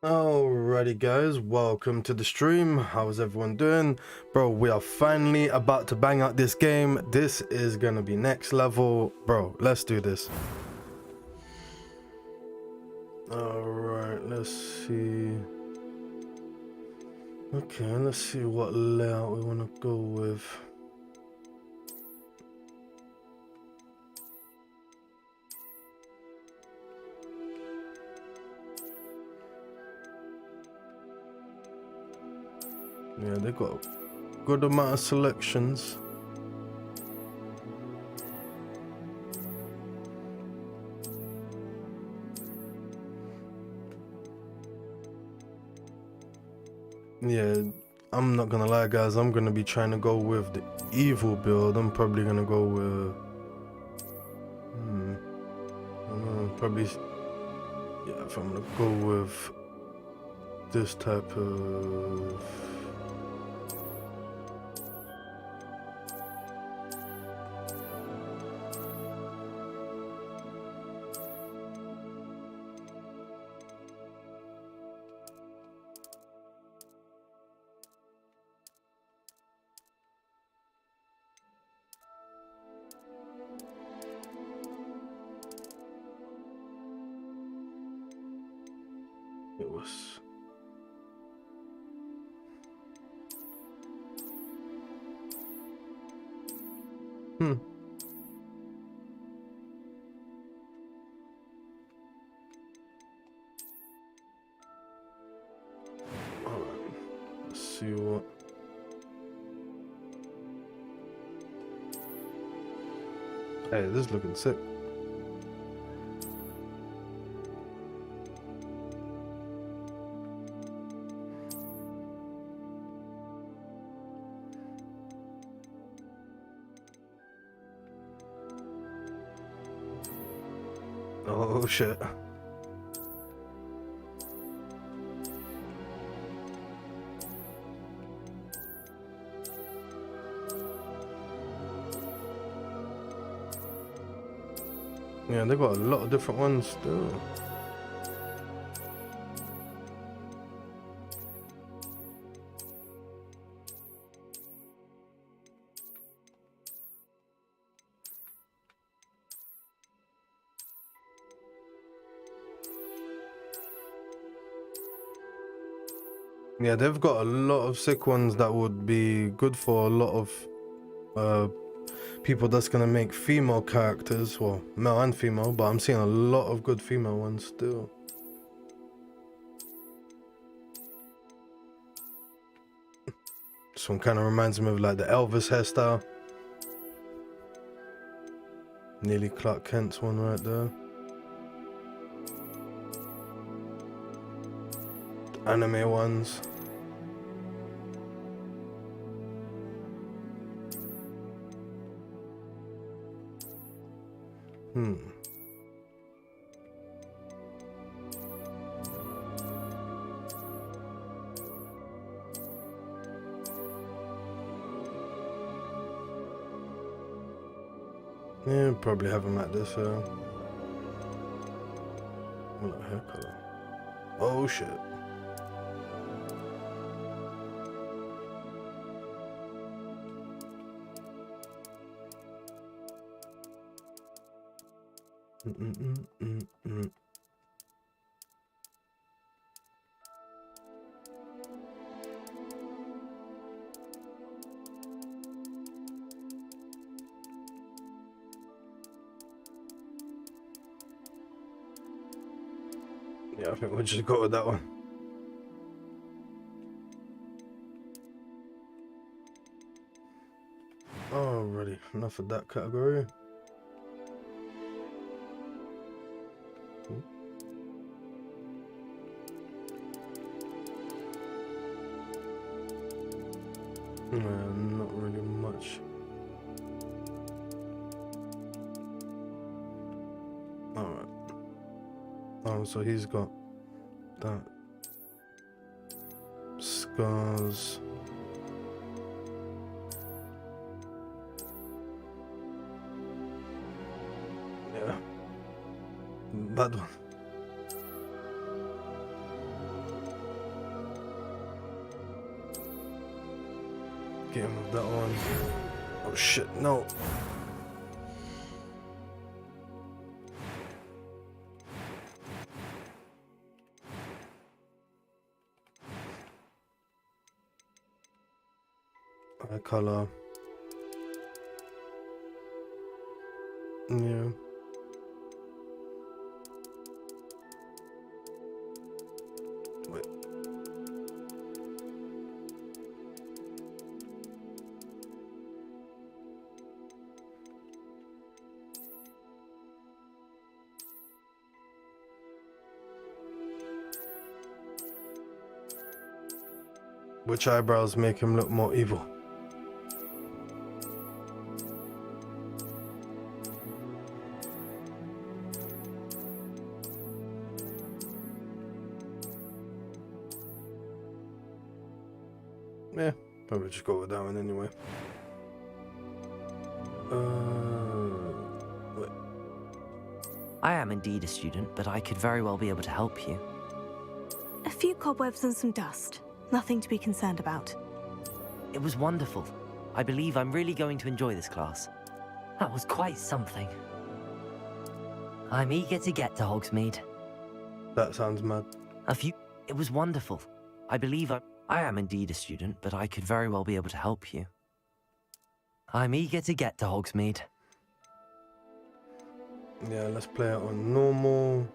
Alrighty guys, welcome to the stream. How's everyone doing? Bro, we are finally about to bang out this game. This is gonna be next level. Bro, let's do this. Alright, let's see. Okay, let's see what layout we wanna go with. Yeah, they got a good amount of selections. Yeah, I'm not gonna lie guys, I'm gonna be trying to go with the evil build. I'm probably gonna go with I don't know, probably yeah, if I'm gonna go with this type of it was Alright, let's see what hey, this is looking sick. Oh shit. Yeah, they got a lot of different ones still. Yeah, they've got a lot of sick ones that would be good for a lot of people that's gonna make female characters, well, male and female, but I'm seeing a lot of good female ones still. This one kind of reminds me of like the Elvis hairstyle. Nearly Clark Kent's one right there. The anime ones. Yeah, probably have them like this. What hair color? Oh shit. Yeah, I think we'll just go with that one. Alrighty, enough of that category. Not really much. Alright. Oh, so he's got that. Scars. Yeah. Bad one. get him with that one. Oh shit, no. Eye color. Yeah. Wait. Which eyebrows make him look more evil? Yeah, probably just go with that one anyway. Wait. I am indeed a student, but I could very well be able to help you. A few cobwebs and some dust. Nothing to be concerned about. It was wonderful. I believe I'm really going to enjoy this class. That was quite something. I'm eager to get to Hogsmeade. That sounds mad. It was wonderful. I believe I am indeed a student, but I could very well be able to help you. I'm eager to get to Hogsmeade. Yeah, let's play it on normal.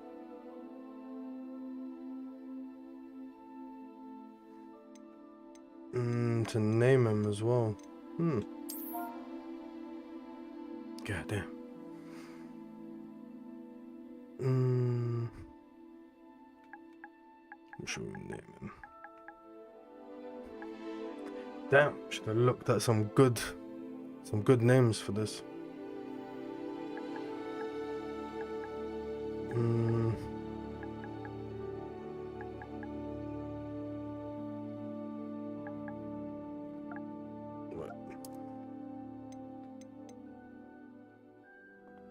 To name him as well. God damn. What should we name him? Damn, should have looked at some good names for this.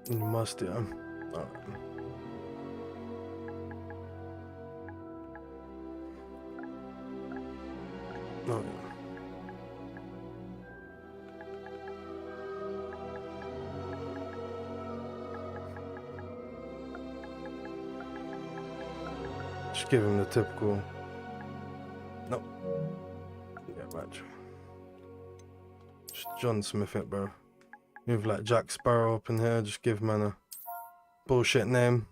You must, yeah. Alright. Oh, yeah. Just give him the typical. No. Yeah, match. Just John Smith it, bro. Move like Jack Sparrow up in here, just give man a bullshit name.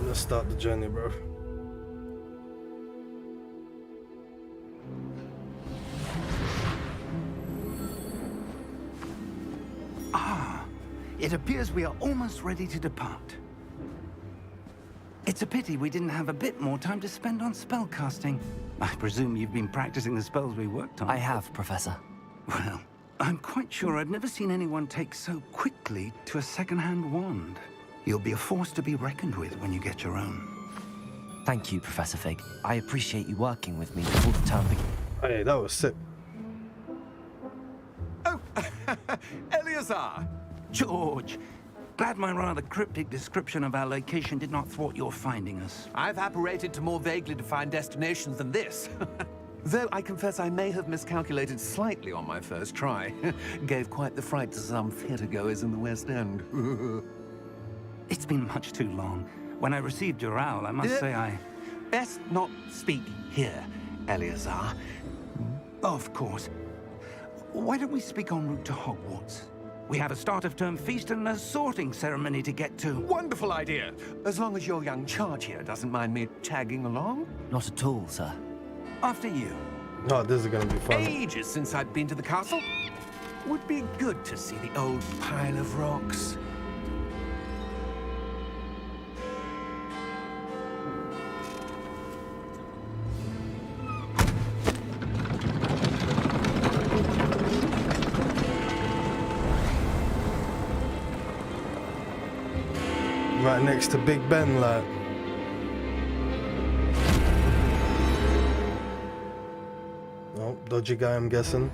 Let's start the journey, bro. It appears we are almost ready to depart. It's a pity we didn't have a bit more time to spend on spellcasting. I presume you've been practicing the spells we worked on. I have, Professor. Well, I'm quite sure I've never seen anyone take so quickly to a second-hand wand. You'll be a force to be reckoned with when you get your own. Thank you, Professor Fig. I appreciate you working with me before the term begins. Hey, that was sick. Oh, Eleazar! George, glad my rather cryptic description of our location did not thwart your finding us. I've apparated to more vaguely defined destinations than this. Though I confess I may have miscalculated slightly on my first try. Gave quite the fright to some theatergoers in the West End. It's been much too long. When I received your owl, I must say I... Best not speak here, Eleazar. Of course. Why don't we speak en route to Hogwarts? We have a start-of-term feast and a sorting ceremony to get to. Wonderful idea! As long as your young charge here doesn't mind me tagging along. Not at all, sir. After you. Oh, this is gonna be fun. Ages since I'd been to the castle. Would be good to see the old pile of rocks. Right next to Big Ben, like. Oh, dodgy guy, I'm guessing.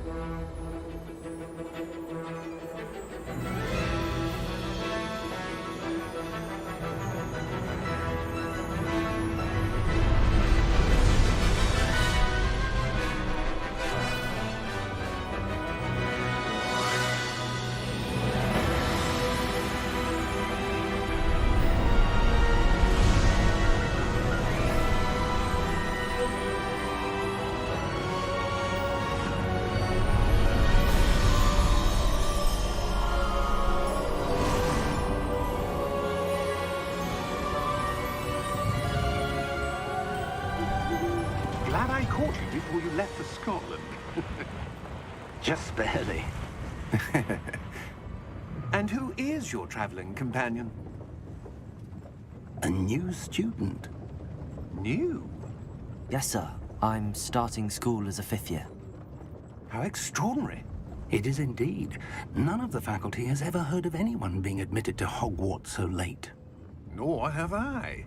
Glad I caught you before you left for Scotland. Just barely. And who is your traveling companion? A new student. New? Yes, sir. I'm starting school as a 5th year. How extraordinary. It is indeed. None of the faculty has ever heard of anyone being admitted to Hogwarts so late. Nor have I.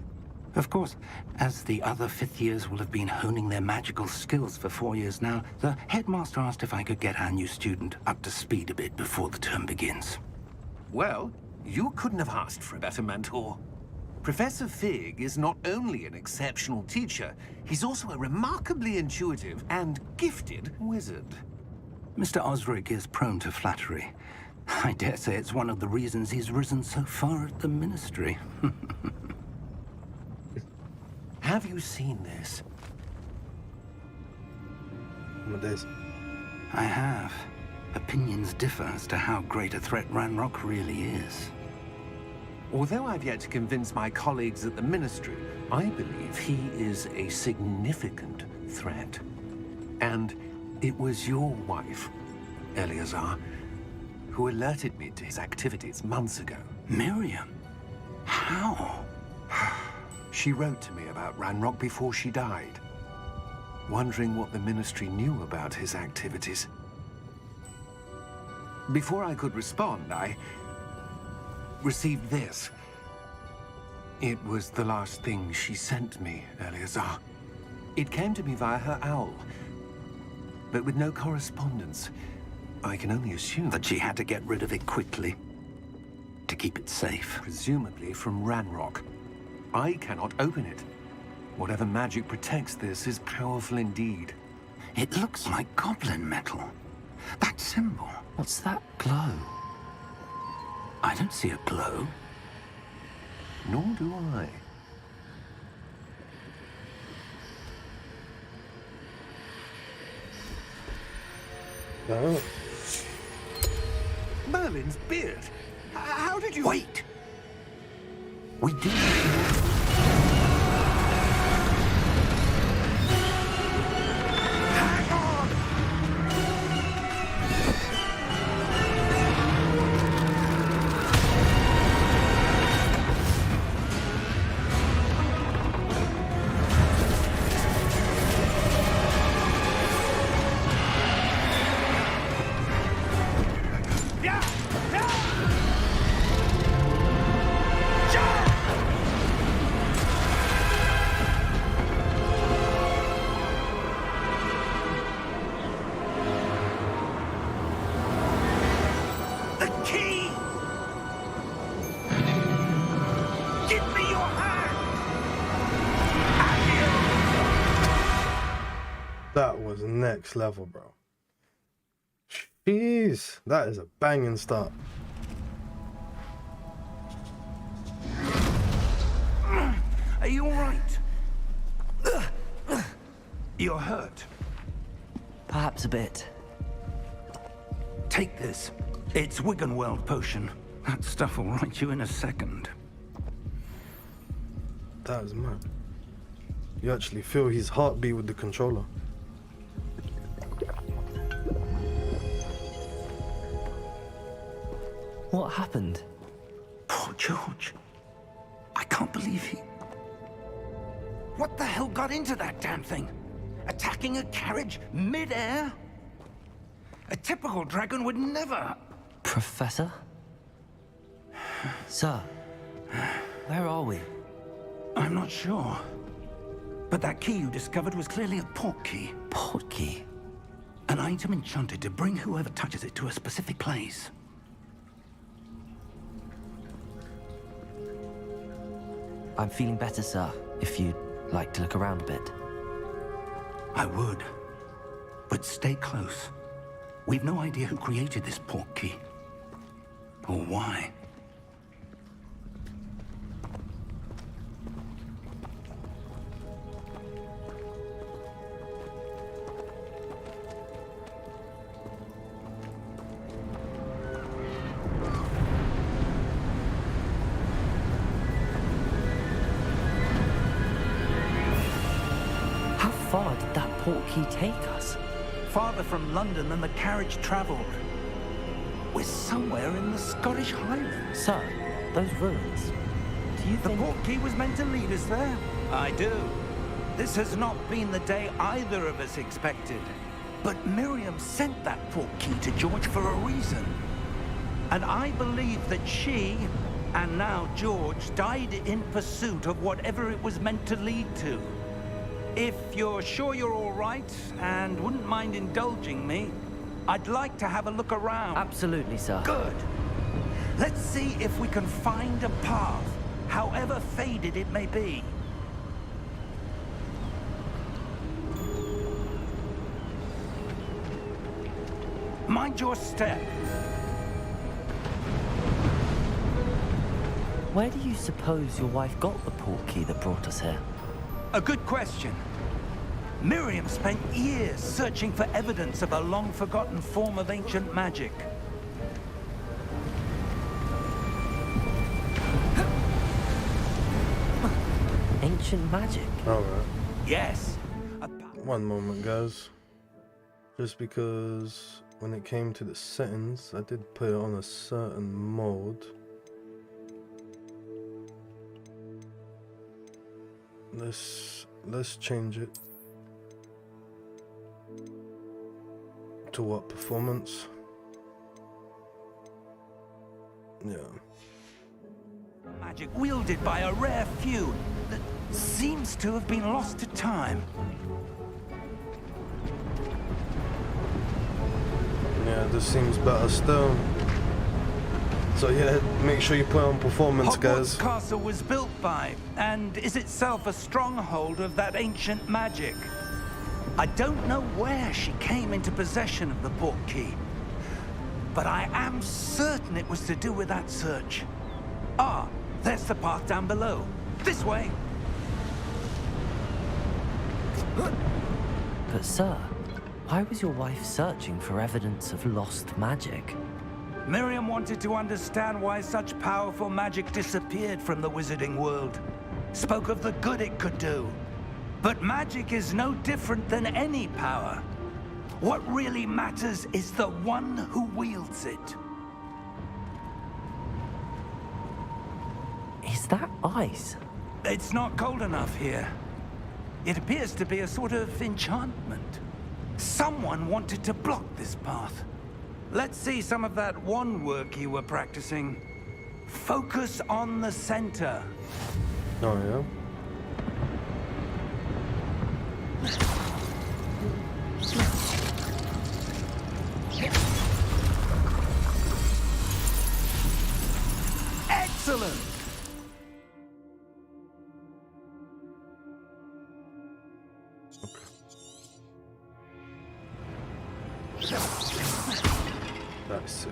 Of course, as the other 5th years will have been honing their magical skills for 4 years now, the headmaster asked if I could get our new student up to speed a bit before the term begins. Well, you couldn't have asked for a better mentor. Professor Fig is not only an exceptional teacher, he's also a remarkably intuitive and gifted wizard. Mr. Osric is prone to flattery. I dare say it's one of the reasons he's risen so far at the Ministry. Have you seen this? What is? I have. Opinions differ as to how great a threat Ranrock really is. Although I've yet to convince my colleagues at the Ministry, I believe he is a significant threat. And it was your wife, Eleazar, who alerted me to his activities months ago. Miriam? How? She wrote to me about Ranrock before she died, wondering what the Ministry knew about his activities. Before I could respond, I received this. It was the last thing she sent me, Eleazar. It came to me via her owl, but with no correspondence. I can only assume That she had to get rid of it quickly to keep it safe. presumably from Ranrock. I cannot open it. Whatever magic protects this is powerful indeed. It looks like goblin metal. That symbol. What's that glow? I don't see a glow. Nor do I. No. Merlin's beard. How did you... Wait! We do. Hang on! Yeah! Yeah! The key! Give me your hand! That was next level, bro. Jeez, that is a banging start. Are you all right? You're hurt. Perhaps a bit. Take this. It's Wiggenweld potion. That stuff will right you in a second. That is mad. You actually feel his heartbeat with the controller. What happened? Poor George. I can't believe he... What the hell got into that damn thing? Attacking a carriage mid-air? A typical dragon would never... Professor? Sir, where are we? I'm not sure. But that key you discovered was clearly a port key. Port key? An item enchanted to bring whoever touches it to a specific place. I'm feeling better, sir, if you'd like to look around a bit. I would. But stay close. We've no idea who created this port key. Or why. far did that portkey take us? Farther from London than the carriage travelled. We're somewhere in the Scottish Highlands. Sir, those ruins. Do you The think... portkey was meant to lead us there? I do. This has not been the day either of us expected. But Miriam sent that portkey to George for a reason. And I believe that she, and now George, died in pursuit of whatever it was meant to lead to. If you're sure you're all right, and wouldn't mind indulging me, I'd like to have a look around. Absolutely, sir. Good. Let's see if we can find a path, however faded it may be. Mind your step. Where do you suppose your wife got the portkey that brought us here? A good question. Miriam spent years searching for evidence of a long-forgotten form of ancient magic. Ancient magic? Alright. Yes. One moment, guys. Just because when it came to the settings, I did put it on a certain mode. Let's change it to what, performance? Yeah. Magic wielded by a rare few that seems to have been lost to time. Yeah, this seems better still. So yeah, make sure you put on performance, Hogwarts guys. Castle was built by, and is itself a stronghold of that ancient magic. I don't know where she came into possession of the portkey, but I am certain it was to do with that search. Ah, there's the path down below. This way. But sir, why was your wife searching for evidence of lost magic? Miriam wanted to understand why such powerful magic disappeared from the wizarding world. Spoke of the good it could do. But magic is no different than any power. What really matters is the one who wields it. Is that ice? It's not cold enough here. It appears to be a sort of enchantment. Someone wanted to block this path. Let's see some of that wand work you were practicing. Focus on the center. Oh yeah. Excellent! That's it.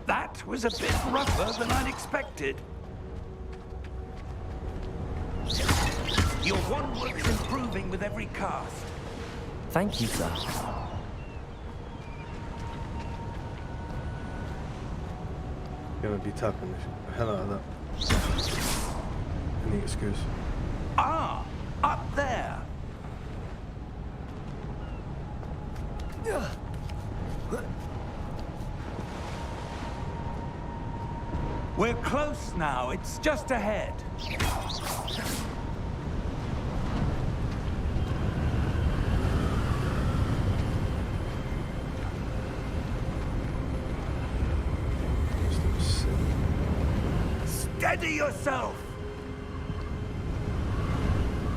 That was a bit rougher than I'd expected. Your wand work's improving with every cast. Thank you, sir. Gonna be tapping the hell out of that. Any excuse. Ah, up there. We're close now. It's just ahead. Steady yourself!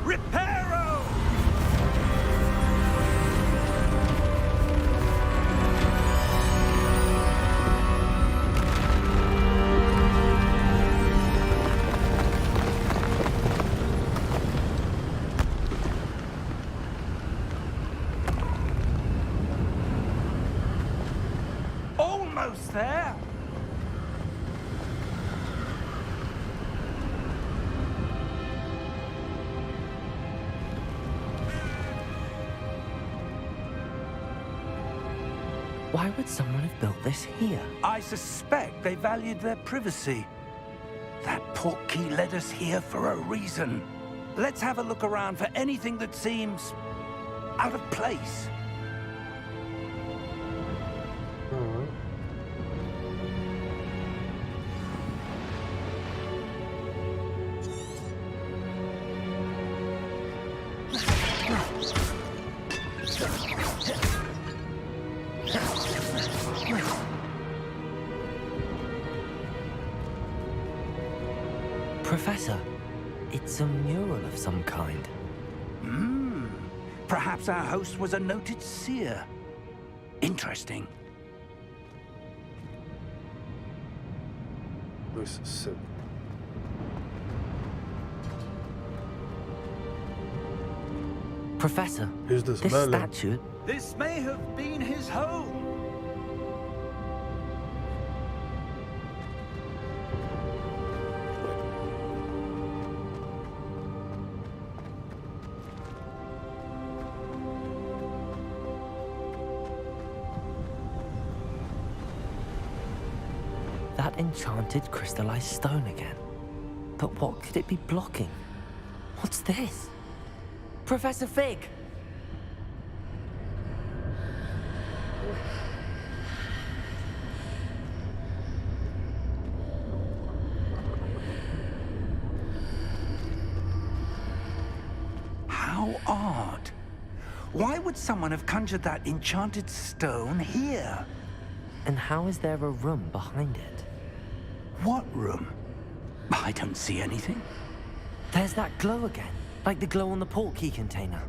Reparo! Almost there! Why would someone have built this here? I suspect they valued their privacy. That portkey led us here for a reason. Let's have a look around for anything that seems out of place. Alright. Professor, it's a mural of some kind. Perhaps our host was a noted seer. Interesting. This is sick. Professor, Who's this this Merlin? statue... This may have been his home. That enchanted crystallized stone again. But what could it be blocking? What's this? Professor Fig! How odd. Why would someone have conjured that enchanted stone here? And how is there a room behind it? What room? I don't see anything. There's that glow again, like the glow on the portkey container.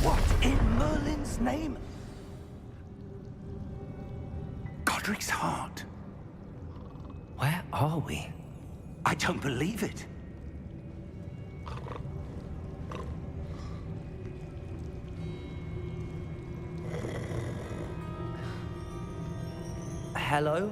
What in Merlin's name? Godric's heart. Where are we? I don't believe it. Hello?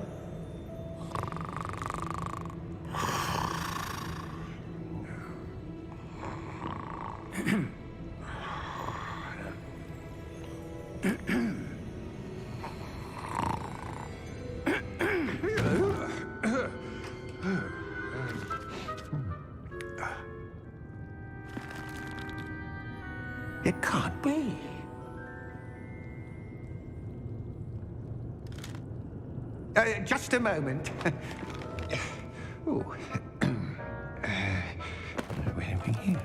It can't be. Just a moment. Ooh. Where are we here?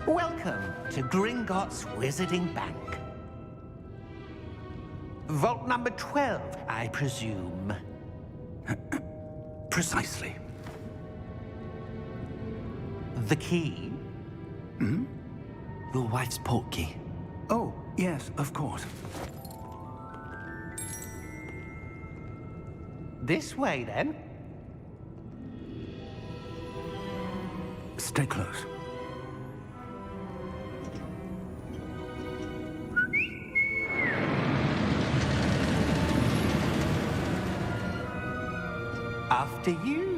Welcome to Gringotts Wizarding Bank. Vault number 12, I presume. Precisely. The key? Your wife's portkey. Oh, yes, of course. This way, then. Stay close. After you.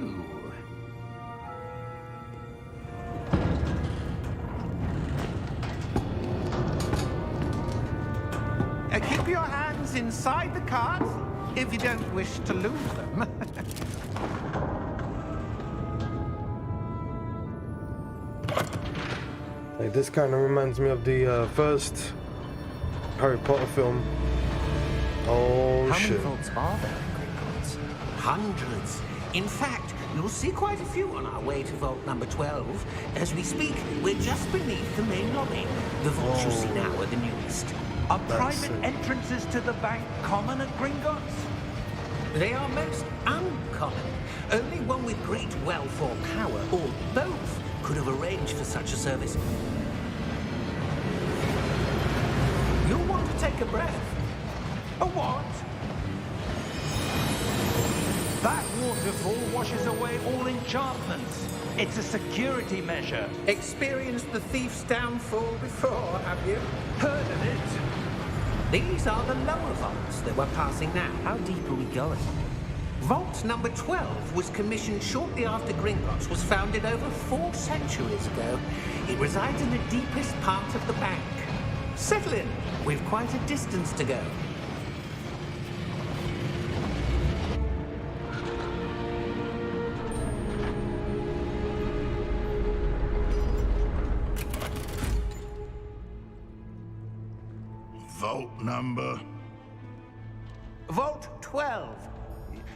Keep your hands inside the cart if you don't wish to lose them. Like, this kind of reminds me of the first Harry Potter film. Oh How shit. many vaults are there in Gringotts? Hundreds. In fact, you'll see quite a few on our way to vault number 12. As we speak, we're just beneath the main lobby. The vaults you see now are the newest. Are That's private it. entrances to the bank common at Gringotts? They are most uncommon. Only one with great wealth or power, or both, could have arranged for such a service. You'll want to take a breath. A what? That waterfall washes away all enchantments. It's a security measure. Experienced the thief's downfall before, have you? Heard of it? These are the lower vaults that we're passing now. How deep are we going? Vault number 12 was commissioned shortly after Gringotts was founded over 4 centuries ago. It resides in the deepest part of the bank. Settle in. We've quite a distance to go. Vault number? Vault 12.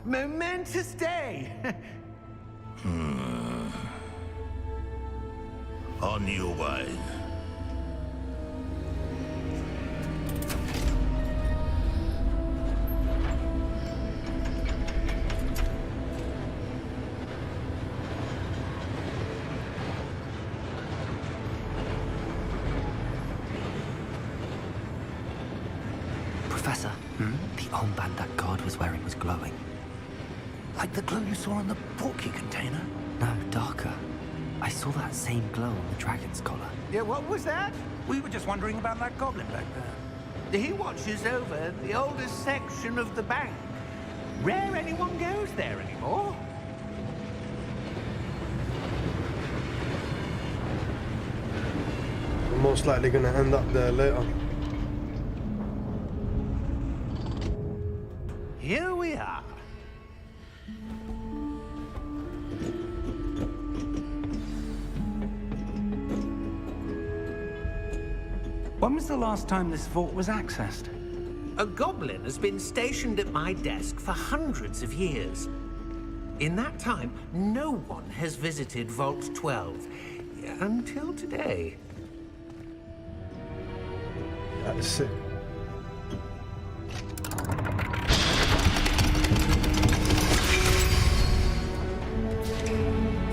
Momentous day. On your way. Professor, the armband that guard was wearing was glowing. Like the glow you saw on the porky container? No, darker. I saw that same glow on the dragon's collar. Yeah, what was that? We were just wondering about that goblin back there. He watches over the oldest section of the bank. Rare anyone goes there anymore. We're most likely gonna end up there later. Here we are. When was the last time this vault was accessed? A goblin has been stationed at my desk for hundreds of years. In that time, no one has visited Vault 12. Until today. That's it.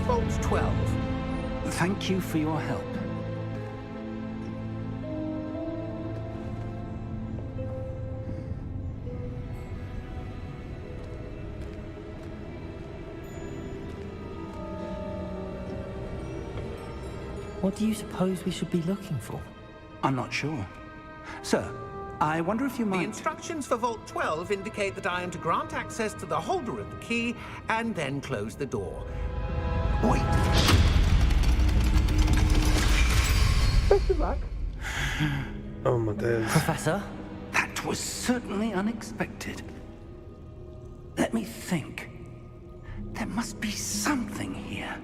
Vault 12. Thank you for your help. What do you suppose we should be looking for? I'm not sure. Sir, I wonder if you The might... instructions for Vault 12 indicate that I am to grant access to the holder of the key and then close the door. Wait! Best of luck. Oh my days. Professor? That was certainly unexpected. Let me think. There must be something here.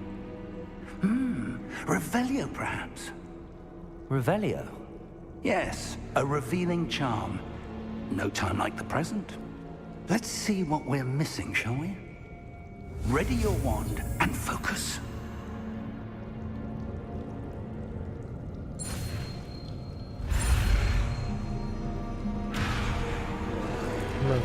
Revelio, perhaps? Revelio? Yes, a revealing charm. No time like the present. Let's see what we're missing, shall we? Ready your wand and focus. No.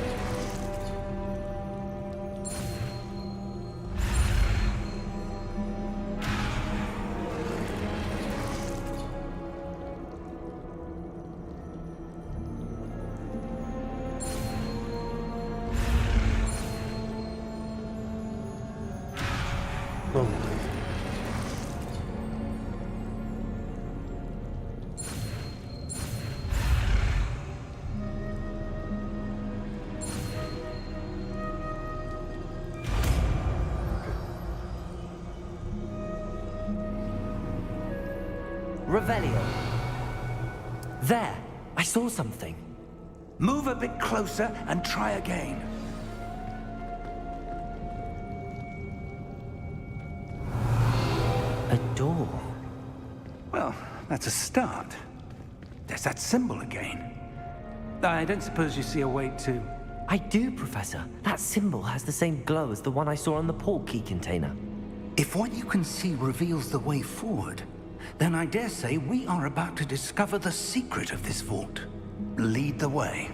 Oh my days. Revelio. There! I saw something. Move a bit closer and try again. A door. Well, that's a start. There's that symbol again. I don't suppose you see a way to... I do, Professor. That symbol has the same glow as the one I saw on the port key container. If what you can see reveals the way forward, then I dare say we are about to discover the secret of this vault. Lead the way.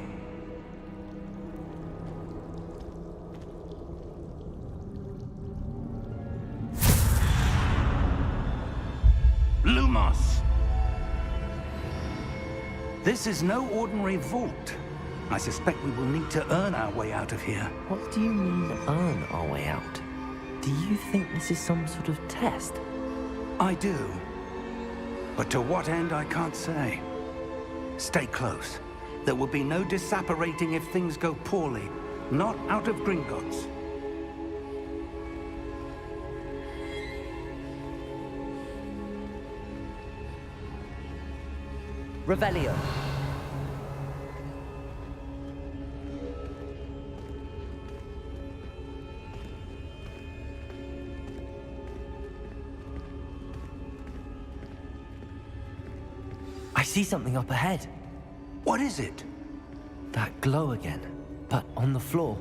Lumos! This is no ordinary vault. I suspect we will need to earn our way out of here. What do you mean, earn our way out? Do you think this is some sort of test? I do. But to what end, I can't say. Stay close. There will be no disapparating if things go poorly. Not out of Gringotts. Revelio. I see something up ahead. What is it? That glow again, but on the floor.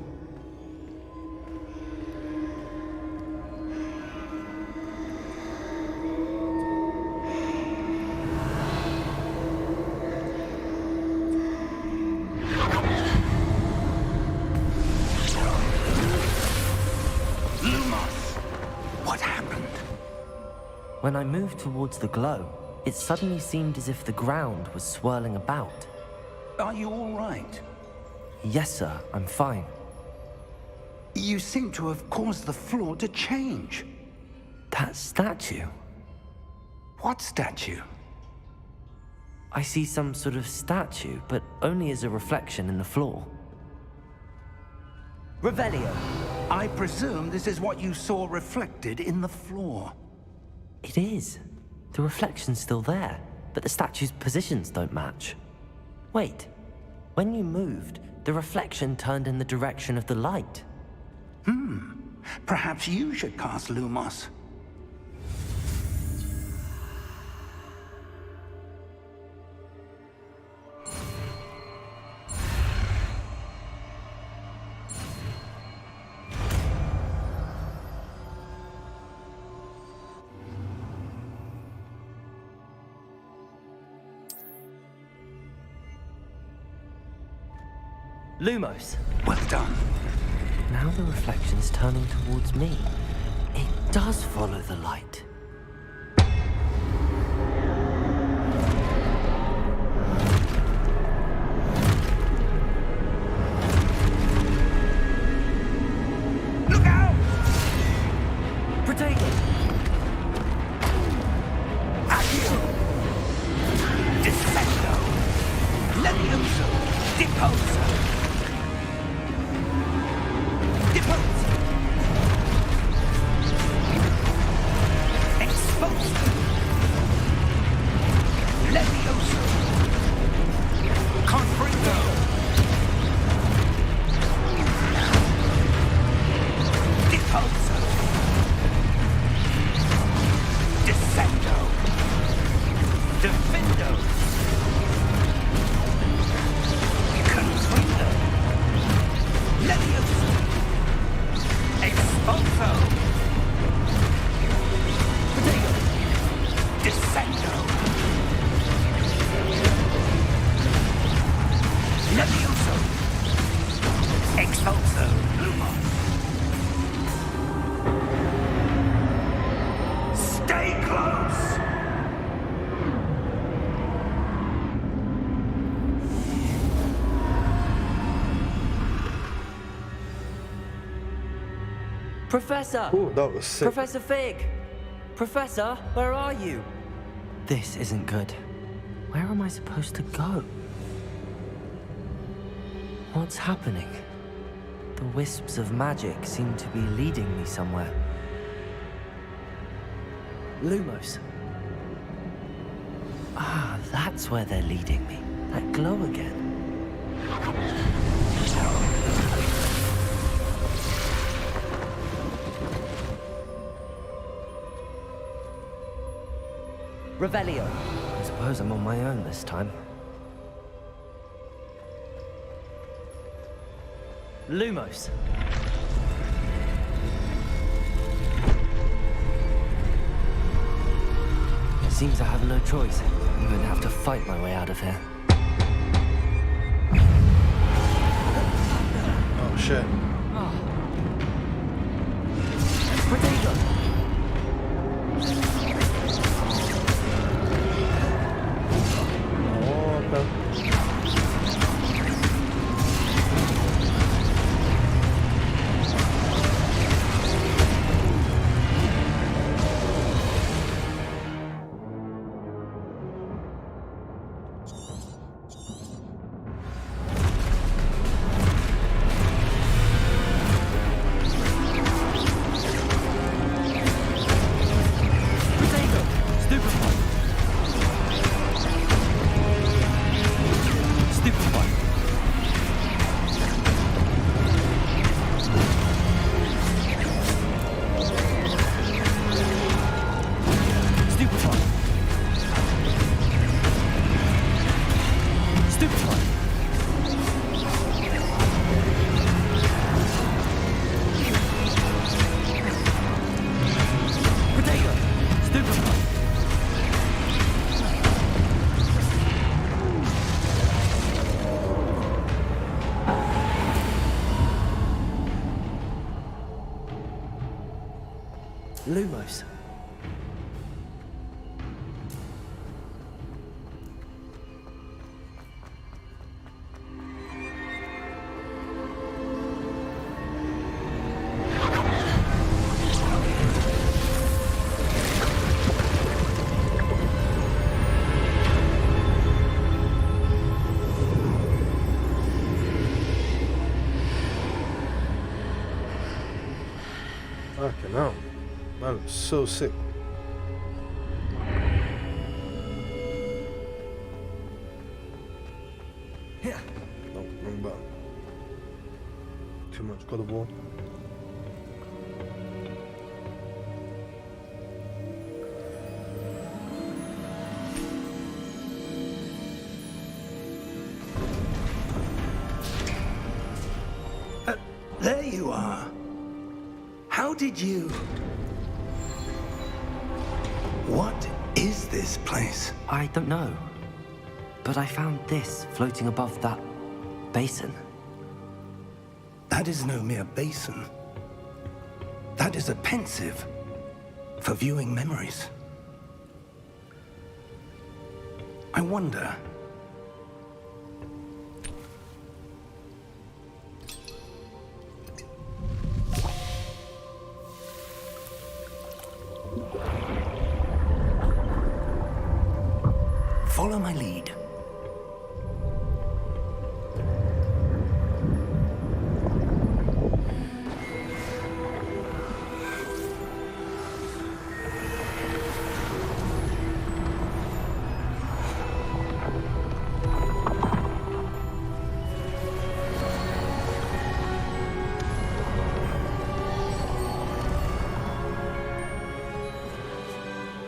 What happened? When I moved towards the glow, it suddenly seemed as if the ground was swirling about. Are you all right? Yes, sir, I'm fine. You seem to have caused the floor to change. That statue. What statue? I see some sort of statue, but only as a reflection in the floor. Revelio. I presume this is what you saw reflected in the floor. It is. The reflection's still there, but the statue's positions don't match. Wait. When you moved, the reflection turned in the direction of the light. Perhaps you should cast Lumos. Lumos. Well done. Now the reflection's turning towards me. It does follow the light. Look out! Protego! Accio! Descendo! Levioso! Deposo! Deposo! Exposo! Levioso! Confringo! Deposo! Descendo! Defendo! Confringo! Levioso! Expulso! Protego! Descendo! Levioso! Expulso! Lumos! Stay close! Professor! Oh, that was sick. Professor Fig! Professor, where are you? This isn't good. Where am I supposed to go? What's happening? The wisps of magic seem to be leading me somewhere. Lumos. Ah, that's where they're leading me. That glow again. Revelio. I suppose I'm on my own this time. Lumos. Seems I have no choice. I'm going to have to fight my way out of here. Oh shit. Protego! Oh, okay. Stupefy! Potato! Stupefy! Lumos. Fucking hell. That looks so sick. Here. No, wrong button. Too much God of War. There you are. How did you... What is this place? I don't know. But I found this floating above that basin. That is no mere basin. That is a pensive for viewing memories. I wonder... Follow my lead.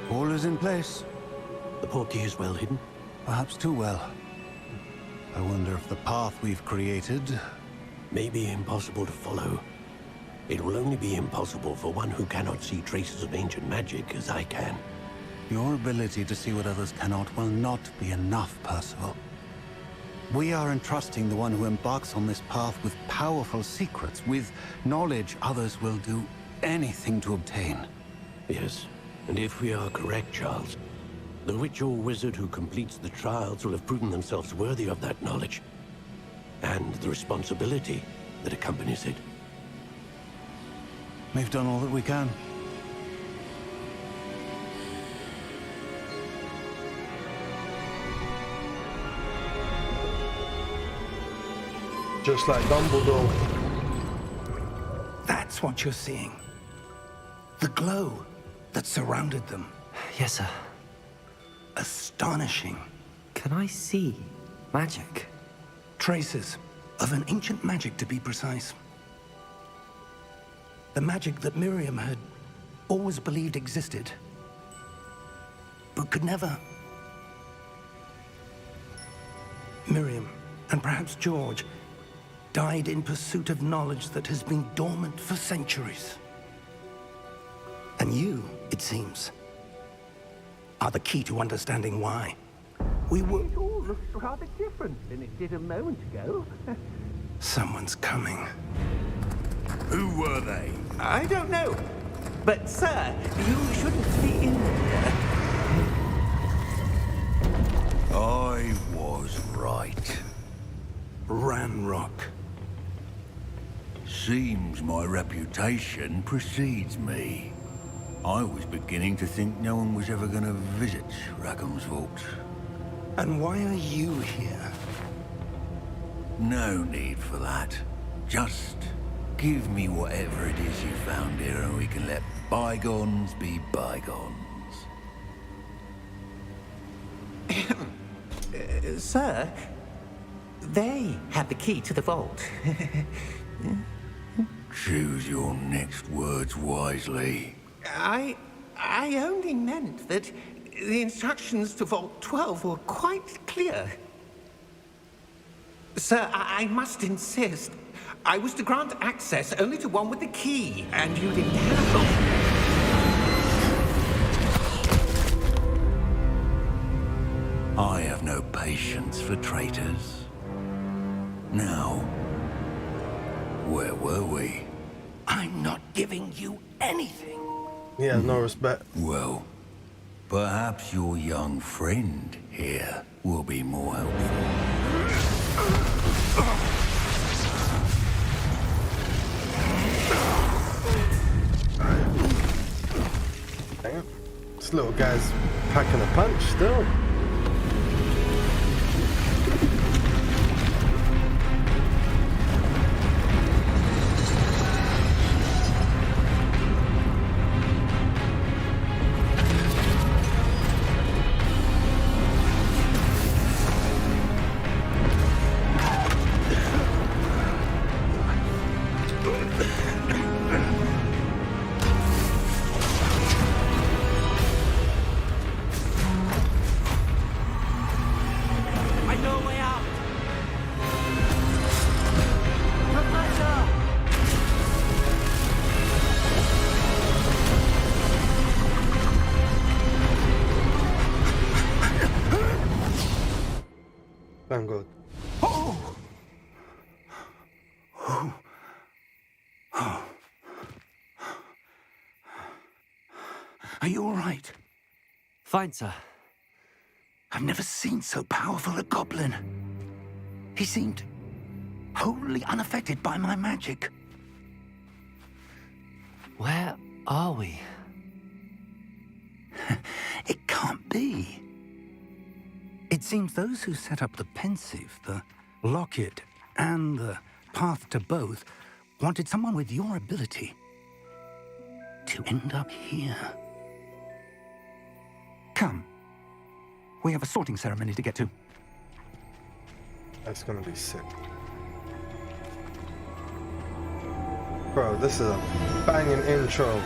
All is in place. The portkey is well hidden. Perhaps too well. I wonder if the path we've created... May be impossible to follow. It will only be impossible for one who cannot see traces of ancient magic as I can. Your ability to see what others cannot will not be enough, Percival. We are entrusting the one who embarks on this path with powerful secrets, with knowledge others will do anything to obtain. Yes, and if we are correct, Charles, the witch or wizard who completes the trials will have proven themselves worthy of that knowledge, and the responsibility that accompanies it. We've done all that we can. Just like Dumbledore. That's what you're seeing. The glow that surrounded them. Yes, sir. Astonishing. Can I see magic? Traces of an ancient magic, to be precise. The magic that Miriam had always believed existed, but could never. Miriam, and perhaps George, died in pursuit of knowledge that has been dormant for centuries. And you, it seems, are the key to understanding why. We were... It all looks rather different than it did a moment ago. Someone's coming. Who were they? I don't know. But, sir, you shouldn't be in here. I was right. Ranrock. Seems my reputation precedes me. I was beginning to think no one was ever going to visit Rackham's vault. And why are you here? No need for that. Just give me whatever it is you found here and we can let bygones be bygones. Sir, they have the key to the vault. Choose your next words wisely. I only meant that the instructions to Vault 12 were quite clear. Sir, I must insist. I was to grant access only to one with the key, and you didn't have. I have no patience for traitors. Now, where were we? I'm not giving you anything. He has no respect. Well, perhaps your young friend here will be more helpful. Dang it. This little guy's packing a punch still. Thank God. Are you all right? Fine, sir. I've never seen so powerful a goblin. He seemed wholly unaffected by my magic. Where are we? It can't be. It seems those who set up the pensive, the locket, and the path to both wanted someone with your ability to end up here. Come. We have a sorting ceremony to get to. That's gonna be sick. Bro, this is a banging intro.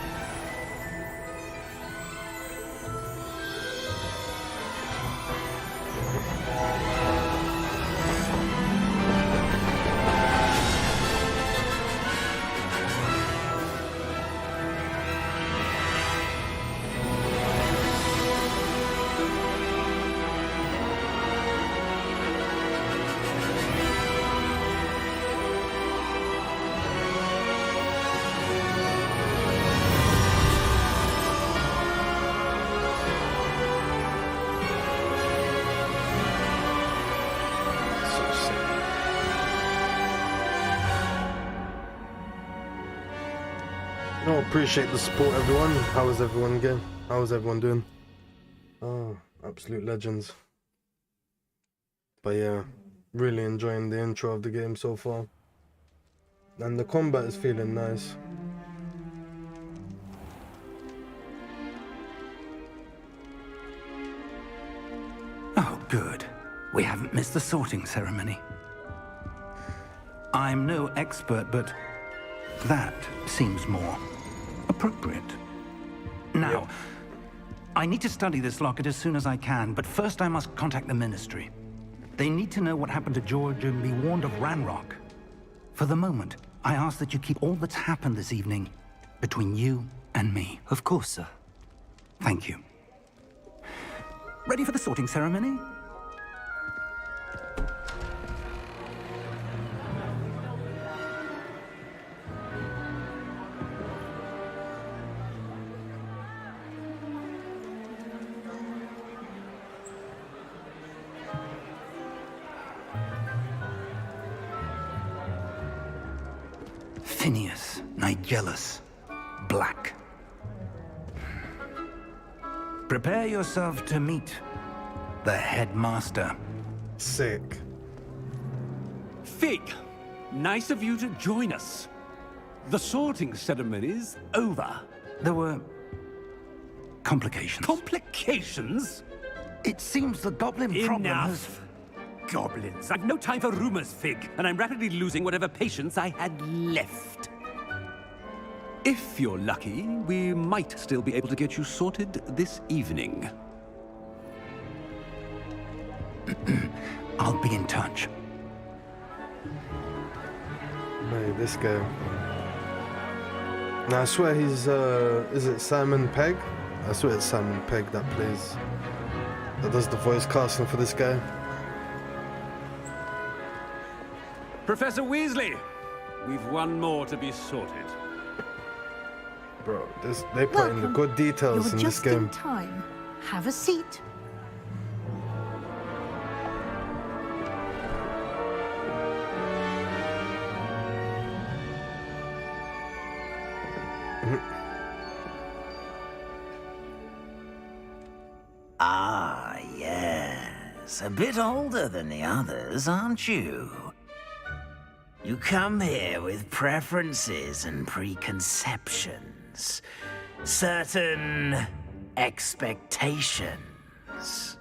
No, appreciate the support, everyone. How is everyone again? How is everyone doing? Oh, absolute legends. But yeah, really enjoying the intro of the game so far. And the combat is feeling nice. Oh, good. We haven't missed the sorting ceremony. I'm no expert, but that seems more appropriate. Now, I need to study this locket as soon as I can, but first I must contact the Ministry. They need to know what happened to George and be warned of Ranrock. For the moment, I ask that you keep all that's happened this evening between you and me. Of course, sir. Thank you. Ready for the sorting ceremony? Phineas Nigellus Black. Prepare yourself to meet the headmaster. Sick. Fig, nice of you to join us. The sorting ceremony's over. There were complications. Complications? It seems the goblin problem has... Enough. Goblins. I've no time for rumors, Fig, and I'm rapidly losing whatever patience I had left. If you're lucky, we might still be able to get you sorted this evening. I'll be in touch. Hey, this guy. Now I swear he's is it Simon Pegg? I swear it's Simon Pegg that does the voice casting for this guy. Professor Weasley, we've one more to be sorted. Bro, they put in the good details in this game. You're just in time. Have a seat. Ah, yes. A bit older than the others, aren't you? You come here with preferences and preconceptions. Certain expectations.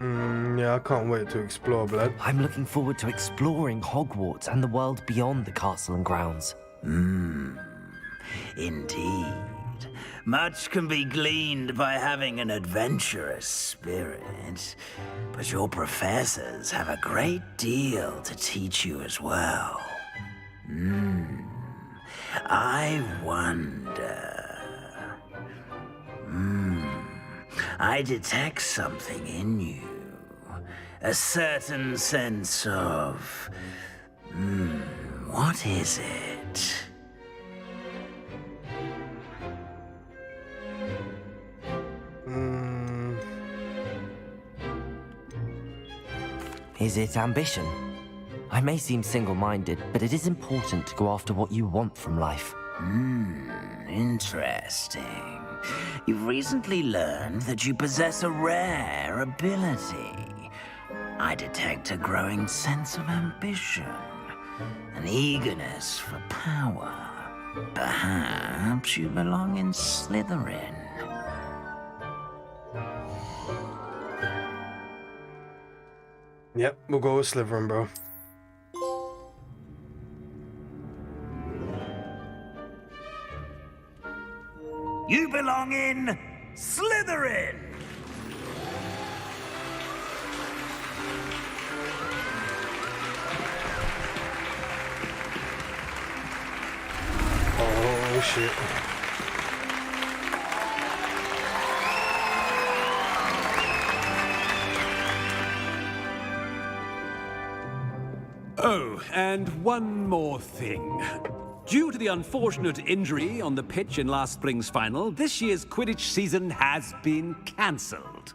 Yeah, I can't wait to explore, blood. I'm looking forward to exploring Hogwarts and the world beyond the castle and grounds. Indeed. Much can be gleaned by having an adventurous spirit, but your professors have a great deal to teach you as well. I wonder... I detect something in you. A certain sense of... what is it? Is it ambition? I may seem single-minded, but it is important to go after what you want from life. Interesting. You've recently learned that you possess a rare ability. I detect a growing sense of ambition, an eagerness for power. Perhaps you belong in Slytherin. Yep, we'll go with Slytherin, bro. You belong in Slytherin! Oh, shit. Oh, and one more thing. Due to the unfortunate injury on the pitch in last spring's final, this year's Quidditch season has been cancelled.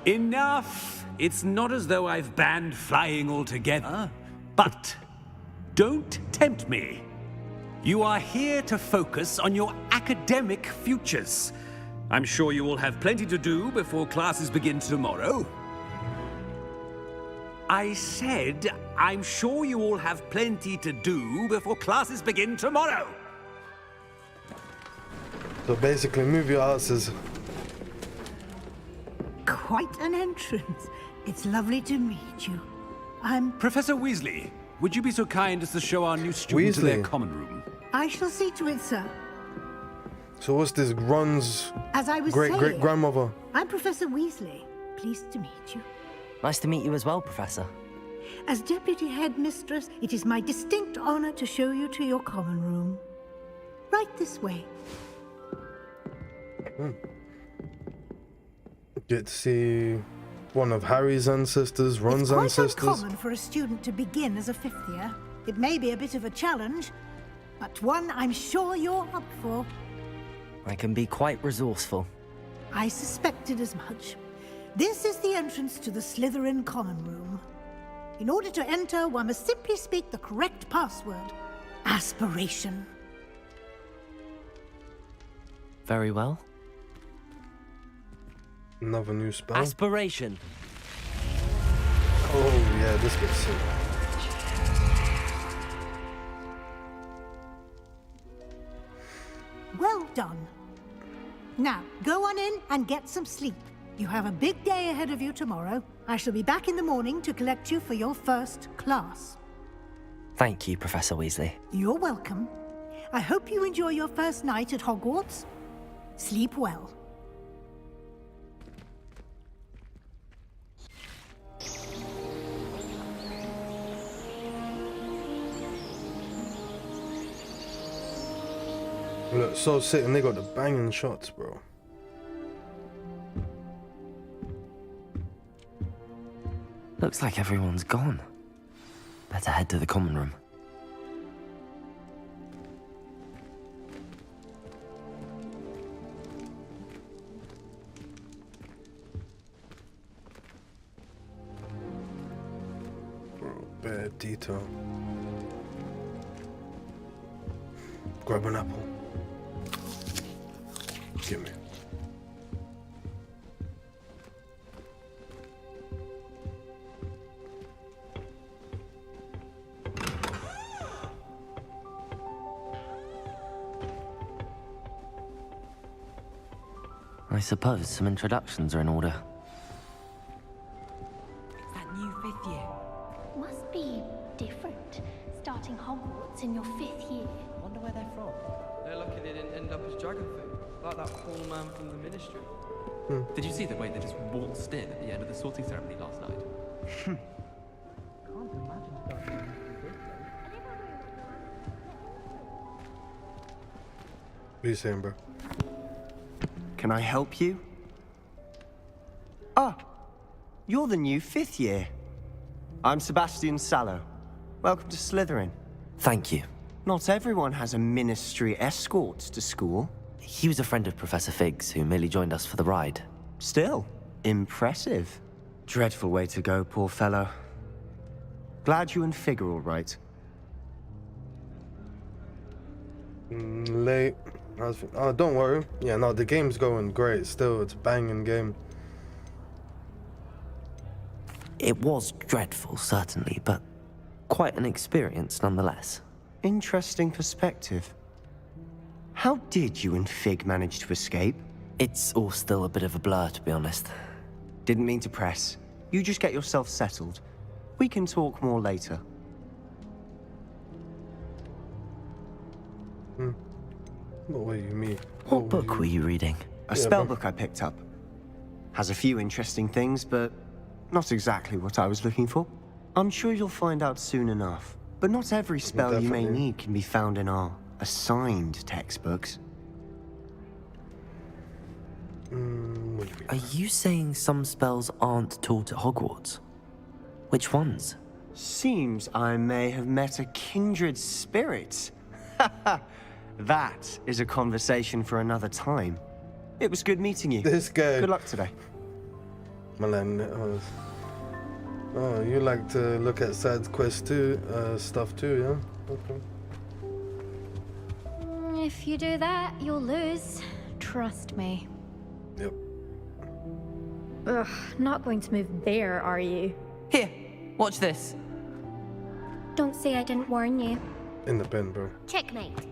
Enough! It's not as though I've banned flying altogether, but don't tempt me. You are here to focus on your academic futures. I'm sure you will have plenty to do before classes begin tomorrow. I said, I'm sure you all have plenty to do before classes begin tomorrow. So basically, move your asses. Quite an entrance. It's lovely to meet you. Professor Weasley, would you be so kind as to show our new students to their common room? I shall see to it, sir. So what's this Ron's As I was great-great-grandmother? I'm Professor Weasley. Pleased to meet you. Nice to meet you as well, Professor. As Deputy Headmistress, it is my distinct honor to show you to your common room. Right this way. Get to see one of Harry's ancestors, Ron's It's quite ancestors. uncommon for a student to begin as a fifth year. It may be a bit of a challenge, but one I'm sure you're up for. I can be quite resourceful. I suspected as much. This is the entrance to the Slytherin common room. In order to enter, one must simply speak the correct password. Aspiration. Very well. Another new spell. Aspiration. Oh yeah, this gets sick. Well done. Now, go on in and get some sleep. You have a big day ahead of you tomorrow. I shall be back in the morning to collect you for your first class. Thank you, Professor Weasley. You're welcome. I hope you enjoy your first night at Hogwarts. Sleep well. look so sick, and they got the banging shots, bro. Looks like everyone's gone. Better head to the common room. Bro, bad detail. Grab an apple. Give me. I suppose some introductions are in order. It's that new 5th year. Must be different, starting Hogwarts in your 5th year. Wonder where they're from. They're lucky they didn't end up as dragon food, like that poor man from the Ministry. Did you see the way they just waltzed in at the end of the sorting ceremony last night? What are you saying, bro? Can I help you? Ah, you're the new 5th year. I'm Sebastian Sallow. Welcome to Slytherin. Thank you. Not everyone has a ministry escort to school. He was a friend of Professor Fig's who merely joined us for the ride. Still, impressive. Dreadful way to go, poor fellow. Glad you and Fig are all right. Late. Oh, don't worry. Yeah, no, the game's going great still. It's a banging game. It was dreadful, certainly, but quite an experience nonetheless. Interesting perspective. How did you and Fig manage to escape? It's all still a bit of a blur, to be honest. Didn't mean to press. You just get yourself settled. We can talk more later. What were you mean? What book were you reading? A spell book I picked up. Has a few interesting things, but not exactly what I was looking for. I'm sure you'll find out soon enough. But not every spell you may need can be found in our assigned textbooks. Are you saying some spells aren't taught at Hogwarts? Which ones? Seems I may have met a kindred spirit. That is a conversation for another time. It was good meeting you. This guy. Good luck today. Milan, oh, you like to look at side quest too, stuff too, yeah? Okay. If you do that, you'll lose. Trust me. Yep. Ugh, not going to move there, are you? Here, watch this. Don't say I didn't warn you. In the pen, bro. Checkmate.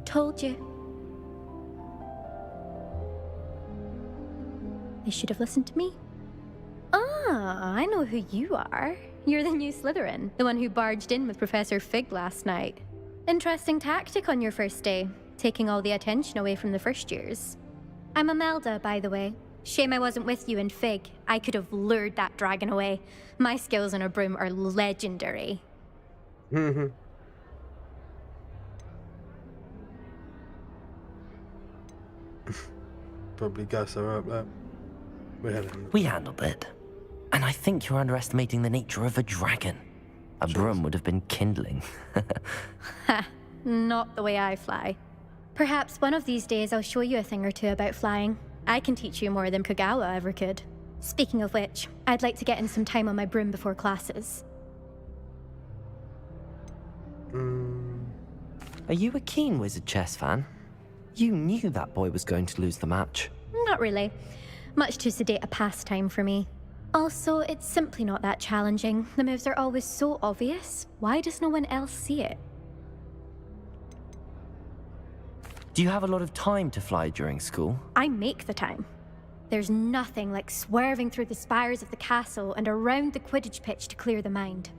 Told you. They should have listened to me. Ah, I know who you are. You're the new Slytherin, the one who barged in with Professor Fig last night. Interesting tactic on your first day, taking all the attention away from the first years. I'm Imelda, by the way. Shame I wasn't with you in Fig. I could have lured that dragon away. My skills on a broom are legendary. Probably gas her up, that. We handled it. And I think you're underestimating the nature of a dragon. A broom would have been kindling. Ha, not the way I fly. Perhaps one of these days I'll show you a thing or two about flying. I can teach you more than Kagawa ever could. Speaking of which, I'd like to get in some time on my broom before classes. Are you a keen Wizard chess fan? You knew that boy was going to lose the match. Not really. Much too sedate a pastime for me. Also, it's simply not that challenging. The moves are always so obvious. Why does no one else see it? Do you have a lot of time to fly during school? I make the time. There's nothing like swerving through the spires of the castle and around the Quidditch pitch to clear the mind.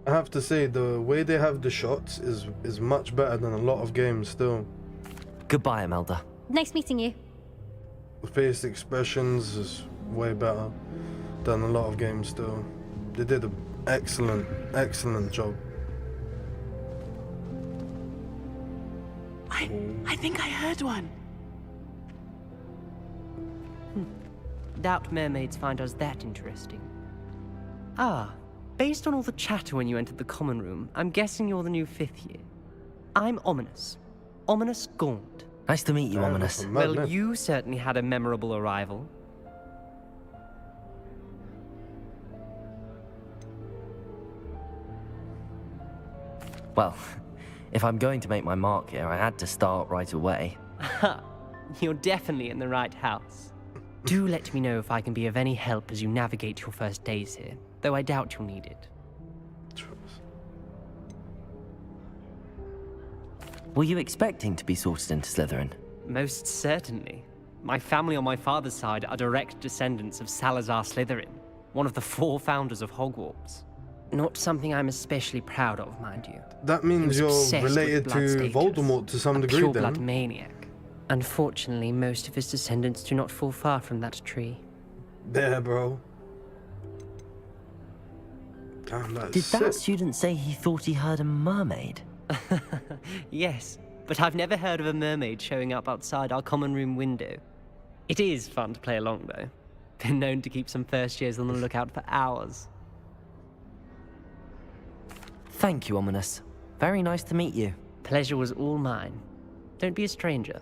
I have to say, the way they have the shots is much better than a lot of games still. Goodbye, Imelda. Nice meeting you. The face expressions is way better than a lot of games still. They did an excellent job. I I think I heard one. Doubt mermaids find us that interesting. Ah, based on all the chatter when you entered the common room, I'm guessing you're the new 5th year. I'm Ominous. Ominous Gaunt. Nice to meet you, Ominous. Well, you certainly had a memorable arrival. Well, if I'm going to make my mark here, I had to start right away. You're definitely in the right house. Do let me know if I can be of any help as you navigate your first days here, though I doubt you'll need it. Were you expecting to be sorted into Slytherin? Most certainly. My family on my father's side are direct descendants of Salazar Slytherin, one of the 4 founders of Hogwarts. Not something I'm especially proud of, mind you. That means you're related to Voldemort to some degree, pure then. blood maniac. Unfortunately, most of his descendants do not fall far from that tree. There, bro. Damn, that's Did sick. that student say he thought he heard a mermaid? Yes, but I've never heard of a mermaid showing up outside our common room window. It is fun to play along, though. Been known to keep some first years on the lookout for hours. Thank you, Ominous. Very nice to meet you. Pleasure was all mine. Don't be a stranger.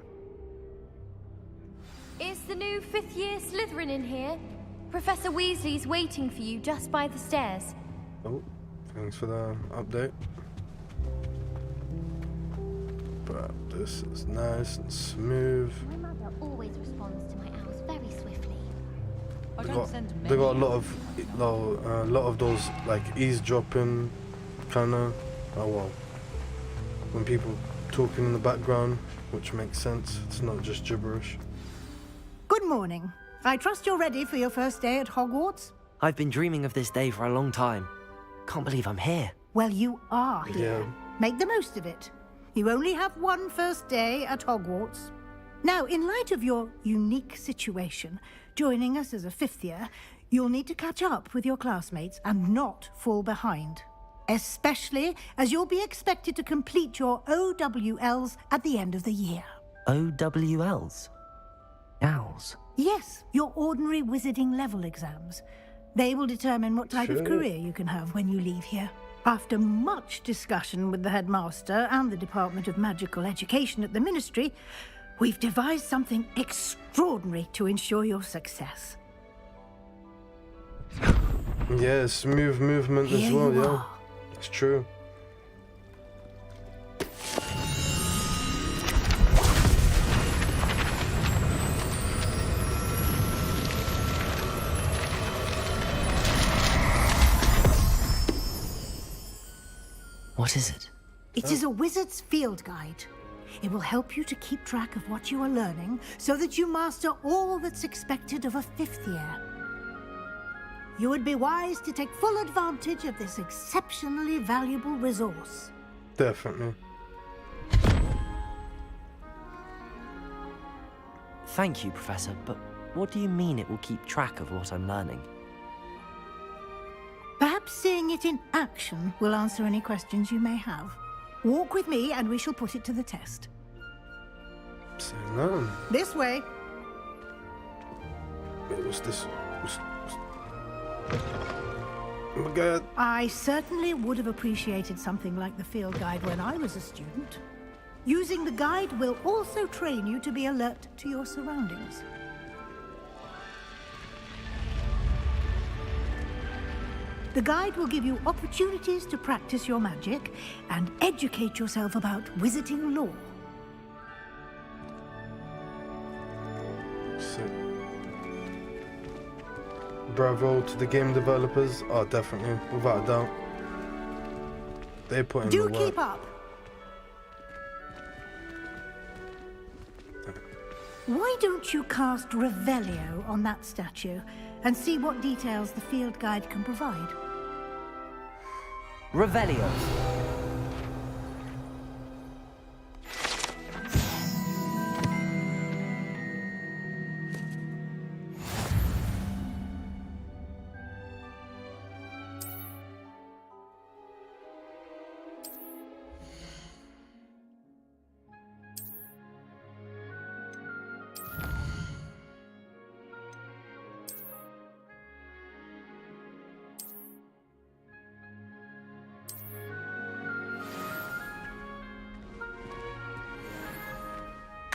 Is the new 5th year Slytherin in here? Professor Weasley's waiting for you just by the stairs. Oh, thanks for the update. But this is nice and smooth. My mother always responds to my owls very swiftly. They got a lot of those like eavesdropping kind of. Oh well. When people talking in the background, which makes sense. It's not just gibberish. Good morning. I trust you're ready for your first day at Hogwarts? I've been dreaming of this day for a long time. Can't believe I'm here. Well, you are here. Yeah. Make the most of it. You only have one first day at Hogwarts. Now, in light of your unique situation, joining us as a 5th year, you'll need to catch up with your classmates and not fall behind. Especially as you'll be expected to complete your OWLs at the end of the year. OWLs? Owls? Yes, your ordinary wizarding level exams. They will determine what type of career you can have when you leave here. After much discussion with the headmaster and the Department of Magical Education at the Ministry, we've devised something extraordinary to ensure your success. Yeah, smooth movement as well, yeah. It's true. What is it? It is a wizard's field guide. It will help you to keep track of what you are learning so that you master all that's expected of a 5th year. You would be wise to take full advantage of this exceptionally valuable resource. Definitely. Thank you, Professor, but what do you mean it will keep track of what I'm learning? Perhaps seeing it in action will answer any questions you may have. Walk with me and we shall put it to the test. Say no. This way. Wait, what's this? Oh my god. I certainly would have appreciated something like the field guide when I was a student. Using the guide will also train you to be alert to your surroundings. The guide will give you opportunities to practice your magic and educate yourself about wizarding lore. Sick. Bravo to the game developers. Oh, definitely, without a doubt. They put in the work. Do keep up. Why don't you cast Revelio on that statue and see what details the field guide can provide? Revelio.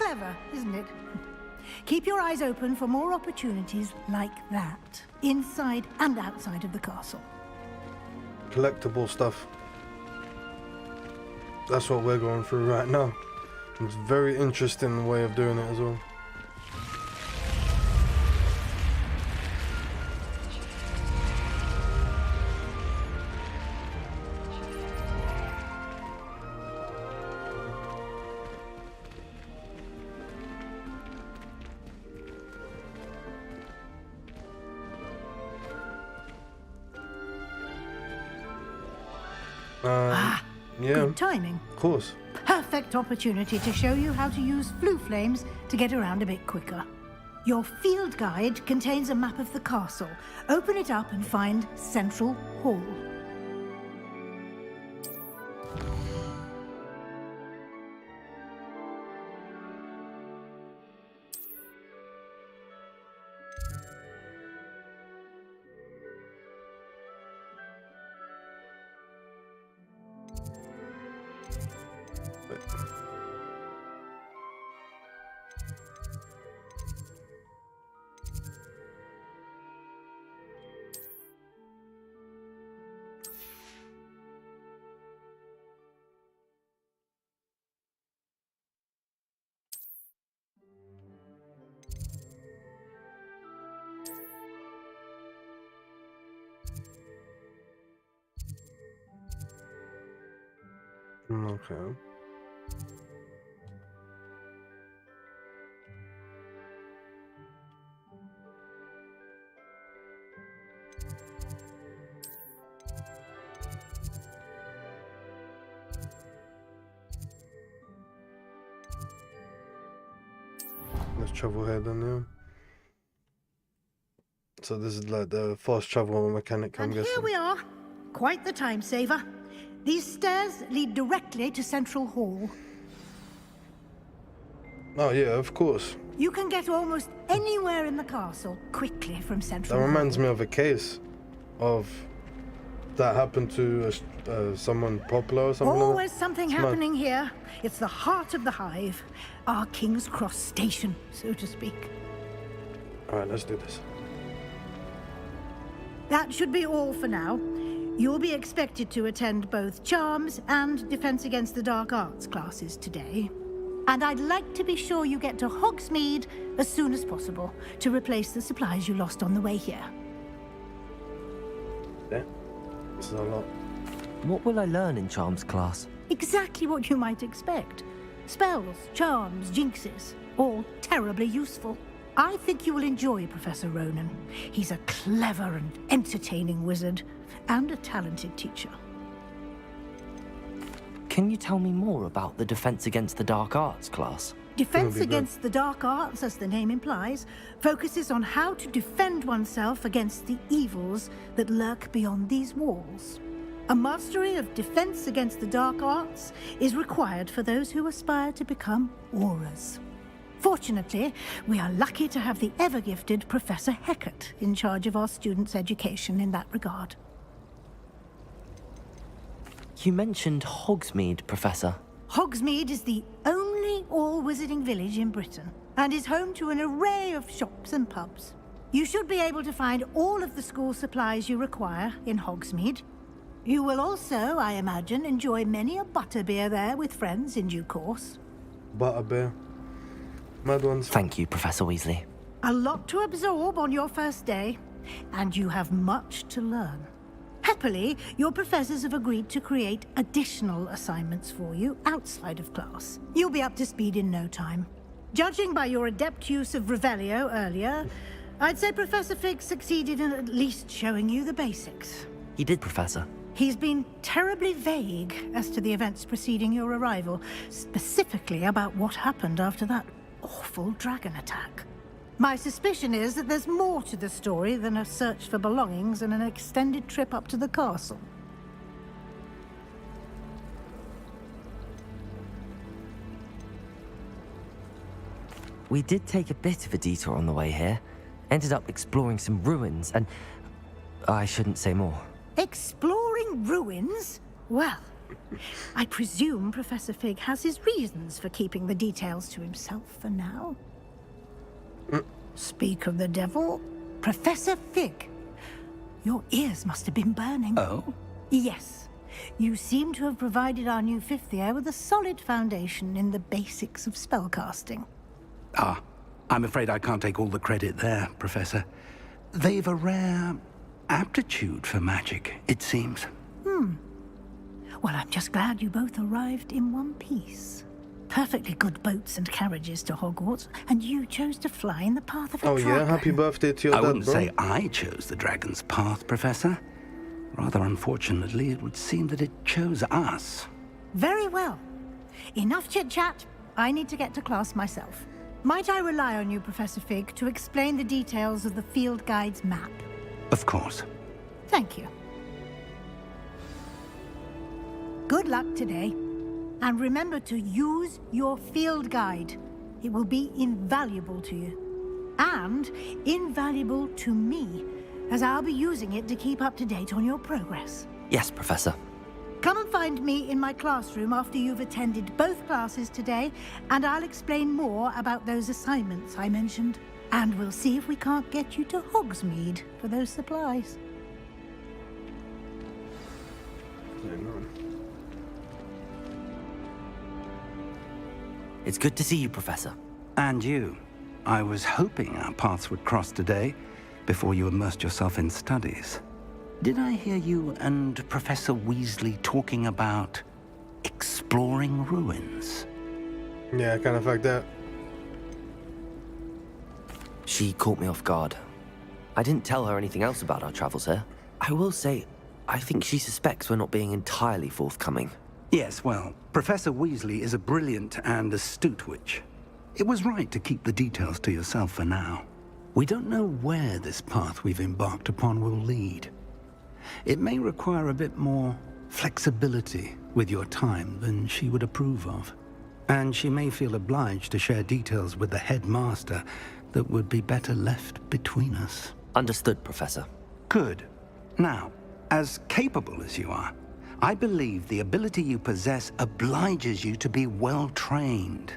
Clever, isn't it? Keep your eyes open for more opportunities like that, inside and outside of the castle. Collectible stuff. That's what we're going through right now. It's a very interesting way of doing it as well. Yeah. Good timing. Of course. Perfect opportunity to show you how to use flue flames to get around a bit quicker. Your field guide contains a map of the castle. Open it up and find Central Hall. Okay. Let's travel here then, yeah. So this is like the fast travel mechanic, I'm guessing. Here we are. Quite the time saver. These stairs lead directly to Central Hall. Oh yeah, of course. You can get almost anywhere in the castle quickly from Central That Hall. reminds me of a case of that happened to someone popular or something. Always like that. something It's mad. happening here. It's the heart of the hive. Our King's Cross station, so to speak. Alright, let's do this. That should be all for now. You'll be expected to attend both Charms and Defense Against the Dark Arts classes today. And I'd like to be sure you get to Hogsmeade as soon as possible to replace the supplies you lost on the way here. Yeah, this is a lot. What will I learn in Charms class? Exactly what you might expect. Spells, charms, jinxes, all terribly useful. I think you will enjoy Professor Ronan. He's a clever and entertaining wizard, and a talented teacher. Can you tell me more about the Defense Against the Dark Arts class? Defense Against the Dark Arts, as the name implies, focuses on how to defend oneself against the evils that lurk beyond these walls. A mastery of Defense Against the Dark Arts is required for those who aspire to become Auras. Fortunately, we are lucky to have the ever-gifted Professor Hecat in charge of our students' education in that regard. You mentioned Hogsmeade, Professor. Hogsmeade is the only all-wizarding village in Britain and is home to an array of shops and pubs. You should be able to find all of the school supplies you require in Hogsmeade. You will also, I imagine, enjoy many a butterbeer there with friends in due course. Butterbeer. Mad ones. Thank you, Professor Weasley. A lot to absorb on your first day, and you have much to learn. Happily, your professors have agreed to create additional assignments for you outside of class. You'll be up to speed in no time. Judging by your adept use of Revelio earlier, I'd say Professor Fig succeeded in at least showing you the basics. He did, Professor. He's been terribly vague as to the events preceding your arrival, specifically about what happened after that awful dragon attack. My suspicion is that there's more to the story than a search for belongings and an extended trip up to the castle. We did take a bit of a detour on the way here. Ended up exploring some ruins and... I shouldn't say more. Exploring ruins? Well, I presume Professor Fig has his reasons for keeping the details to himself for now. Speak of the devil, Professor Fig. Your ears must have been burning. Oh? Yes. You seem to have provided our new fifth year with a solid foundation in the basics of spellcasting. Ah, I'm afraid I can't take all the credit there, Professor. They've a rare aptitude for magic, it seems. Well, I'm just glad you both arrived in one piece. Perfectly good boats and carriages to Hogwarts, and you chose to fly in the path of a dragon. Oh yeah, happy birthday to your I dad, wouldn't bro. say I chose the dragon's path, Professor. Rather unfortunately, it would seem that it chose us. Very well. Enough chit-chat. I need to get to class myself. Might I rely on you, Professor Fig, to explain the details of the field guide's map? Of course. Thank you. Good luck today. And remember to use your field guide. It will be invaluable to you. And invaluable to me, as I'll be using it to keep up to date on your progress. Yes, Professor. Come and find me in my classroom after you've attended both classes today, and I'll explain more about those assignments I mentioned. And we'll see if we can't get you to Hogsmeade for those supplies. It's good to see you, Professor. And you. I was hoping our paths would cross today, before you immersed yourself in studies. Did I hear you and Professor Weasley talking about exploring ruins? Yeah, kind of like that. She caught me off guard. I didn't tell her anything else about our travels here. I will say, I think she suspects we're not being entirely forthcoming. Yes, well, Professor Weasley is a brilliant and astute witch. It was right to keep the details to yourself for now. We don't know where this path we've embarked upon will lead. It may require a bit more flexibility with your time than she would approve of. And she may feel obliged to share details with the headmaster that would be better left between us. Understood, Professor. Good. Now, as capable as you are, I believe the ability you possess obliges you to be well-trained.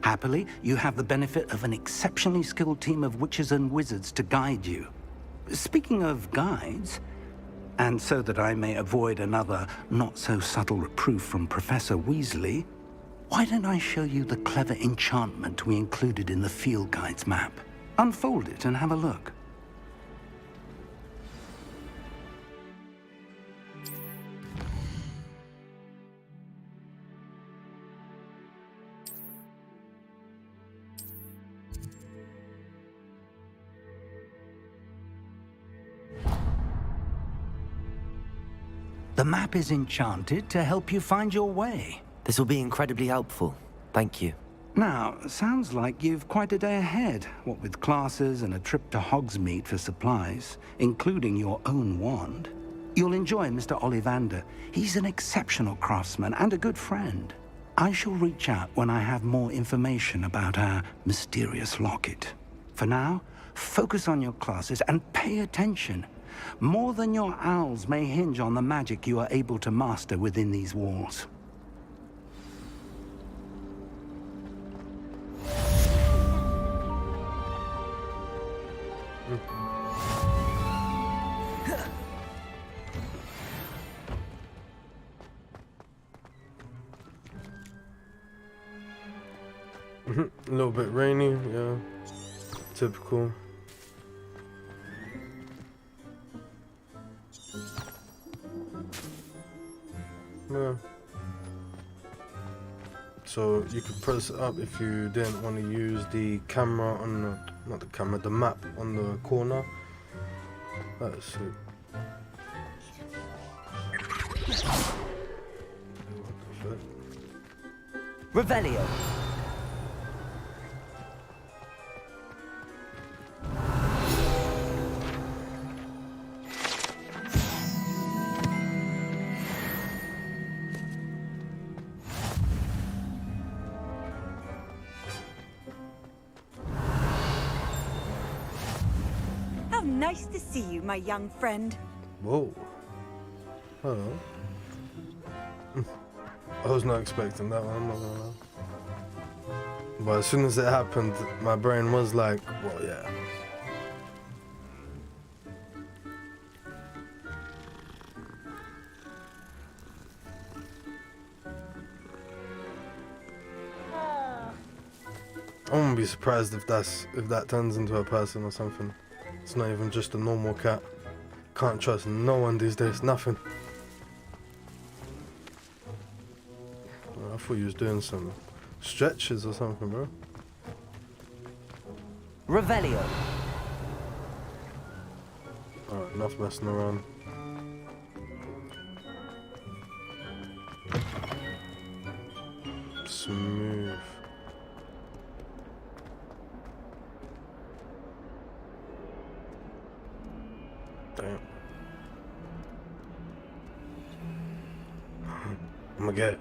Happily, you have the benefit of an exceptionally skilled team of witches and wizards to guide you. Speaking of guides, and so that I may avoid another not-so-subtle reproof from Professor Weasley, why don't I show you the clever enchantment we included in the field guide's map? Unfold it and have a look. The map is enchanted to help you find your way. This will be incredibly helpful. Thank you. Now, sounds like you've quite a day ahead, what with classes and a trip to Hogsmeade for supplies, including your own wand. You'll enjoy Mr. Ollivander. He's an exceptional craftsman and a good friend. I shall reach out when I have more information about our mysterious locket. For now, focus on your classes and pay attention. More than your owls may hinge on the magic you are able to master within these walls. A little bit rainy, yeah. Typical. Yeah. So you could press it up if you didn't want to use the camera on the, not the camera, the map on the corner. That's it. Revelio. Nice to see you, my young friend. Whoa. Hello. I was not expecting that one, I'm not gonna lie. But as soon as it happened, my brain was like, well, yeah. I wouldn't be surprised if that turns into a person or something. It's not even just a normal cat. Can't trust no one these days, nothing. I thought you was doing some stretches or something, bro. Revelio. Alright, enough messing around. Smooth. Damn. I'm gonna get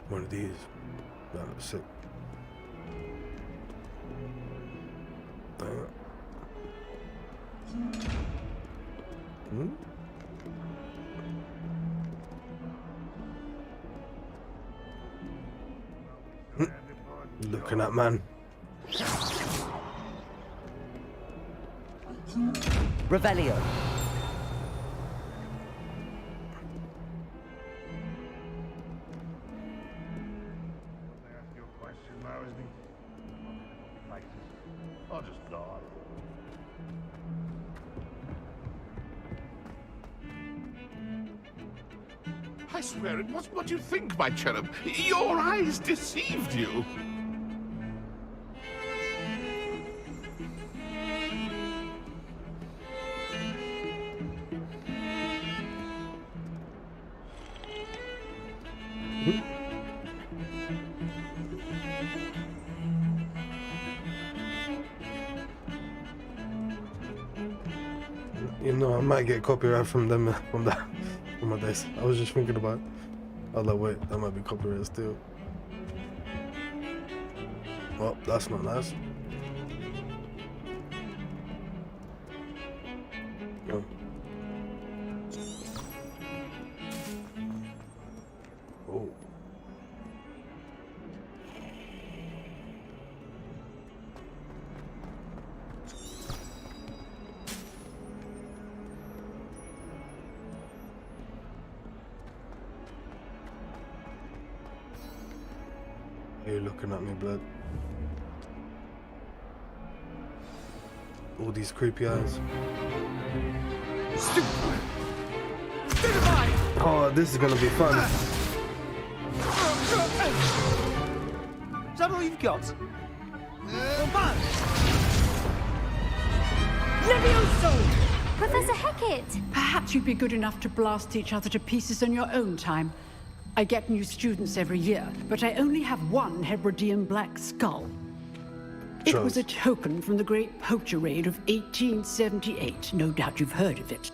one of these. That looks sick. Damn. Looking at man. Revelio. I'll just die. I swear it wasn't what you think, my cherub. Your eyes deceived you. You know, I might get copyright from them, from this. I was just thinking about it. I was like, wait, that might be copyright still. Well, that's not nice. No. Oh. You're looking at me, blood. All these creepy eyes. Oh, this is gonna be fun. Is that all you've got? Levioso! Professor Hecat! Perhaps you'd be good enough to blast each other to pieces in your own time. I get new students every year, but I only have one Hebridean black skull. It was a token from the Great Poacher Raid of 1878. No doubt you've heard of it.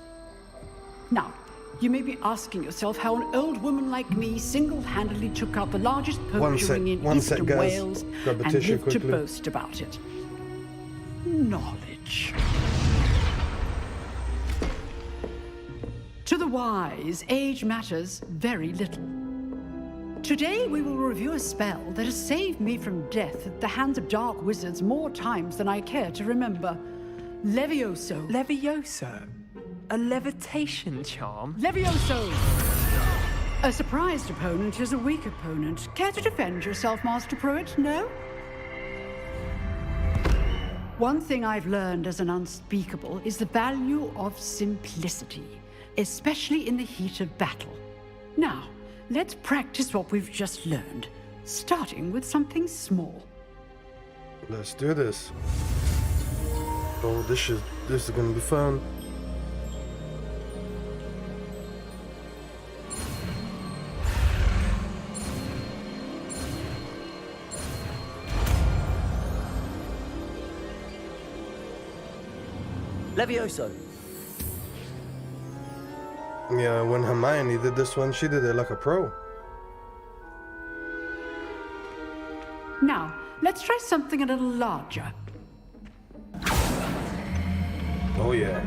Now, you may be asking yourself how an old woman like me single-handedly took out the largest poacher ring in Eastern Wales and lived to boast about it. Knowledge. To the wise, age matters very little. Today we will review a spell that has saved me from death at the hands of dark wizards more times than I care to remember. Levioso. Levioso? A levitation charm? Levioso! A surprised opponent is a weak opponent. Care to defend yourself, Master Pruitt? No? One thing I've learned as an unspeakable is the value of simplicity, especially in the heat of battle. Now, let's practice what we've just learned, starting with something small. Let's do this. Oh, this is gonna be fun. Levioso. Yeah, when Hermione did this one, she did it like a pro. Now, let's try something a little larger. Oh yeah.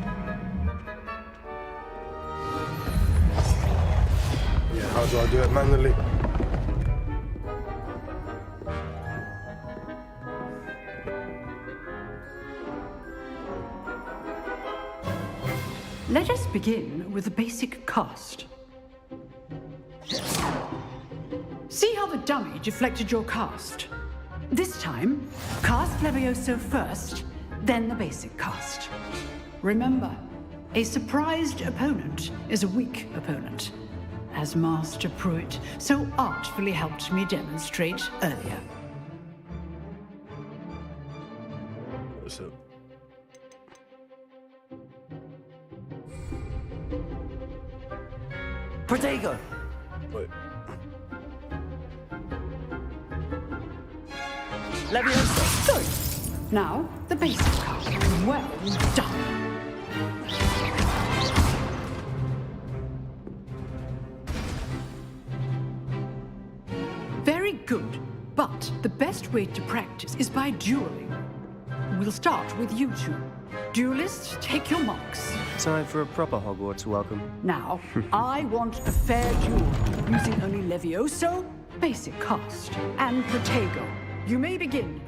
How do I do it manually? Let us begin with the basic cast. See how the dummy deflected your cast? This time, cast Levioso first, then the basic cast. Remember, a surprised opponent is a weak opponent, as Master Pruitt so artfully helped me demonstrate earlier. What's up? Protego! Wait. Leviosa! Good. Now, the basic cast. Well done. Very good. But the best way to practice is by dueling. We'll start with you two. Duelists, take your marks. Time for a proper Hogwarts welcome. Now, I want a fair duel, using only Levioso, basic cast, and Protego. You may begin.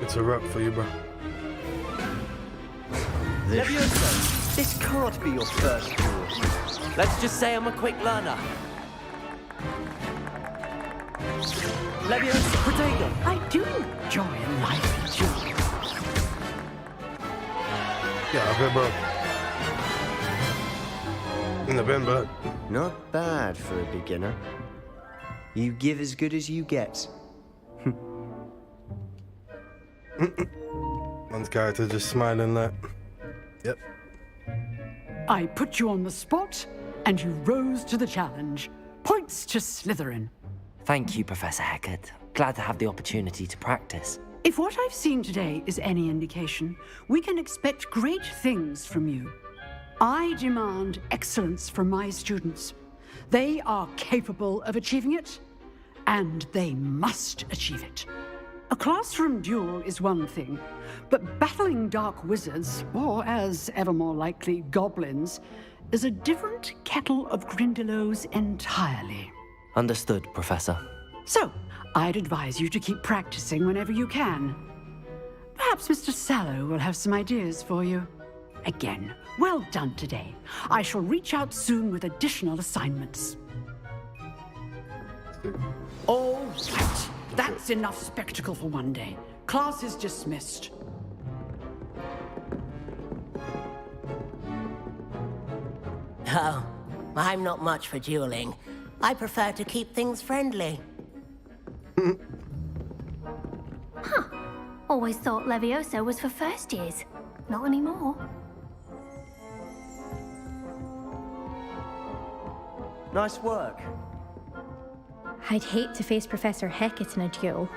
It's a wrap for you, bro. Leviosa! This can't be your first duel. Let's just say I'm a quick learner. Leviosa, Protego! I do enjoy a lively duel. Yeah, I bet, bro. November. Not bad for a beginner. You give as good as you get. One's character just smiling like, yep. I put you on the spot, and you rose to the challenge. Points to Slytherin. Thank you, Professor Hecat. Glad to have the opportunity to practice. If what I've seen today is any indication, we can expect great things from you. I demand excellence from my students. They are capable of achieving it, and they must achieve it. A classroom duel is one thing, but battling dark wizards, or as ever more likely, goblins, is a different kettle of Grindylows entirely. Understood, Professor. So, I'd advise you to keep practicing whenever you can. Perhaps Mr. Sallow will have some ideas for you. Again, well done today. I shall reach out soon with additional assignments. All right. That's enough spectacle for one day. Class is dismissed. Oh, I'm not much for dueling. I prefer to keep things friendly. Huh. Always thought Levioso was for first years. Not anymore. Nice work. I'd hate to face Professor Hecat in a duel.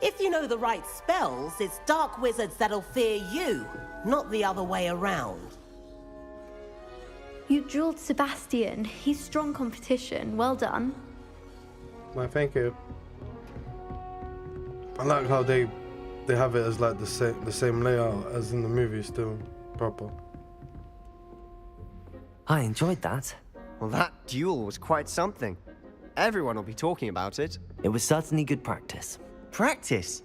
If you know the right spells, it's dark wizards that'll fear you, not the other way around. You dueled Sebastian. He's strong competition. Well done. Why, thank you. I like how they have it as like the same layout as in the movie, still proper. I enjoyed that. Well, that duel was quite something. Everyone will be talking about it. It was certainly good practice. Practice?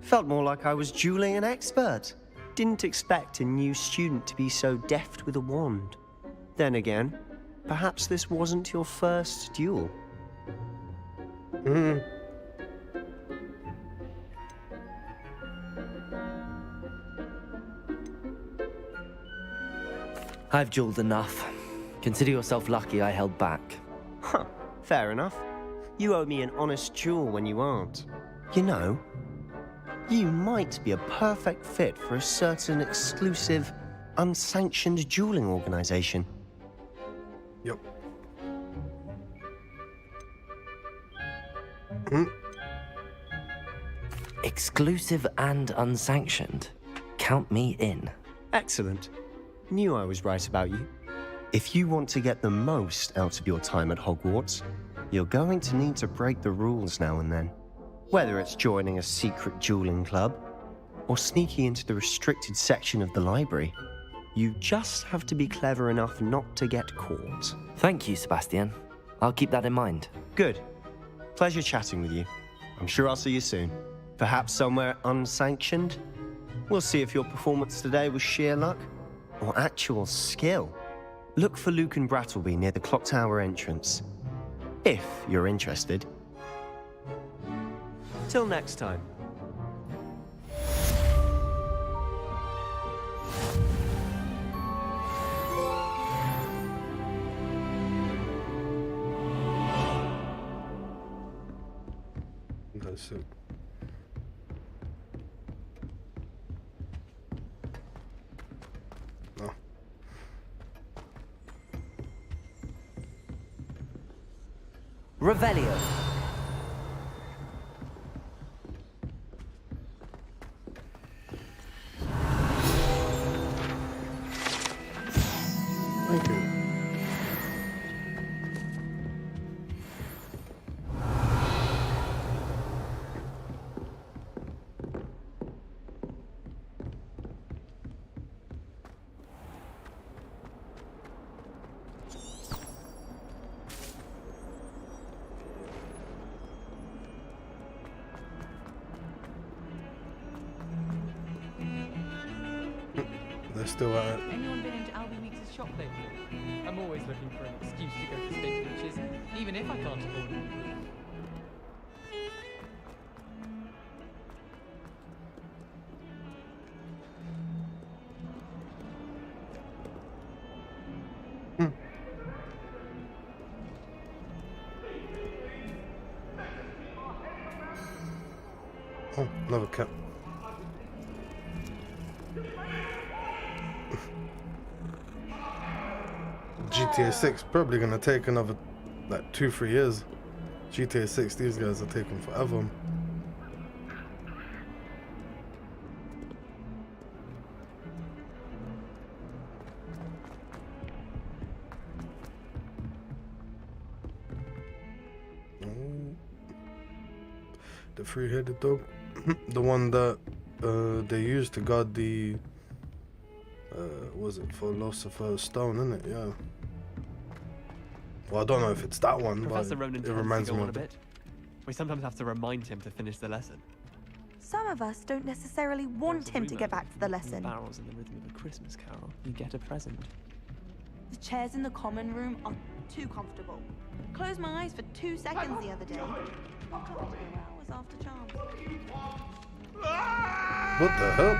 Felt more like I was dueling an expert. Didn't expect a new student to be so deft with a wand. Then again, perhaps this wasn't your first duel. I've dueled enough. Consider yourself lucky I held back. Huh, fair enough. You owe me an honest duel when you aren't. You know, you might be a perfect fit for a certain exclusive, unsanctioned dueling organization. Yep. Exclusive and unsanctioned. Count me in. Excellent. Knew I was right about you. If you want to get the most out of your time at Hogwarts, you're going to need to break the rules now and then. Whether it's joining a secret dueling club, or sneaking into the restricted section of the library. You just have to be clever enough not to get caught. Thank you, Sebastian. I'll keep that in mind. Good. Pleasure chatting with you. I'm sure I'll see you soon. Perhaps somewhere unsanctioned? We'll see if your performance today was sheer luck or actual skill. Look for Luke and Brattleby near the clock tower entrance, if you're interested. Till next time. That's it. No. Revelio. Thank you. They're still at it. Anyone been into Albie Weeks' shop lately? I'm always looking for an excuse to go to steak lunches, even if I can't afford it. Oh, another cat. GTA 6 probably gonna take another like 2-3 years. GTA 6, these guys are taking forever. The three-headed dog, the one that they used to guard the was it Philosopher's Stone, isn't it? Yeah. Well, I don't know if it's that one, Professor but Ronan it tends reminds to go me on a of it. bit. We sometimes have to remind him to finish the lesson. Some of us don't necessarily want him to get back to the lesson. Barrels in the rhythm of a Christmas carol. You get a present. The chairs in the common room are too comfortable. Closed my eyes for 2 seconds the other day. 2 hours after charms. What the hell?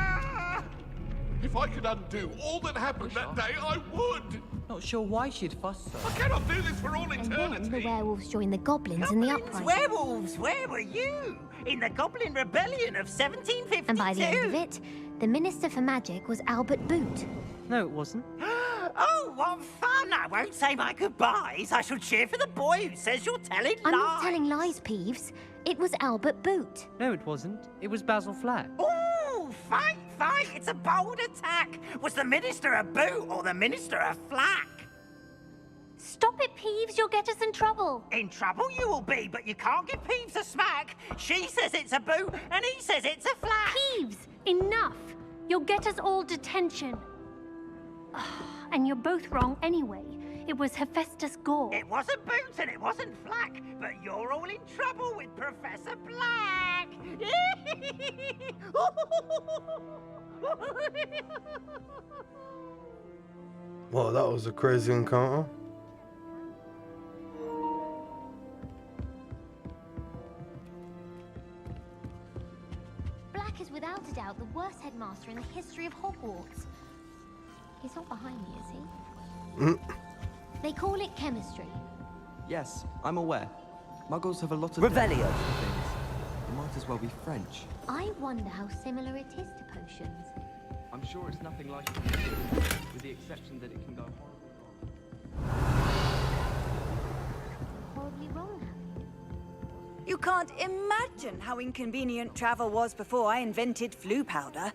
If I could undo all that happened that day, I would! Not sure why she'd fuss so. I cannot do this for all And eternity! then the werewolves joined the goblins in the uprising. Werewolves, where were you? In the Goblin Rebellion of 1752? And by the end of it, the Minister for Magic was Albert Boot. No, it wasn't. Oh, what fun! I won't say my goodbyes. I shall cheer for the boy who says you're telling I'm lies. not telling lies, Peeves. It was Albert Boot. No, it wasn't. It was Basil Flack. Ooh, fight, fight! It's a bold attack. Was the Minister a boot or the Minister a flack? Stop it, Peeves. You'll get us in trouble. In trouble you will be, but you can't give Peeves a smack. She says it's a boot, and he says it's a flack. Peeves, enough. You'll get us all detention. And you're both wrong anyway. It was Hephaestus Gore. It wasn't boot and it wasn't flack, but you're all in trouble with Professor Black. Well, that was a crazy encounter. Black is without a doubt the worst headmaster in the history of Hogwarts. He's not behind me, is he? They call it chemistry. Yes, I'm aware. Muggles have a lot of Revelio. things. It might as well be French. I wonder how similar it is to potions. I'm sure it's nothing like it, with the exception that it can go Horribly wrong, Harry. You can't imagine how inconvenient travel was before I invented flu powder.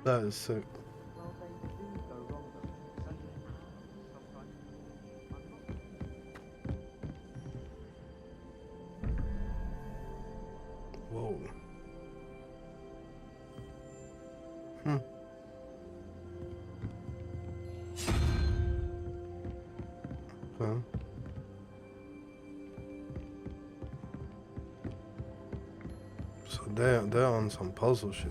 That is sick. Whoa. Okay. So they're on some puzzle shit.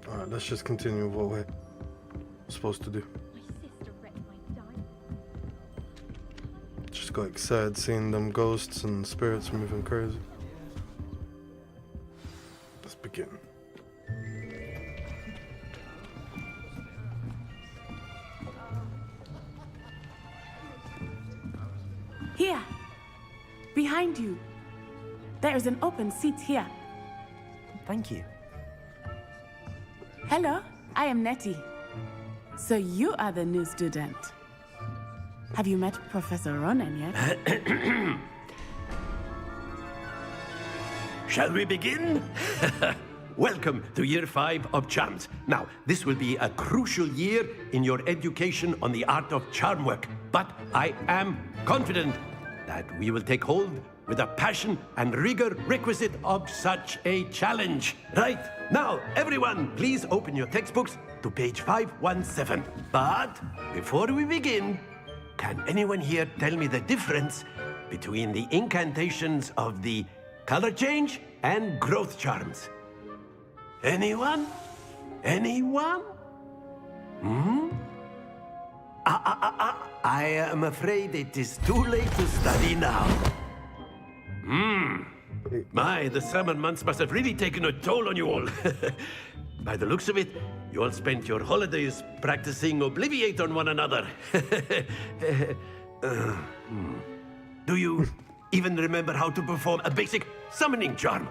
Alright, let's just continue with what we're supposed to do. Just got excited seeing them ghosts and spirits moving crazy. Let's begin. Here, behind you. There is an open seat here. Thank you. Hello, I am Nettie. So you are the new student. Have you met Professor Ronan yet? Shall we begin? Welcome to Year 5 of Charms. Now, this will be a crucial year in your education on the art of charm work, but I am confident that we will take hold with the passion and rigor requisite of such a challenge. Right, now, everyone, please open your textbooks to page 517. But before we begin, can anyone here tell me the difference between the incantations of the color change and growth charms? Anyone? Anyone? Hmm? I am afraid it is too late to study now. My, the summer months must have really taken a toll on you all. By the looks of it, you all spent your holidays practicing Obliviate on one another. Do you even remember how to perform a basic summoning charm?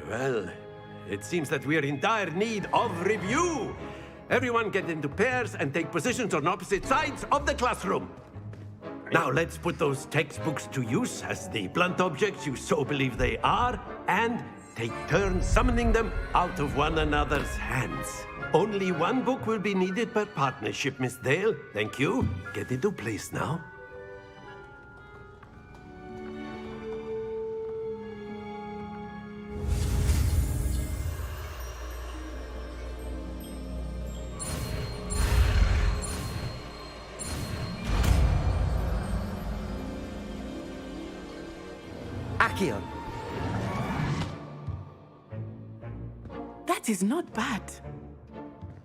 Well, it seems that we are in dire need of review. Everyone get into pairs and take positions on opposite sides of the classroom. Now let's put those textbooks to use as the blunt objects you so believe they are, and take turns summoning them out of one another's hands. Only one book will be needed per partnership, Miss Dale. Thank you. Get into place now. Akio. That is not bad.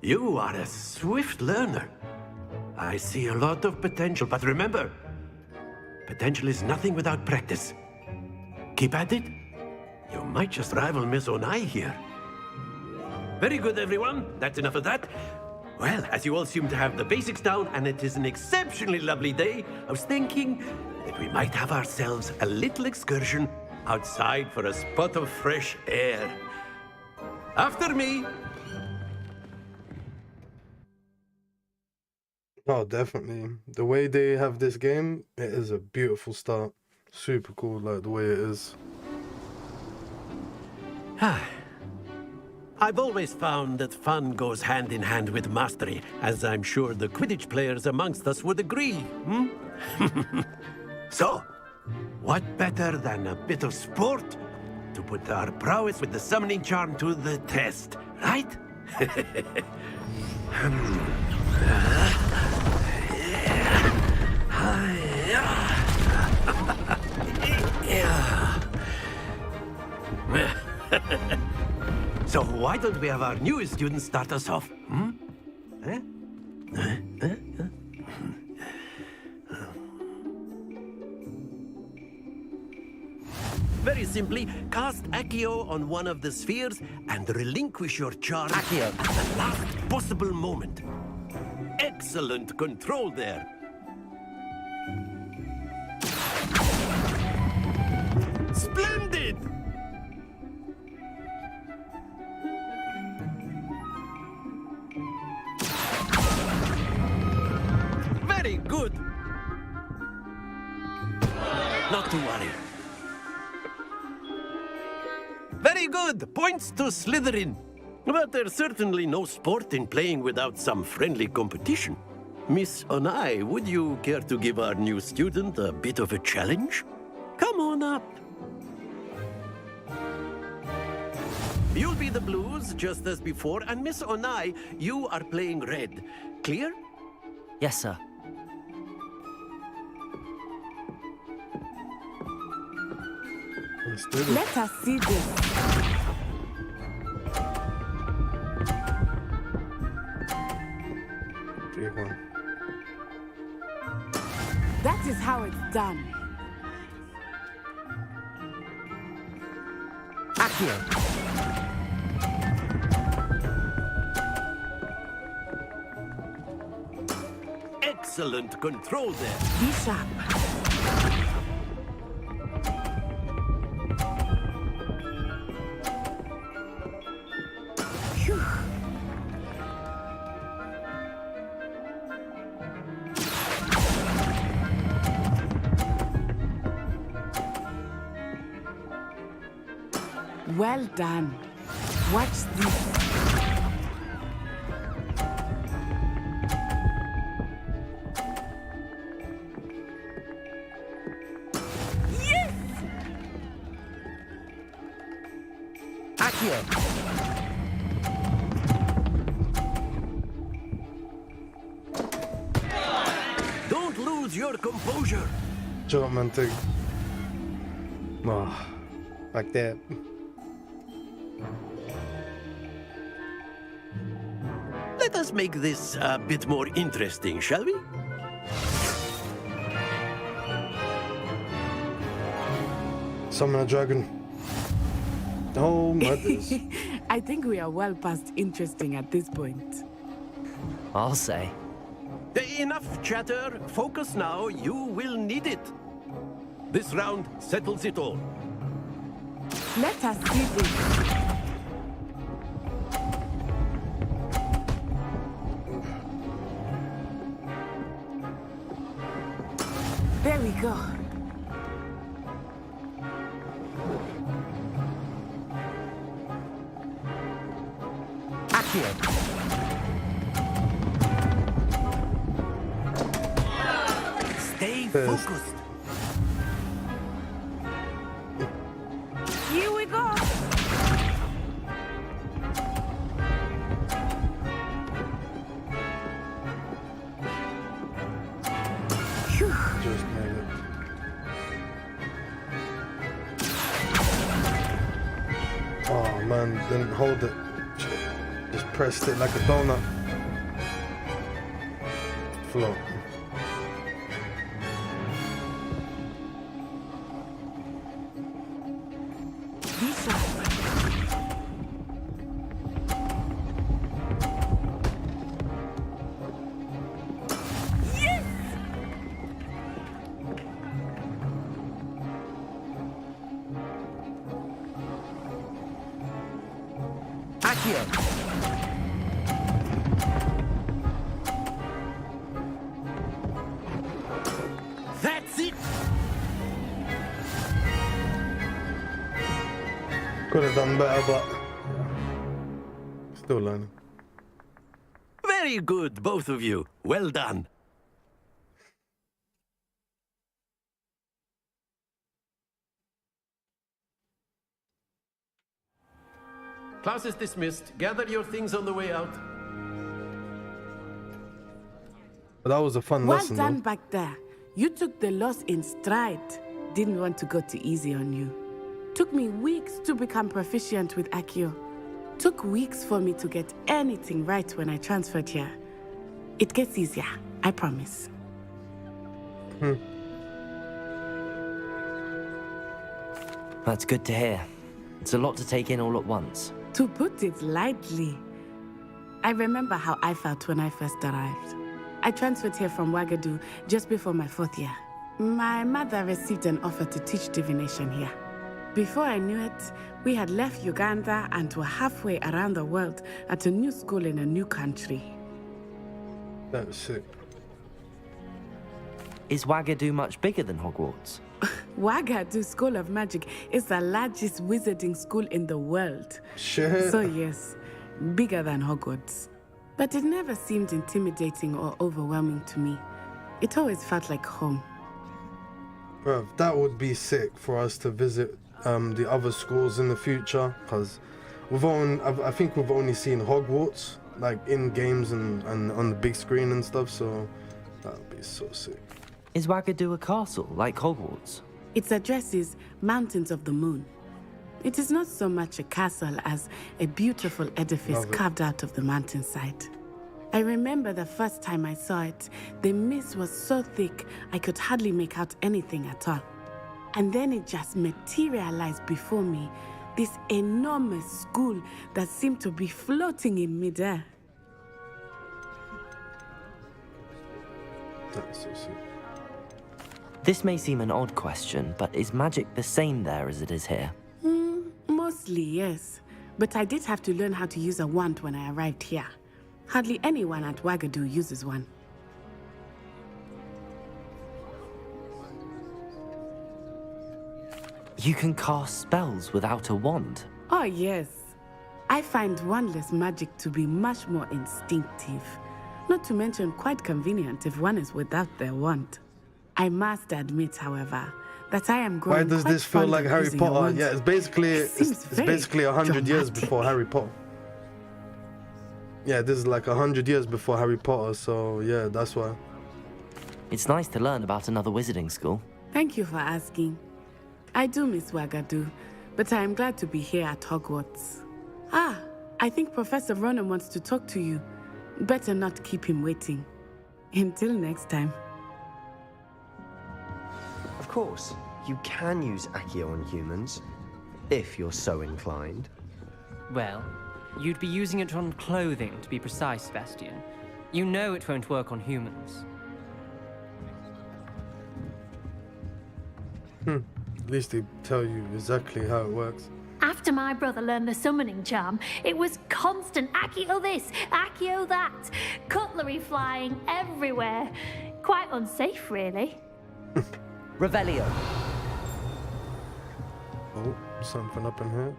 You are a swift learner. I see a lot of potential, but remember, potential is nothing without practice. Keep at it. You might just rival Miss Onai here. Very good, everyone. That's enough of that. Well, as you all seem to have the basics down, and it is an exceptionally lovely day, I was thinking that we might have ourselves a little excursion outside for a spot of fresh air. After me. Oh, definitely. The way they have this game, it is a beautiful start. Super cool, like the way it is. I've always found that fun goes hand in hand with mastery, as I'm sure the Quidditch players amongst us would agree. So, what better than a bit of sport to put our prowess with the summoning charm to the test, right? So why don't we have our newest student start us off? Very simply, cast Accio on one of the spheres and relinquish your charm at the last possible moment. Excellent control there. Splendid! Very good. Not to worry. Very good. Points to Slytherin. But there's certainly no sport in playing without some friendly competition. Miss Onai, would you care to give our new student a bit of a challenge? Come on up. You'll be the blues, just as before, and Miss Onai, you are playing red. Clear? Yes, sir. Let's do this. Let us see this. Big one. That is how it's done. Accio. Excellent control there. Be sharp. Phew. Well done. Watch this. Accio. Don't lose your composure. Jumpman thing. Oh, like that. Let us make this a bit more interesting, shall we? Summon a dragon. Oh, mothers. I think we are well past interesting at this point. I'll say. Enough chatter. Focus now. You will need it. This round settles it all. Let us see this. There we go. Accio. Stay focused. Here we go. Phew. Just made it. Oh man, didn't hold it. Just pressed it like a donut. Float. Be sharp. Yes! Accio. That's it. Could have done better, but still learning. Very good, both of you. Well done. Class is dismissed. Gather your things on the way out. But that was a fun Well lesson, done though. back there. You took the loss in stride. Didn't want to go too easy on you. Took me weeks to become proficient with Accio. Took weeks for me to get anything right when I transferred here. It gets easier, I promise. That's good to hear. It's a lot to take in all at once. To put it lightly, I remember how I felt when I first arrived. I transferred here from Wagadu just before my 4th year. My mother received an offer to teach divination here. Before I knew it, we had left Uganda and were halfway around the world at a new school in a new country. That's sick. Is Wagadu much bigger than Hogwarts? Wagadu School of Magic is the largest wizarding school in the world. Shit. So yes, bigger than Hogwarts. But it never seemed intimidating or overwhelming to me. It always felt like home. Bruv, that would be sick for us to visit the other schools in the future, because I think we've only seen Hogwarts, like in games and on the big screen and stuff, so that would be so sick. Is Wagadu a castle, like Hogwarts? Its address is Mountains of the Moon. It is not so much a castle as a beautiful edifice carved out of the mountainside. I remember the first time I saw it, the mist was so thick I could hardly make out anything at all. And then it just materialized before me, this enormous school that seemed to be floating in midair. That's so sick. This may seem an odd question, but is magic the same there as it is here? Mostly, yes. But I did have to learn how to use a wand when I arrived here. Hardly anyone at Wagadu uses one. You can cast spells without a wand? Oh, yes. I find wandless magic to be much more instinctive. Not to mention quite convenient if one is without their wand. I must admit, however, that I am growing. Why does this feel like Harry Potter? Yeah, it's basically 100 years before Harry Potter. Yeah, this is like 100 years before Harry Potter, so yeah, that's why. It's nice to learn about another wizarding school. Thank you for asking. I do miss Wagadu, but I am glad to be here at Hogwarts. Ah, I think Professor Ronan wants to talk to you. Better not keep him waiting. Until next time. Of course, you can use Accio on humans, if you're so inclined. Well, you'd be using it on clothing, to be precise, Sebastian. You know it won't work on humans. At least they tell you exactly how it works. After my brother learned the summoning charm, it was constant Accio this, Accio that, cutlery flying everywhere. Quite unsafe, really. Revelio. Oh, something up in here.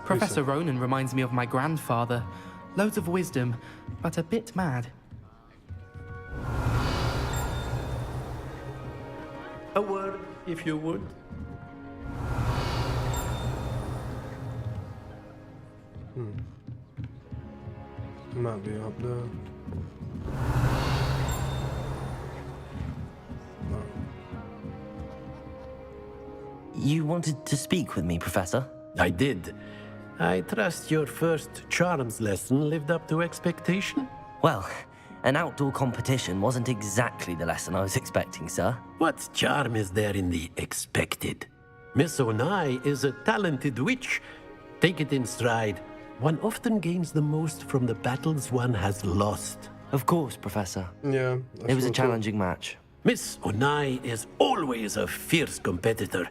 Professor Ronan reminds me of my grandfather. Loads of wisdom, but a bit mad. A word, if you would. Might be up there. You wanted to speak with me, Professor? I did. I trust your first charms lesson lived up to expectation? Well, an outdoor competition wasn't exactly the lesson I was expecting, sir. What charm is there in the expected? Miss Onai is a talented witch. Take it in stride. One often gains the most from the battles one has lost. Of course, Professor. Yeah. It was a challenging match. Miss Onai is always a fierce competitor,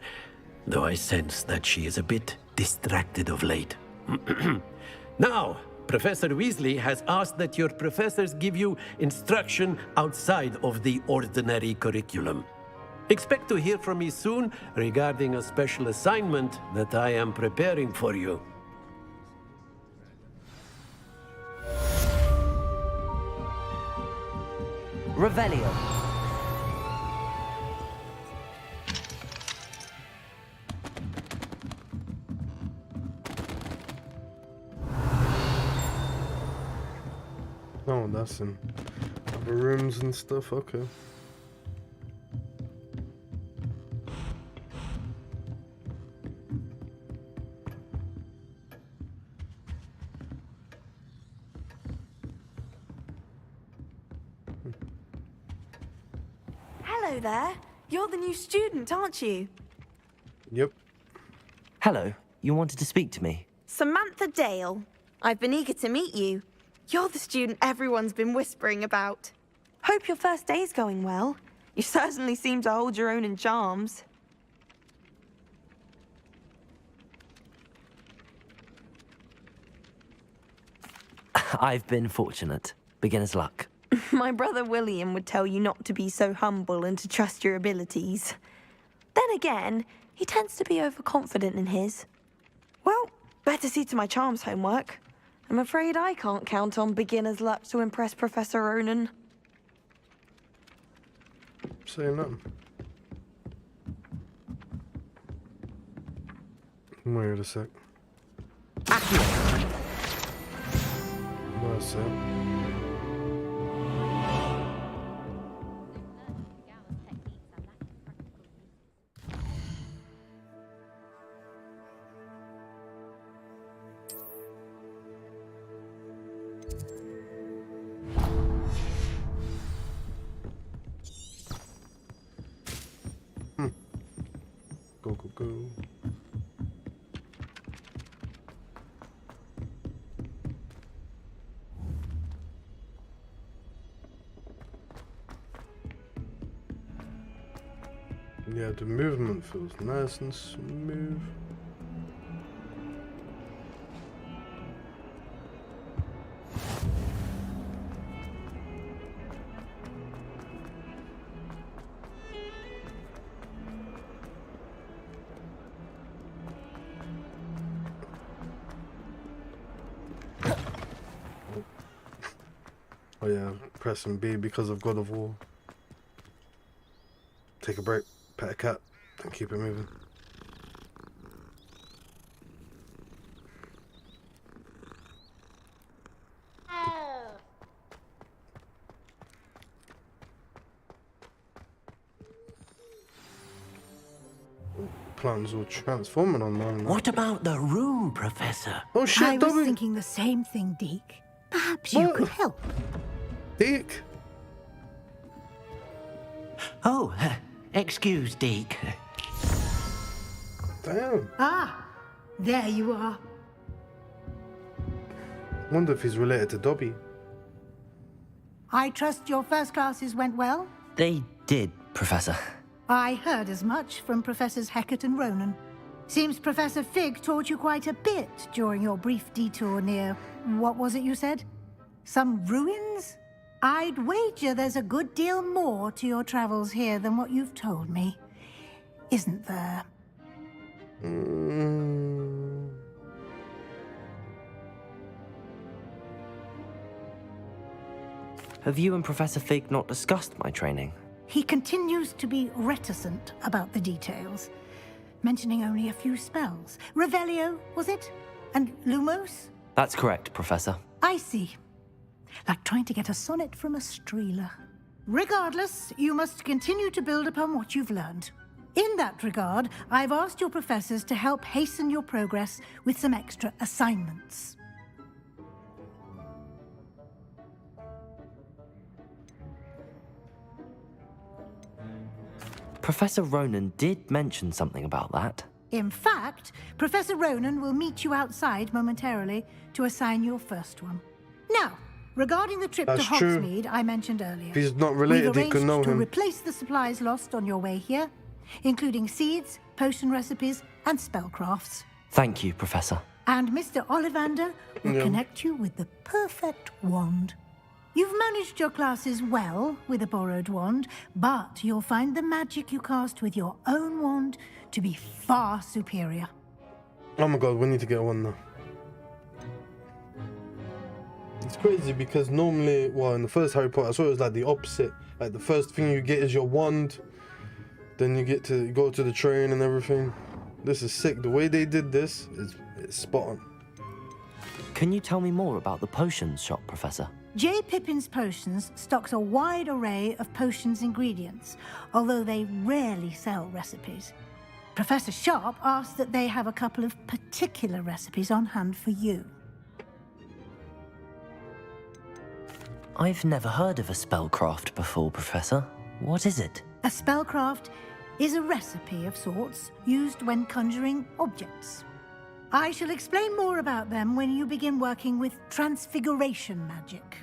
though I sense that she is a bit distracted of late. Now, Professor Weasley has asked that your professors give you instruction outside of the ordinary curriculum. Expect to hear from me soon regarding a special assignment that I am preparing for you. Revelio. Oh, that's in other rooms and stuff, okay. Hello there. You're the new student, aren't you? Yep. Hello. You wanted to speak to me? Samantha Dale. I've been eager to meet you. You're the student everyone's been whispering about. Hope your first day's going well. You certainly seem to hold your own in charms. I've been fortunate. Beginner's luck. My brother William would tell you not to be so humble and to trust your abilities. Then again, he tends to be overconfident in his. Well, better see to my charms homework. I'm afraid I can't count on beginner's luck to impress Professor Ronan. Saying nothing. Wait a sec. Ah, That's it. Go, go, go. Yeah, the movement feels nice and smooth. Oh yeah, pressing B because of God of War. Take a break, pet a cat, and keep it moving. Plans all transforming on man. What about the room, Professor? Oh shit, I was thinking the same thing, Deke. Perhaps you could help. Deke? Oh, excuse, Deke. Damn. Ah, there you are. Wonder if he's related to Dobby. I trust your first classes went well? They did, Professor. I heard as much from Professors Hecat and Ronan. Seems Professor Fig taught you quite a bit during your brief detour near... what was it you said? Some ruins? I'd wager there's a good deal more to your travels here than what you've told me. Isn't there? Have you and Professor Fig not discussed my training? He continues to be reticent about the details, mentioning only a few spells. Revelio, was it? And Lumos? That's correct, Professor. I see. Like trying to get a sonnet from a streeler. Regardless, you must continue to build upon what you've learned. In that regard, I've asked your professors to help hasten your progress with some extra assignments. Professor Ronan did mention something about that. In fact, Professor Ronan will meet you outside momentarily to assign your first one. Now, regarding the trip That's to true. Hogsmeade I mentioned earlier. If he's not related, we've he could know arranged to him. replace the supplies lost on your way here, including seeds, potion recipes, and spellcrafts. Thank you, Professor. And Mr. Ollivander will Yeah. connect you with the perfect wand. You've managed your classes well with a borrowed wand, but you'll find the magic you cast with your own wand to be far superior. Oh my god, we need to get one now. It's crazy because normally, well, in the first Harry Potter, I saw it was like the opposite. Like the first thing you get is your wand, then you get to go to the train and everything. This is sick. The way they did this is spot on. Can you tell me more about the potions shop, Professor? J. Pippin's Potions stocks a wide array of potions ingredients, although they rarely sell recipes. Professor Sharp asked that they have a couple of particular recipes on hand for you. I've never heard of a spellcraft before, Professor. What is it? A spellcraft is a recipe of sorts used when conjuring objects. I shall explain more about them when you begin working with transfiguration magic.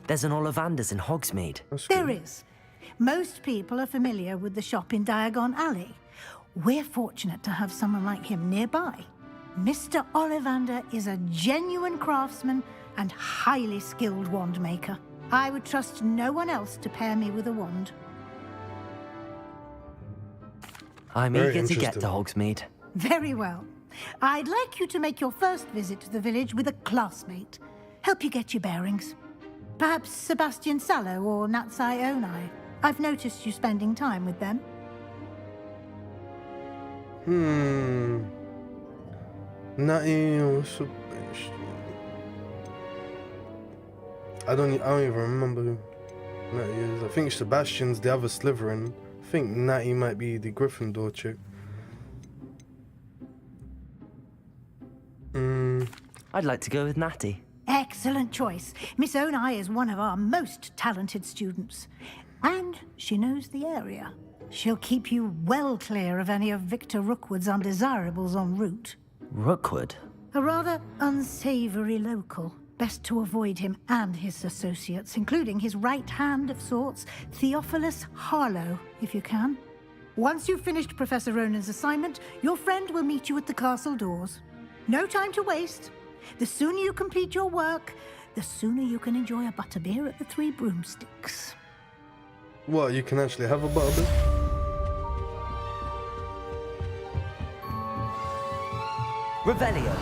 There's an Ollivander's in Hogsmeade. There is. Most people are familiar with the shop in Diagon Alley. We're fortunate to have someone like him nearby. Mr. Ollivander is a genuine craftsman and highly skilled wand maker. I would trust no one else to pair me with a wand. I'm Very eager to get interesting. to Hogsmeade. Very well. I'd like you to make your first visit to the village with a classmate. Help you get your bearings. Perhaps Sebastian Sallow or Natsai Onai. I've noticed you spending time with them. Natty or Sebastian. I don't even remember who Natty is. I think Sebastian's the other Slytherin. I think Natty might be the Gryffindor chick. I'd like to go with Natty. Excellent choice. Miss Onai is one of our most talented students. And she knows the area. She'll keep you well clear of any of Victor Rookwood's undesirables en route. Rookwood? A rather unsavory local. Best to avoid him and his associates, including his right hand of sorts, Theophilus Harlow, if you can. Once you've finished Professor Ronan's assignment, your friend will meet you at the castle doors. No time to waste. The sooner you complete your work, the sooner you can enjoy a butterbeer at the Three Broomsticks. What, you can actually have a butterbeer? Revelio.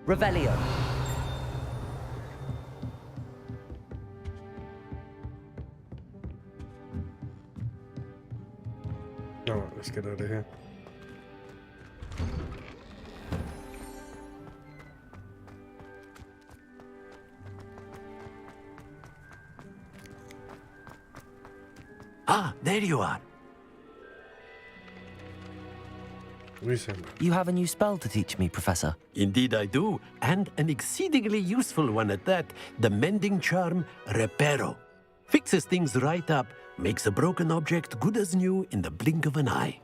Revelio. Alright, let's get out of here. Ah, there you are. Listen. You have a new spell to teach me, Professor. Indeed I do, and an exceedingly useful one at that. The mending charm, Reparo. Fixes things right up, makes a broken object good as new in the blink of an eye.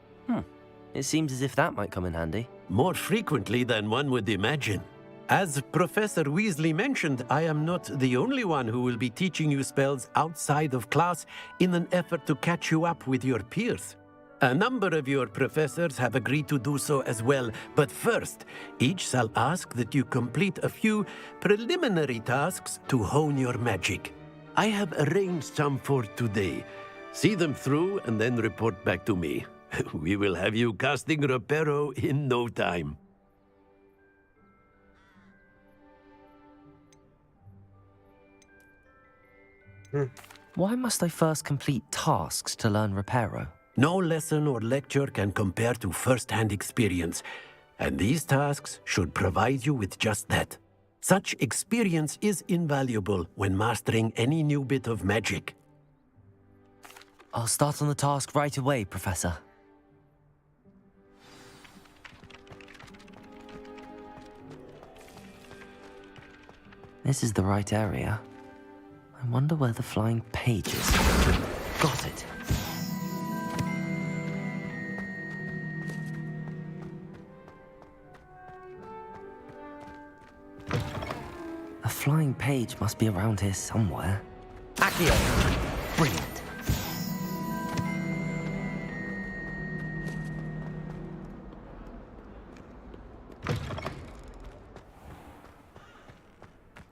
It seems as if that might come in handy. More frequently than one would imagine. As Professor Weasley mentioned, I am not the only one who will be teaching you spells outside of class in an effort to catch you up with your peers. A number of your professors have agreed to do so as well, but first, each shall ask that you complete a few preliminary tasks to hone your magic. I have arranged some for today. See them through and then report back to me. We will have you casting Reparo in no time. Why must I first complete tasks to learn Reparo? No lesson or lecture can compare to first-hand experience, and these tasks should provide you with just that. Such experience is invaluable when mastering any new bit of magic. I'll start on the task right away, Professor. This is the right area. I wonder where the flying page is. Got it. A flying page must be around here somewhere. Accio! Brilliant.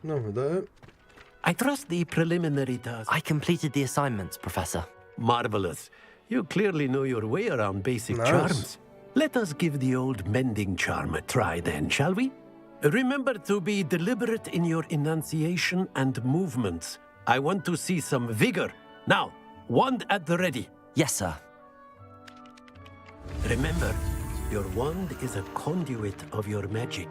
No, that. I trust the preliminary task. I completed the assignments, Professor. Marvelous. You clearly know your way around basic Nice. charms. Let us give the old mending charm a try then, shall we? Remember to be deliberate in your enunciation and movements. I want to see some vigor. Now, wand at the ready. Yes, sir. Remember, your wand is a conduit of your magic.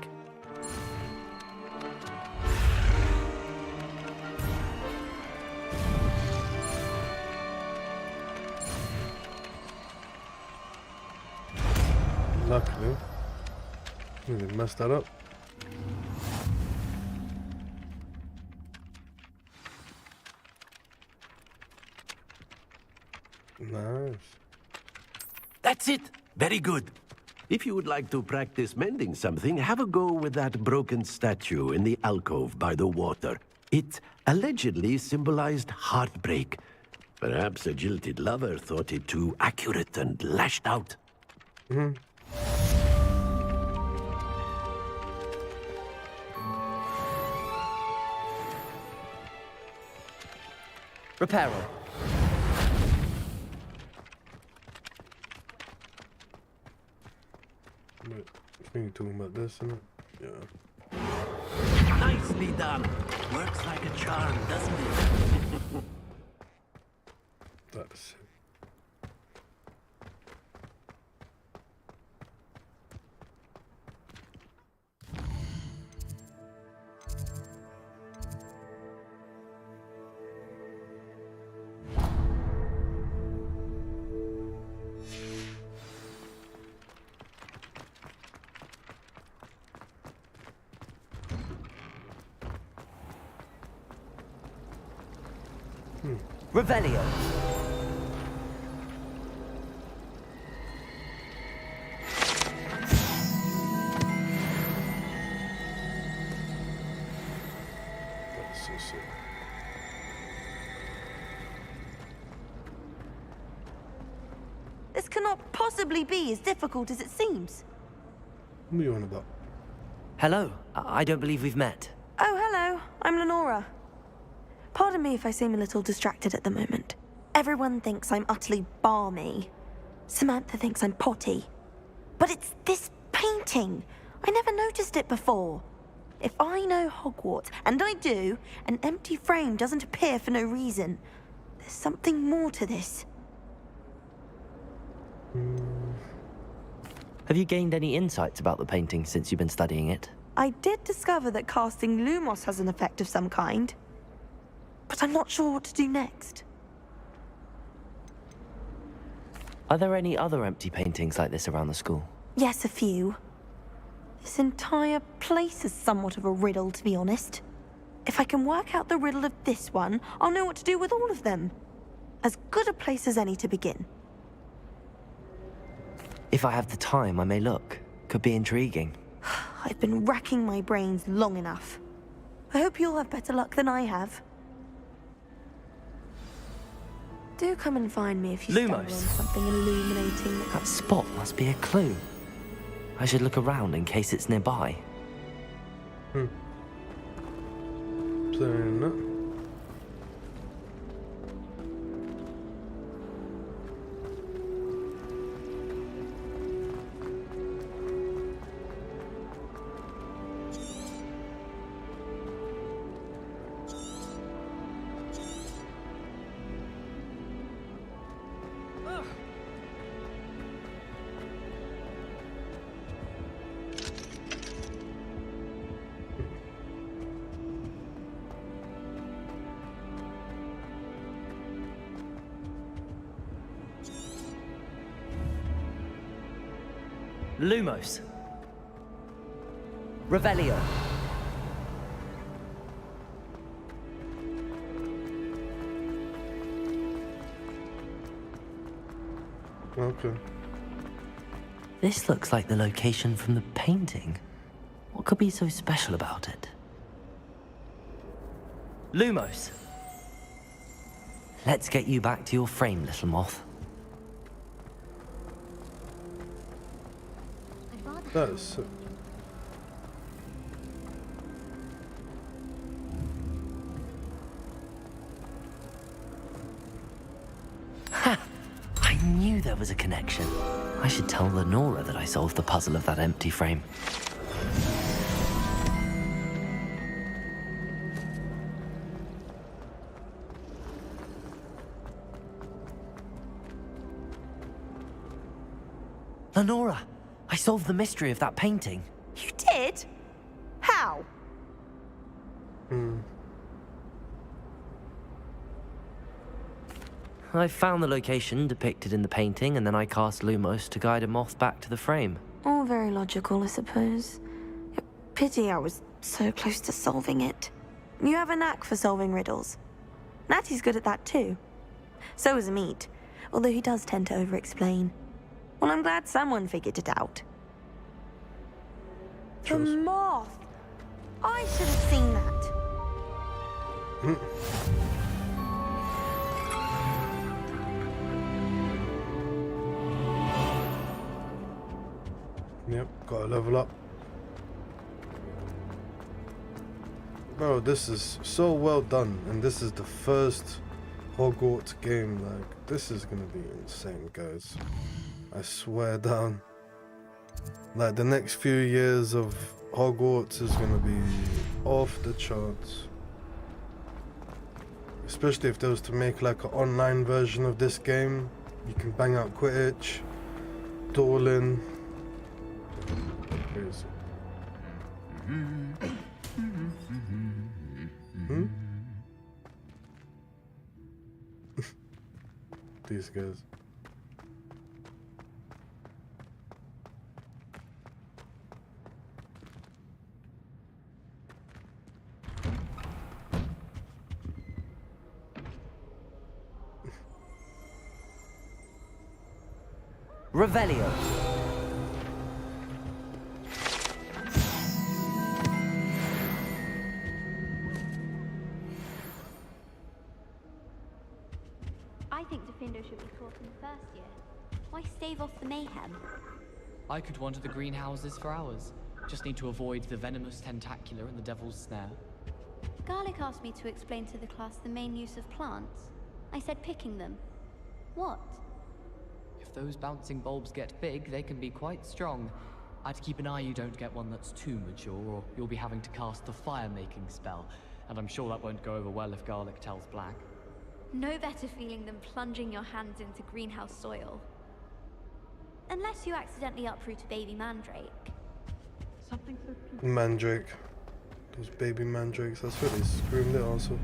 Luckily. Really messed that up. Nice. That's it. Very good. If you would like to practice mending something, have a go with that broken statue in the alcove by the water. It allegedly symbolized heartbreak. Perhaps a jilted lover thought it too accurate and lashed out. Reparo. Wait, I think you're talking about this, isn't it? Yeah. Nicely done. Works like a charm, doesn't it? That's it. Revelio. That's so sick. This cannot possibly be as difficult as it seems. What are you on about? Hello. I don't believe we've met. Oh, hello. I'm Lenora. Pardon me if I seem a little distracted at the moment. Everyone thinks I'm utterly balmy. Samantha thinks I'm potty. But it's this painting. I never noticed it before. If I know Hogwarts, and I do, an empty frame doesn't appear for no reason. There's something more to this. Have you gained any insights about the painting since you've been studying it? I did discover that casting Lumos has an effect of some kind. But I'm not sure what to do next. Are there any other empty paintings like this around the school? Yes, a few. This entire place is somewhat of a riddle, to be honest. If I can work out the riddle of this one, I'll know what to do with all of them. As good a place as any to begin. If I have the time, I may look. Could be intriguing. I've been racking my brains long enough. I hope you'll have better luck than I have. Do come and find me if you stumble on something illuminating. That spot must be a clue. I should look around in case it's nearby. Saying that. Lumos. Revelio. Okay. This looks like the location from the painting. What could be so special about it? Lumos. Let's get you back to your frame, little moth. That is sick. Ha! I knew there was a connection. I should tell Lenora that I solved the puzzle of that empty frame. Lenora! I solved the mystery of that painting. You did? How? I found the location depicted in the painting, and then I cast Lumos to guide a moth back to the frame. All very logical, I suppose. Pity I was so close to solving it. You have a knack for solving riddles. Natty's good at that too. So is Amit, although he does tend to over-explain. Well, I'm glad someone figured it out. The moth! I should have seen that. Yep, gotta level up. Bro, this is so well done, and this is the first Hogwarts game. Like, this is gonna be insane, guys. I swear down. Like, the next few years of Hogwarts is gonna be off the charts. Especially if there was to make like an online version of this game. You can bang out Quidditch, dueling. Crazy. These guys. Revelio. I think Defendo should be taught in the first year. Why stave off the mayhem? I could wander the greenhouses for hours. Just need to avoid the venomous tentacular and the devil's snare. Garlic asked me to explain to the class the main use of plants. I said picking them. What? If those bouncing bulbs get big, they can be quite strong. I'd keep an eye you don't get one that's too mature, or you'll be having to cast the fire-making spell. And I'm sure that won't go over well if Garlic tells Black. No better feeling than plunging your hands into greenhouse soil. Unless you accidentally uproot a baby mandrake. Something so cute. Mandrake. Those baby mandrakes, that's what they screamed it also.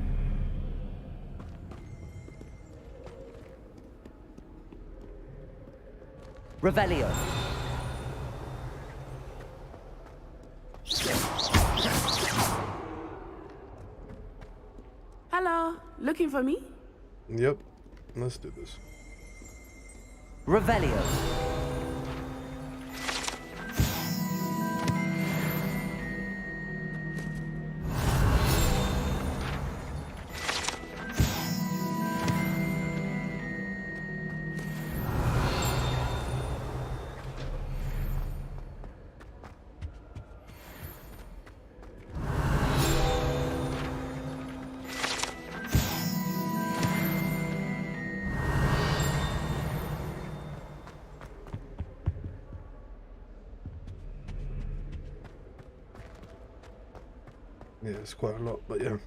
Revelio. Hello, looking for me? Yep, let's do this. Revelio. Yeah, it's quite a lot, but yeah.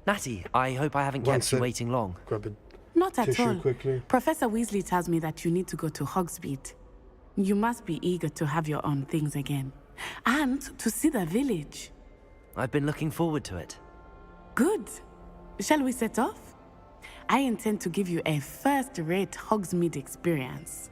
Natty, I hope I haven't kept you waiting long. Grab a Not at tissue all. quickly. Professor Weasley tells me that you need to go to Hogsmeade. You must be eager to have your own things again. And to see the village. I've been looking forward to it. Good. Shall we set off? I intend to give you a first-rate Hogsmeade experience.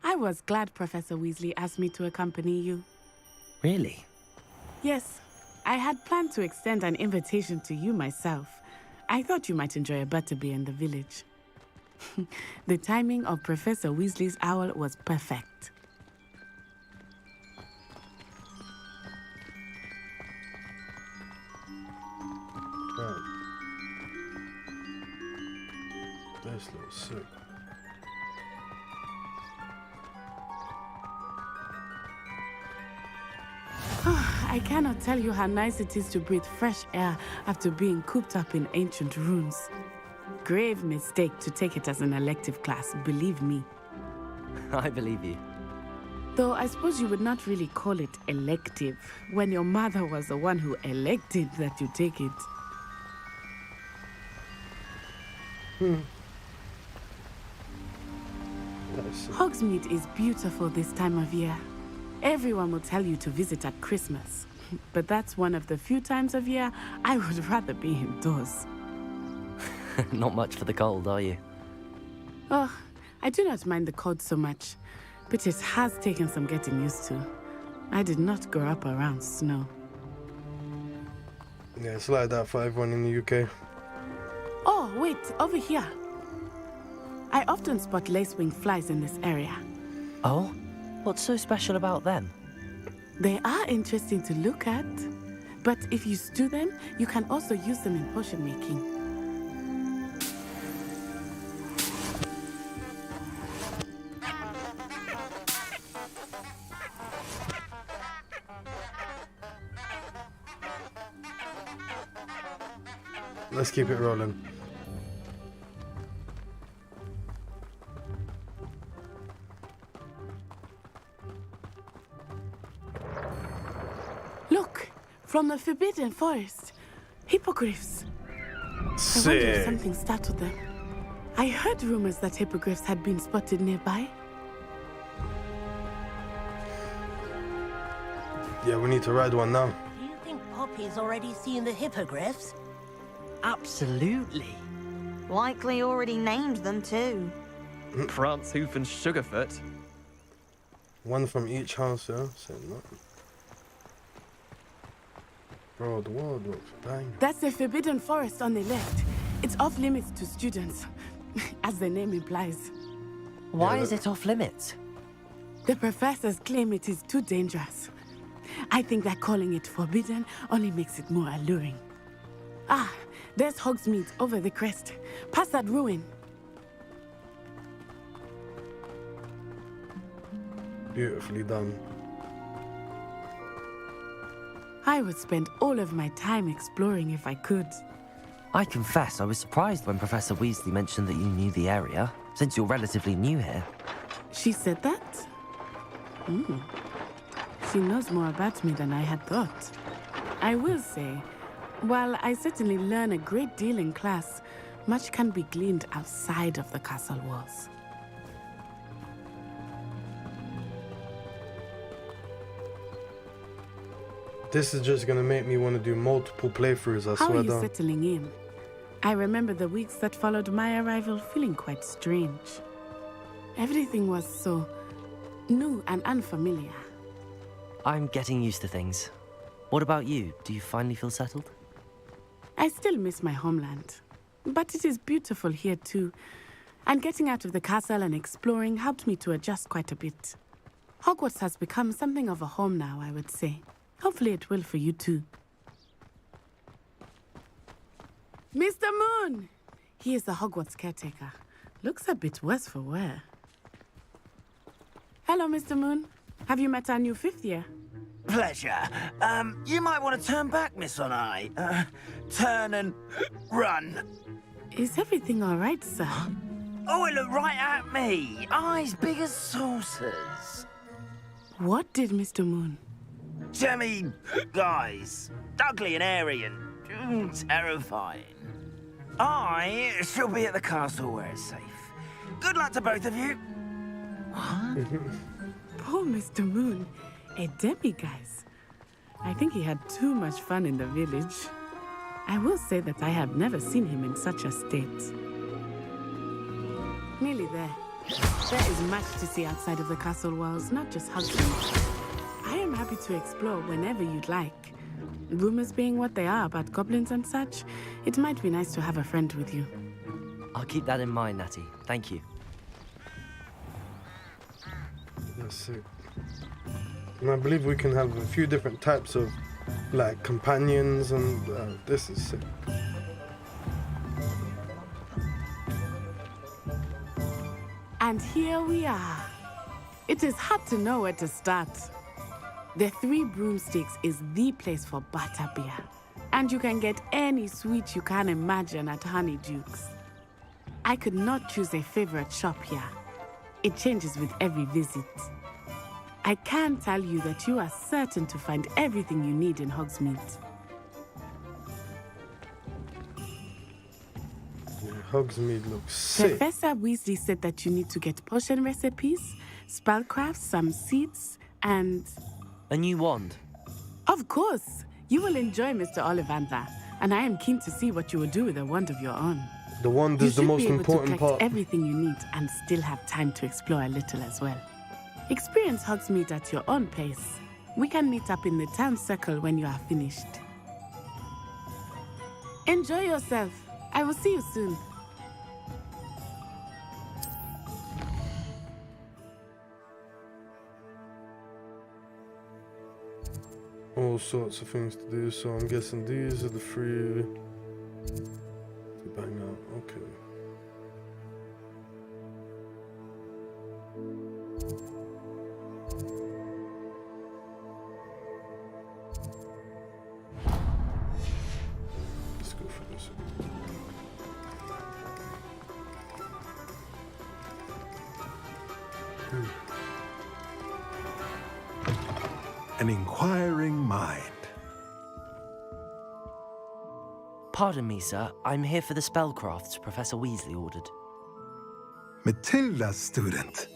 I was glad Professor Weasley asked me to accompany you. Really? Yes, I had planned to extend an invitation to you myself. I thought you might enjoy a butterbeer in the village. The timing of Professor Weasley's owl was perfect. Right. This looks sick. I cannot tell you how nice it is to breathe fresh air after being cooped up in ancient ruins. Grave mistake to take it as an elective class, believe me. I believe you. Though I suppose you would not really call it elective when your mother was the one who elected that you take it. Hogsmeade is beautiful this time of year. Everyone will tell you to visit at Christmas. But that's one of the few times of year I would rather be indoors. Not much for the cold, are you? Oh, I do not mind the cold so much, but it has taken some getting used to. I did not grow up around snow. Yeah, it's like that for everyone in the UK. Oh, wait, over here. I often spot lacewing flies in this area. Oh? What's so special about them? They are interesting to look at, but if you stew them, you can also use them in potion making. Let's keep it rolling. Look, from the Forbidden Forest. Hippogriffs. I wonder if Sick. something startled them. I heard rumors that hippogriffs had been spotted nearby. Yeah, we need to ride one now. Do you think Poppy's already seen the hippogriffs? Absolutely. Likely already named them too. Prance, Hoof, and Sugarfoot. One from each house, yeah? Same that. Bro, the world looks bang. That's the Forbidden Forest on the left. It's off limits to students, as the name implies. Why is it off limits? The professors claim it is too dangerous. I think that calling it forbidden only makes it more alluring. Ah, there's Hogsmeade over the crest. Past that ruin. Beautifully done. I would spend all of my time exploring if I could. I confess I was surprised when Professor Weasley mentioned that you knew the area, since you're relatively new here. She said that? She knows more about me than I had thought. I will say, while I certainly learn a great deal in class, much can be gleaned outside of the castle walls. This is just gonna make me want to do multiple playthroughs, I How swear are you down. settling in? I remember the weeks that followed my arrival feeling quite strange. Everything was so new and unfamiliar. I'm getting used to things. What about you? Do you finally feel settled? I still miss my homeland, but it is beautiful here too. And getting out of the castle and exploring helped me to adjust quite a bit. Hogwarts has become something of a home now, I would say. Hopefully it will for you too. Mr. Moon! He is the Hogwarts caretaker. Looks a bit worse for wear. Hello, Mr. Moon. Have you met our new fifth year? Pleasure. You might want to turn back, Miss Onai. Turn and run. Is everything all right, sir? Oh, it looked right at me. Eyes big as saucers. What did Mr. Moon? Jemmy guys. Ugly and airy and terrifying. I shall be at the castle where it's safe. Good luck to both of you. Poor Mr. Moon. A demiguise. I think he had too much fun in the village. I will say that I have never seen him in such a state. Nearly there. There is much to see outside of the castle walls, not just Hogsmeade. I am happy to explore whenever you'd like. Rumors being what they are about goblins and such, it might be nice to have a friend with you. I'll keep that in mind, Natty. Thank you. That's sick. And I believe we can have a few different types of, like, companions, and this is sick. And here we are. It is hard to know where to start. The Three Broomsticks is the place for butterbeer. And you can get any sweet you can imagine at Honeydukes. I could not choose a favorite shop here. It changes with every visit. I can tell you that you are certain to find everything you need in Hogsmeade. Yeah, Hogsmeade looks sick. Professor Weasley said that you need to get potion recipes, spellcrafts, some seeds, and... A new wand. Of course! You will enjoy Mr. Ollivander, and I am keen to see what you will do with a wand of your own. The wand is the most important You should be able to part. collect everything you need and still have time to explore a little as well. Experience Hogsmeade at your own pace. We can meet up in the town circle when you are finished. Enjoy yourself. I will see you soon. All sorts of things to do, so I'm guessing these are the three to bang out. Okay. Let's go for this. An inquiring mind. Pardon me, sir. I'm here for the spellcrafts Professor Weasley ordered. Matilda's student.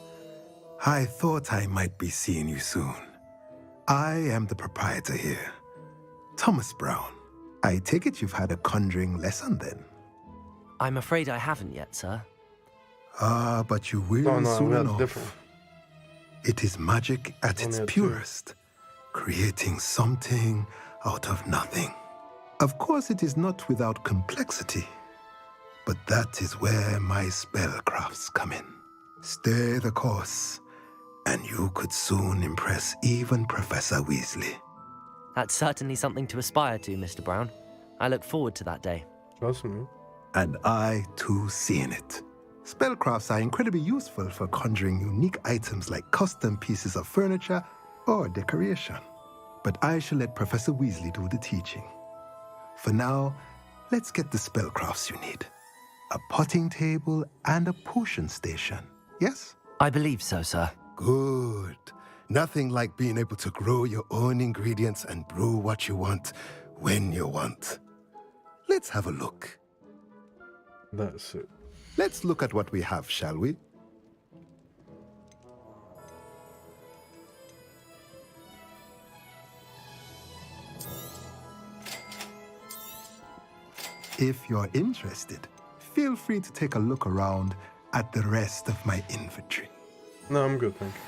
I thought I might be seeing you soon. I am the proprietor here, Thomas Brown. I take it you've had a conjuring lesson then? I'm afraid I haven't yet, sir. Ah, but you will soon enough. Different. It is magic at its purest, creating something out of nothing. Of course, it is not without complexity, but that is where my spellcrafts come in. Stay the course, and you could soon impress even Professor Weasley. That's certainly something to aspire to, Mr. Brown. I look forward to that day. Trust me. And I, too, seeing it. Spellcrafts are incredibly useful for conjuring unique items like custom pieces of furniture or decoration. But I shall let Professor Weasley do the teaching. For now, let's get the spellcrafts you need. A potting table and a potion station, yes? I believe so, sir. Good. Nothing like being able to grow your own ingredients and brew what you want, when you want. Let's have a look. That's it. Let's look at what we have, shall we? If you're interested, feel free to take a look around at the rest of my inventory. No, I'm good, thank you.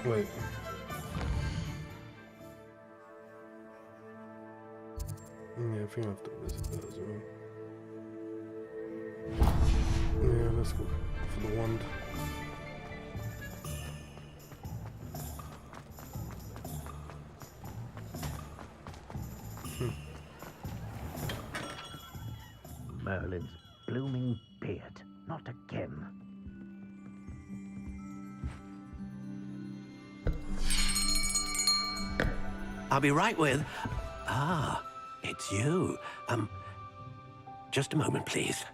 Wait. Yeah, I think I have to visit that as well. Yeah, let's go for the wand. Merlin's blooming beard. Not again. I'll be right with... Ah, it's you. Just a moment, please.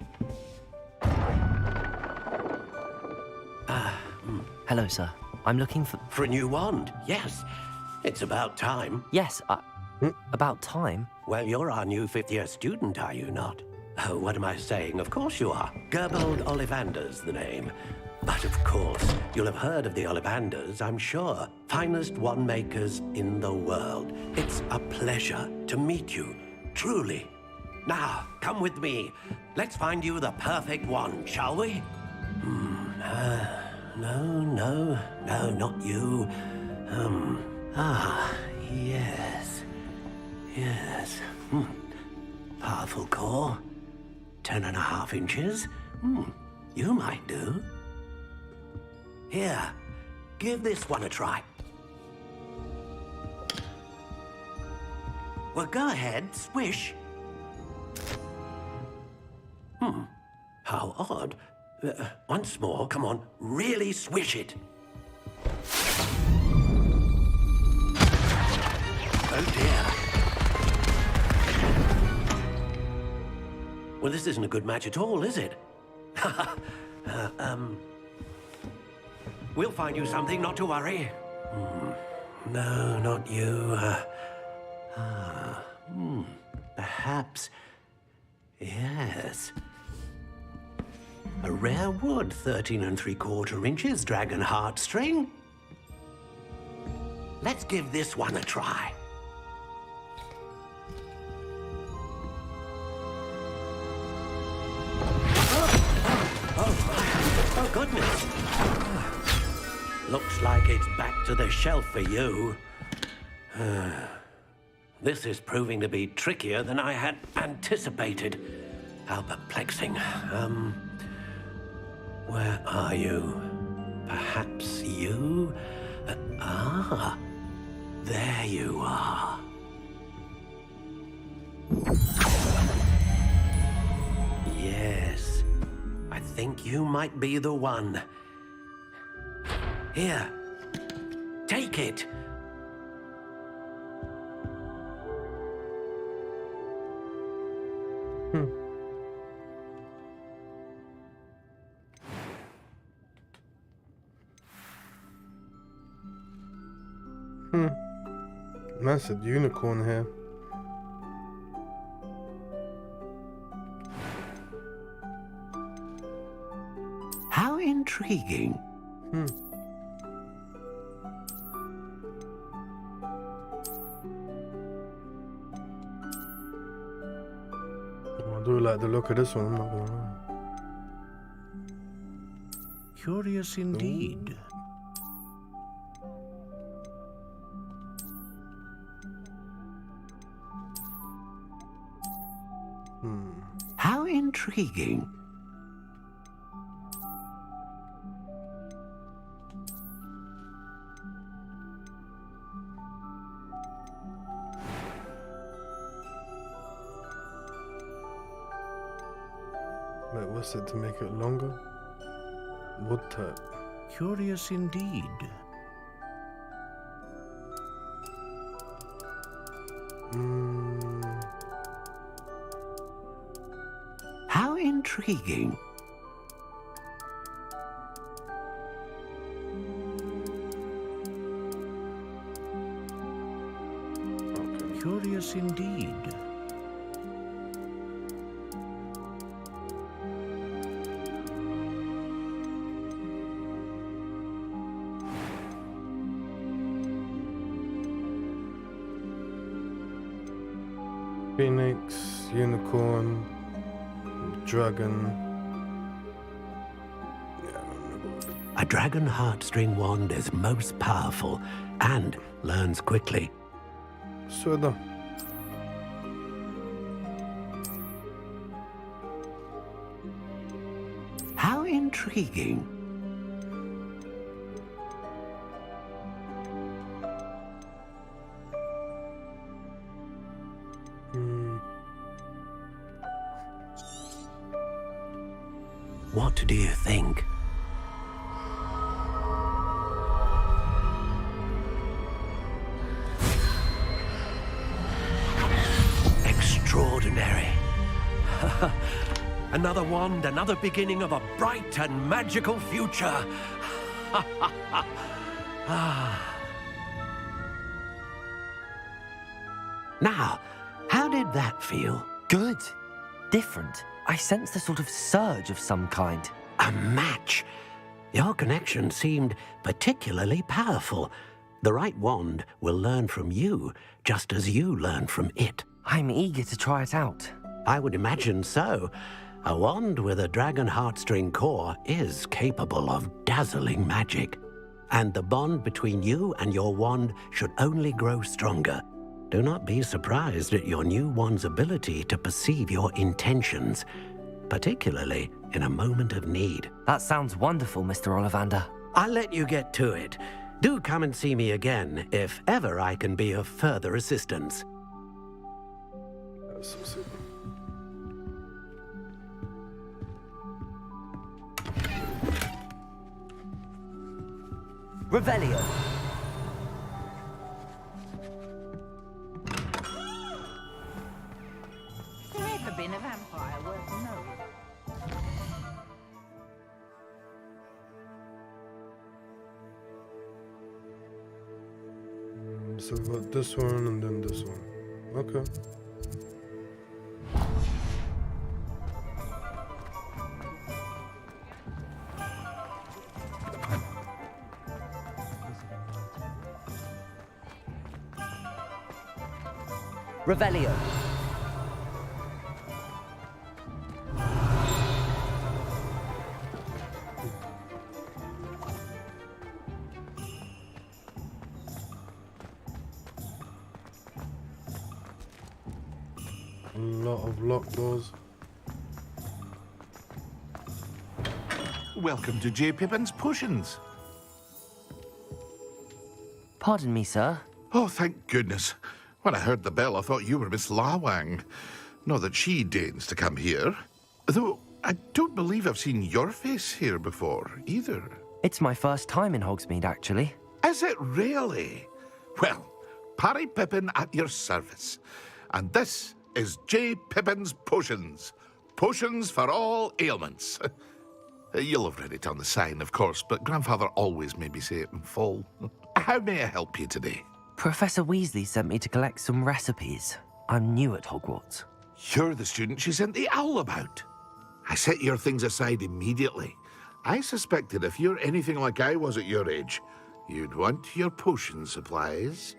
Hello, sir. I'm looking for... For a new wand, yes. It's about time. Yes, about time? Well, you're our new fifth-year student, are you not? Oh, what am I saying? Of course you are. Gerbold Ollivander's the name. But of course, you'll have heard of the Ollivanders, I'm sure. Finest wand makers in the world. It's a pleasure to meet you, truly. Now, come with me. Let's find you the perfect wand, shall we? No, not you. Yes. Powerful core. 10.5 inches. You might do. Here, give this one a try. Well, go ahead, swish. How odd. Once more, come on, really swish it. Oh dear. Well, this isn't a good match at all, is it? We'll find you something, not to worry. No, not you. Perhaps. Yes. A rare wood, 13 3/4 inches, dragon heartstring. Let's give this one a try. Oh, goodness. Looks like it's back to the shelf for you. This is proving to be trickier than I had anticipated. How perplexing. Where are you? Perhaps you? There you are. Yes, I think you might be the one. Here, take it. Massive unicorn here. How intriguing. I do like the look of this one, I'm not gonna lie. Curious indeed. How intriguing. Wait, what's it to make it longer? Wood type. Curious indeed. How intriguing. Curious indeed. Phoenix, unicorn, dragon. A dragon heartstring wand is most powerful and learns quickly. Sweater. How intriguing. What do you think? Extraordinary. Another wand, another beginning of a bright and magical future. Now, how did that feel? Good. Different. I sensed a sort of surge of some kind. A match. Your connection seemed particularly powerful. The right wand will learn from you, just as you learn from it. I'm eager to try it out. I would imagine so. A wand with a dragon heartstring core is capable of dazzling magic. And the bond between you and your wand should only grow stronger. Do not be surprised at your new wand's ability to perceive your intentions, particularly in a moment of need. That sounds wonderful, Mr. Ollivander. I'll let you get to it. Do come and see me again if ever I can be of further assistance. That's so sick. Revelio. Never been a vampire worth knowing. So we've got this one and then this one. Okay. Revelio. A lot of locked doors. Welcome to J. Pippin's Potions. Pardon me, sir. Oh, thank goodness. When I heard the bell, I thought you were Miss Lawang. Not that she deigns to come here. Though, I don't believe I've seen your face here before, either. It's my first time in Hogsmeade, actually. Is it really? Well, Parry Pippin at your service. And this is J. Pippin's Potions. Potions for all ailments. You'll have read it on the sign, of course, but Grandfather always made me say it in full. How may I help you today? Professor Weasley sent me to collect some recipes. I'm new at Hogwarts. You're the student she sent the owl about. I set your things aside immediately. I suspected if you're anything like I was at your age, you'd want your potion supplies.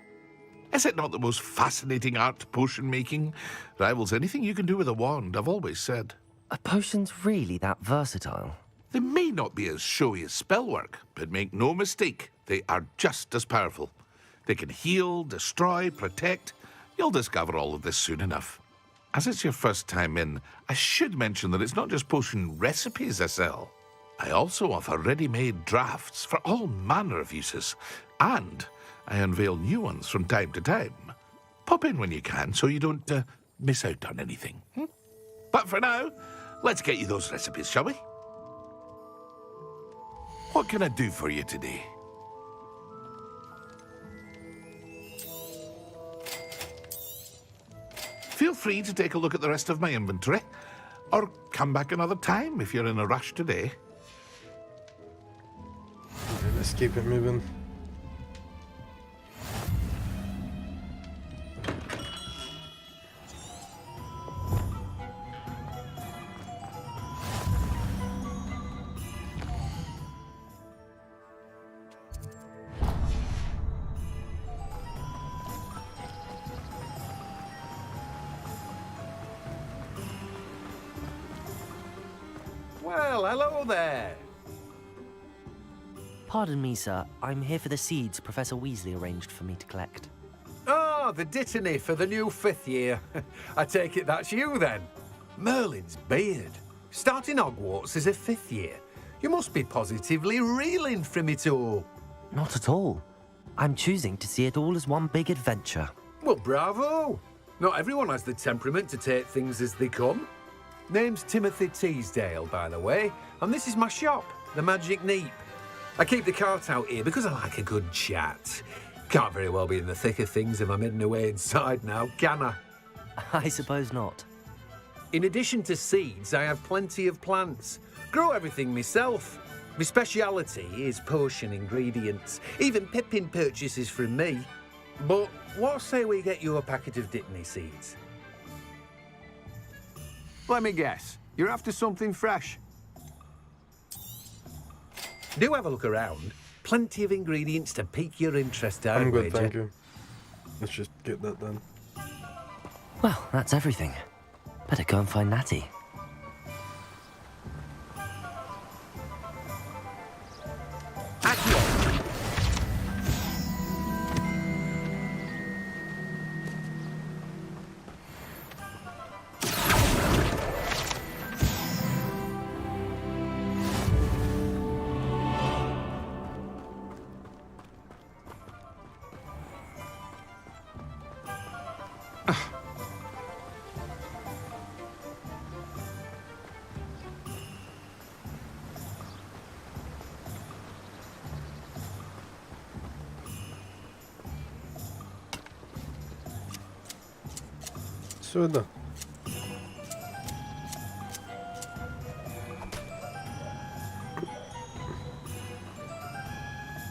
Is it not the most fascinating art, potion making? Rivals anything you can do with a wand, I've always said. Are potions really that versatile? They may not be as showy as spellwork, but make no mistake, they are just as powerful. They can heal, destroy, protect. You'll discover all of this soon enough. As it's your first time in, I should mention that it's not just potion recipes I sell. I also offer ready-made drafts for all manner of uses, and I unveil new ones from time to time. Pop in when you can so you don't miss out on anything. But for now, let's get you those recipes, shall we? What can I do for you today? Feel free to take a look at the rest of my inventory, or come back another time if you're in a rush today. Okay, let's keep it moving. Well, hello there. Pardon me, sir. I'm here for the seeds Professor Weasley arranged for me to collect. Oh, the dittany for the new 5th year. I take it that's you, then. Merlin's beard. Starting Hogwarts as a 5th year. You must be positively reeling from it all. Not at all. I'm choosing to see it all as one big adventure. Well, bravo. Not everyone has the temperament to take things as they come. Name's Timothy Teasdale, by the way, and this is my shop, the Magic Neep. I keep the cart out here because I like a good chat. Can't very well be in the thick of things if I'm hidden away inside now, can I? I suppose not. In addition to seeds, I have plenty of plants. Grow everything myself. My speciality is potion ingredients. Even Pippin purchases from me. But what say we get you a packet of Dittany seeds? Let me guess. You're after something fresh. Do have a look around. Plenty of ingredients to pique your interest, I'm good, wager. thank you. Let's just get that done. Well, that's everything. Better go and find Natty. Soda.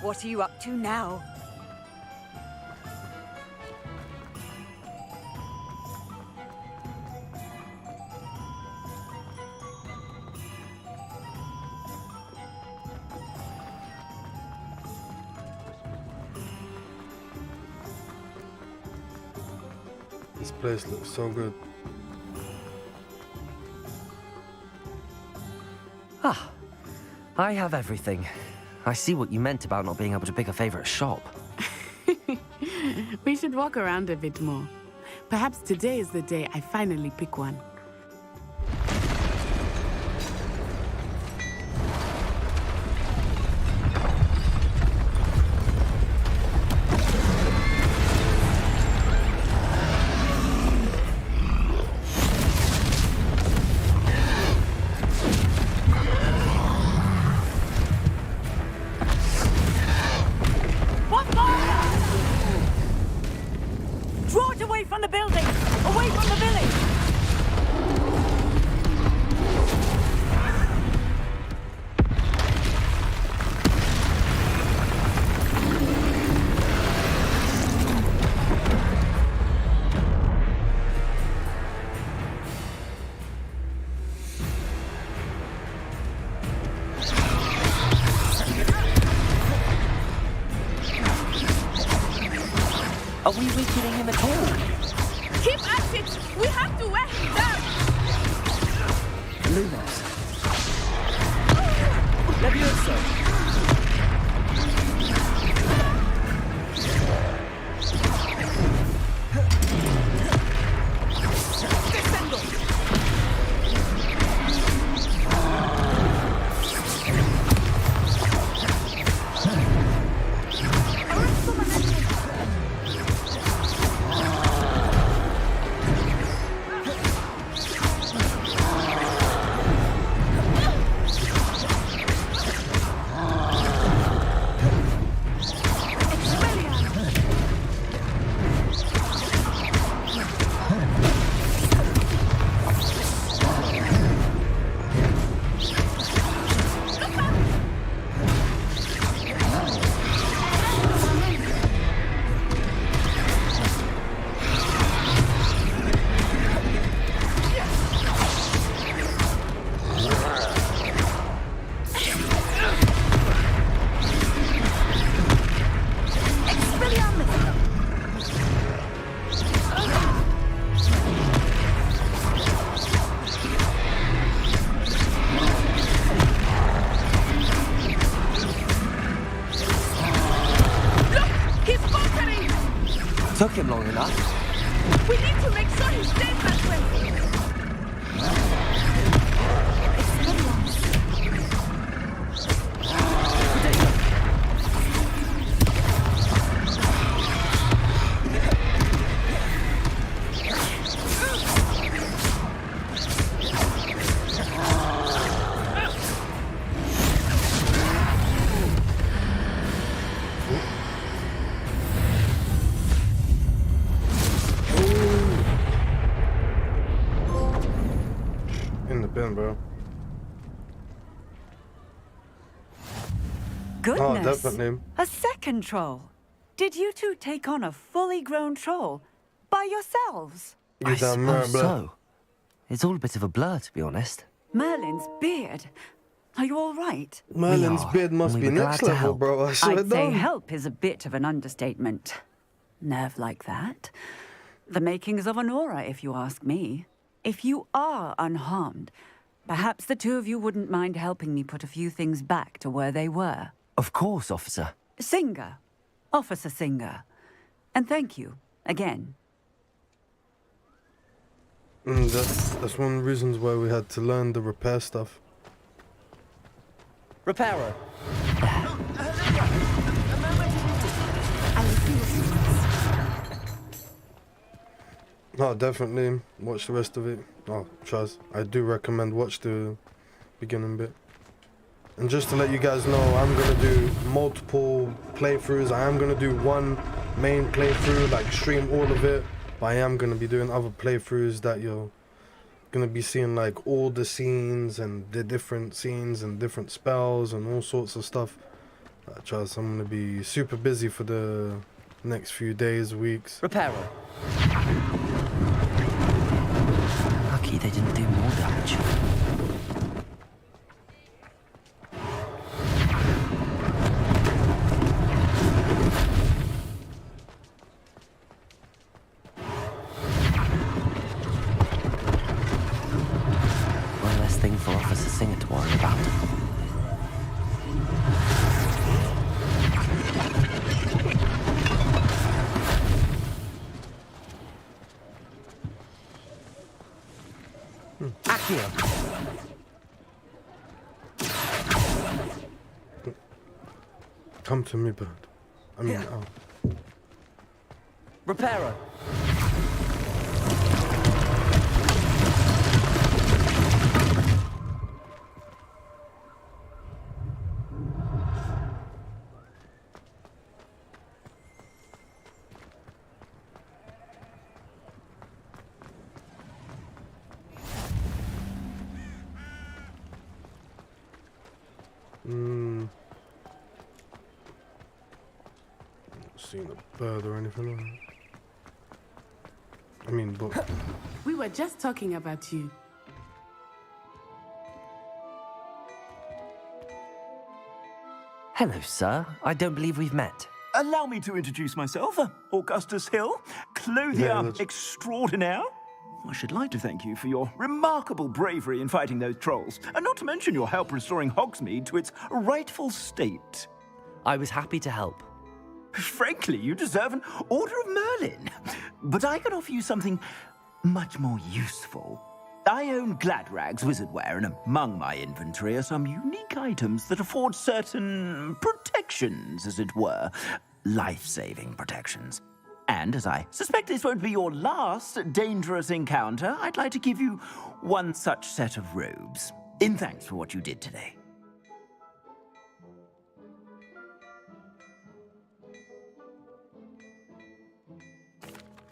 What are you up to now? This place looks so good. Ah, I have everything. I see what you meant about not being able to pick a favorite shop. We should walk around a bit more. Perhaps today is the day I finally pick one. Draw it away from the building! Away from the village! Are we weakening him at all? Keep at it! We have to wear him down! Lumos. Levioso! Took him long enough. We need to make sure he stays that way. Bro. Goodness! Oh, definitely. A second troll. Did you two take on a fully grown troll by yourselves? I suppose so. It's all a bit of a blur, to be honest. Merlin's beard. Are you all right? Merlin's beard must be next level, bro. I swear I'd say down. help is a bit of an understatement. Nerve like that. The makings of an aura, if you ask me. If you are unharmed, perhaps the two of you wouldn't mind helping me put a few things back to where they were. Of course, officer. Singer. Officer Singer. And thank you, again. That's one of the reasons why we had to learn the repair stuff. Repairer. Oh, definitely. Watch the rest of it. Oh, trust. I do recommend watch the beginning bit. And just to let you guys know, I'm going to do multiple playthroughs. I am going to do one main playthrough, like stream all of it. But I am going to be doing other playthroughs that you're going to be seeing like all the scenes and the different scenes and different spells and all sorts of stuff. Trust, I'm going to be super busy for the next few days, weeks. Repairer. Lucky they didn't do more damage. Accio. Come to me, bird. I mean, Reparo. Not seen a bird or anything like that. I mean, book. We were just talking about you. Hello, sir. I don't believe we've met. Allow me to introduce myself, Augustus Hill, clothier extraordinaire. I should like to thank you for your remarkable bravery in fighting those trolls, and not to mention your help restoring Hogsmeade to its rightful state. I was happy to help. Frankly, you deserve an Order of Merlin. But I can offer you something much more useful. I own Gladrag's wizardware, and among my inventory are some unique items that afford certain protections, as it were. Life-saving protections. And as I suspect this won't be your last dangerous encounter, I'd like to give you one such set of robes, in thanks for what you did today.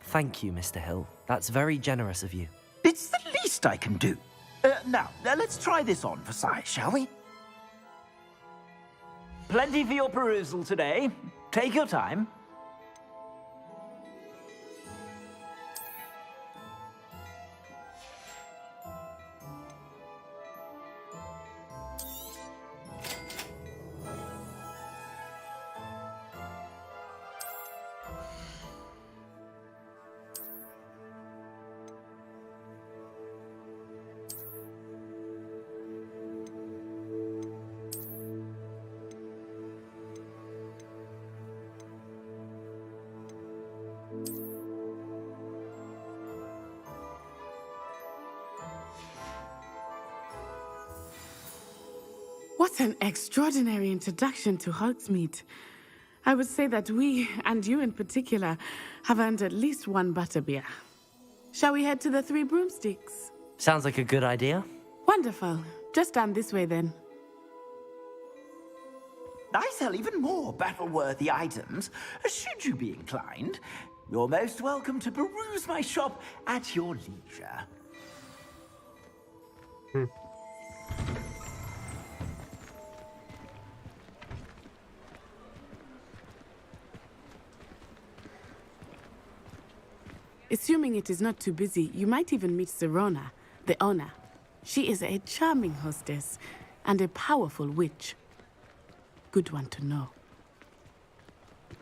Thank you, Mr. Hill. That's very generous of you. It's the least I can do. Now, let's try this on for size, shall we? Plenty for your perusal today. Take your time. What an extraordinary introduction to Hogsmeade. I would say that we, and you in particular, have earned at least one butterbeer. Shall we head to the Three Broomsticks? Sounds like a good idea. Wonderful. Just down this way then. I sell even more battle-worthy items. Should you be inclined, you're most welcome to peruse my shop at your leisure. Assuming it is not too busy, you might even meet Serona, the owner. She is a charming hostess and a powerful witch. Good one to know.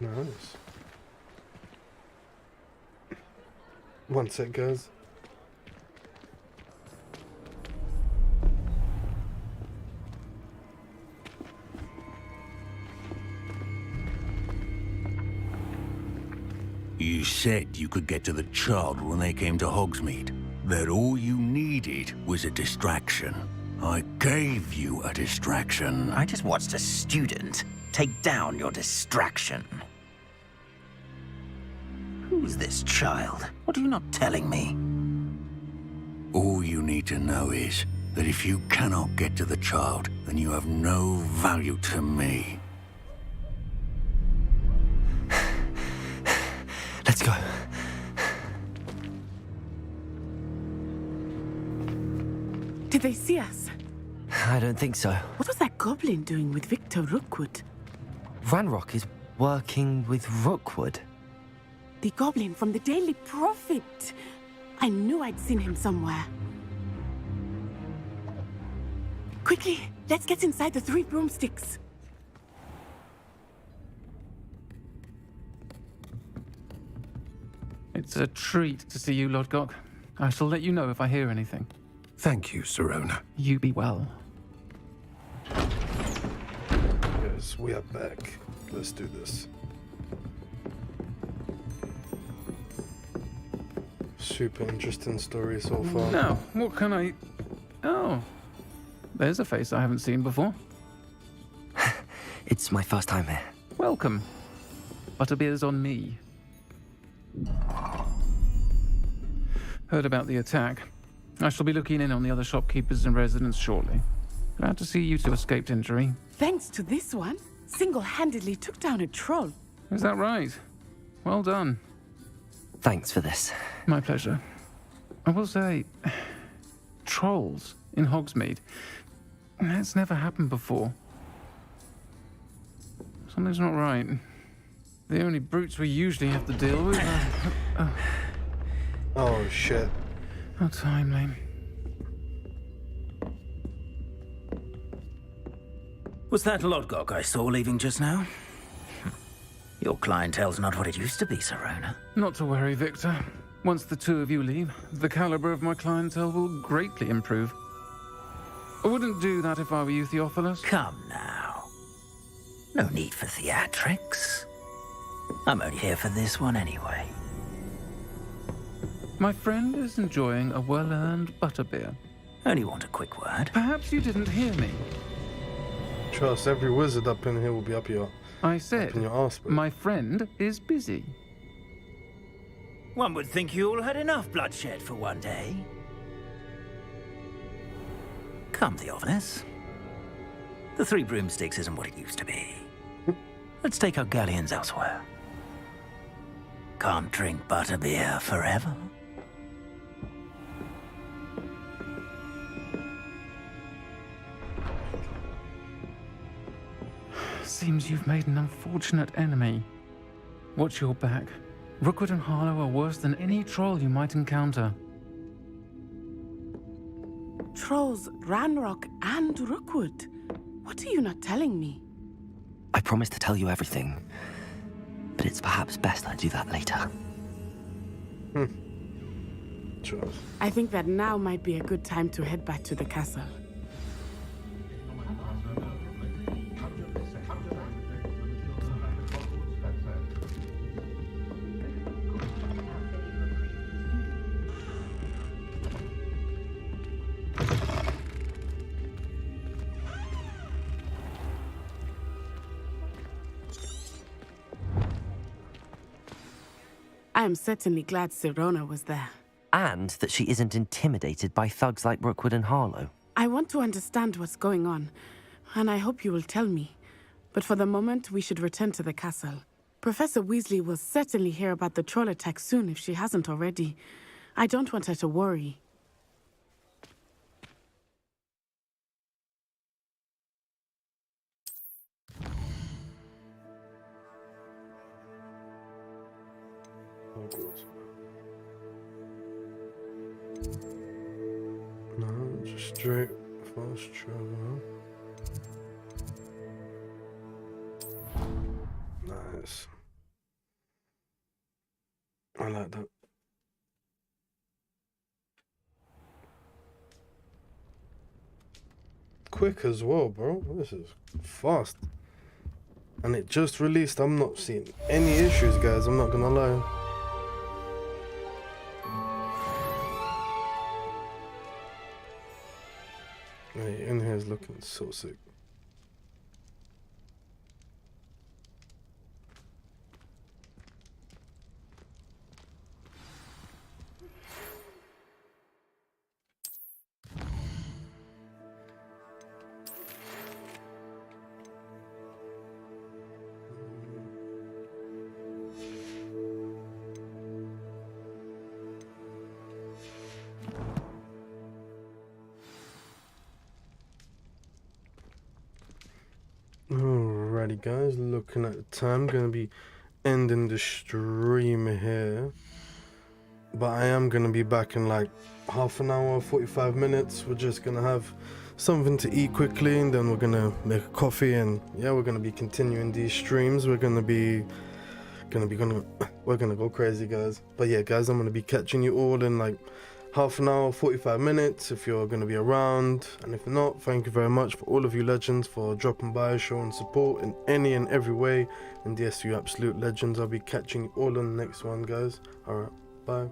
Nice. One sec, guys. You said you could get to the child when they came to Hogsmeade. That all you needed was a distraction. I gave you a distraction. I just watched a student take down your distraction. Who's this child? What are you not telling me? All you need to know is that if you cannot get to the child, then you have no value to me. Let's go. Did they see us? I don't think so. What was that goblin doing with Victor Rookwood? Ranrock is working with Rookwood. The goblin from the Daily Prophet. I knew I'd seen him somewhere. Quickly, let's get inside the Three Broomsticks. It's a treat to see you, Lodgok. I shall let you know if I hear anything. Thank you, Serona. You be well. Yes, we are back. Let's do this. Super interesting story so far. Now, what can I... Oh, there's a face I haven't seen before. It's my first time here. Welcome. Butterbeer's on me. Heard about the attack. I shall be looking in on the other shopkeepers and residents shortly. Glad to see you two escaped injury. Thanks to this one, single-handedly took down a troll. Is that right? Well done. Thanks for this. My pleasure. I will say, trolls in Hogsmeade. That's never happened before. Something's not right. The only brutes we usually have to deal with are... Oh, shit. How timely. Was that Lodgok I saw leaving just now? Your clientele's not what it used to be, Serona. Not to worry, Victor. Once the two of you leave, the caliber of my clientele will greatly improve. I wouldn't do that if I were you, Theophilus. Come now. No need for theatrics. I'm only here for this one anyway. My friend is enjoying a well-earned butterbeer. Only want a quick word. Perhaps you didn't hear me. Trust, every wizard up in here will be up your... I said, up in your arse, bro. My friend is busy. One would think you all had enough bloodshed for one day. Come, Theophilus. The Three Broomsticks isn't what it used to be. Let's take our galleons elsewhere. Can't drink butterbeer forever. Seems you've made an unfortunate enemy. Watch your back. Rookwood and Harlow are worse than any troll you might encounter. Trolls, Ranrock, and Rookwood. What are you not telling me? I promised to tell you everything, but it's perhaps best I do that later. Trust. I think that now might be a good time to head back to the castle. I am certainly glad Serona was there. And that she isn't intimidated by thugs like Rookwood and Harlow. I want to understand what's going on, and I hope you will tell me. But for the moment, we should return to the castle. Professor Weasley will certainly hear about the troll attack soon if she hasn't already. I don't want her to worry. No, just straight fast travel. Nice. I like that. Quick as well, bro. This is fast. And it just released. I'm not seeing any issues, guys. I'm not gonna lie. Hey, in here is looking so sick. Alrighty guys, looking at the time, gonna be ending the stream here, but I am gonna be back in like half an hour, 45 minutes. We're just gonna have something to eat quickly, and then we're gonna make a coffee, and yeah, we're gonna be continuing these streams. We're gonna go crazy, guys. But yeah, guys, I'm gonna be catching you all in like half an hour, 45 minutes if you're going to be around, and if not, thank you very much for all of you legends for dropping by, showing support in any and every way, and yes, you absolute legends. I'll be catching you all on the next one, guys. Alright, bye.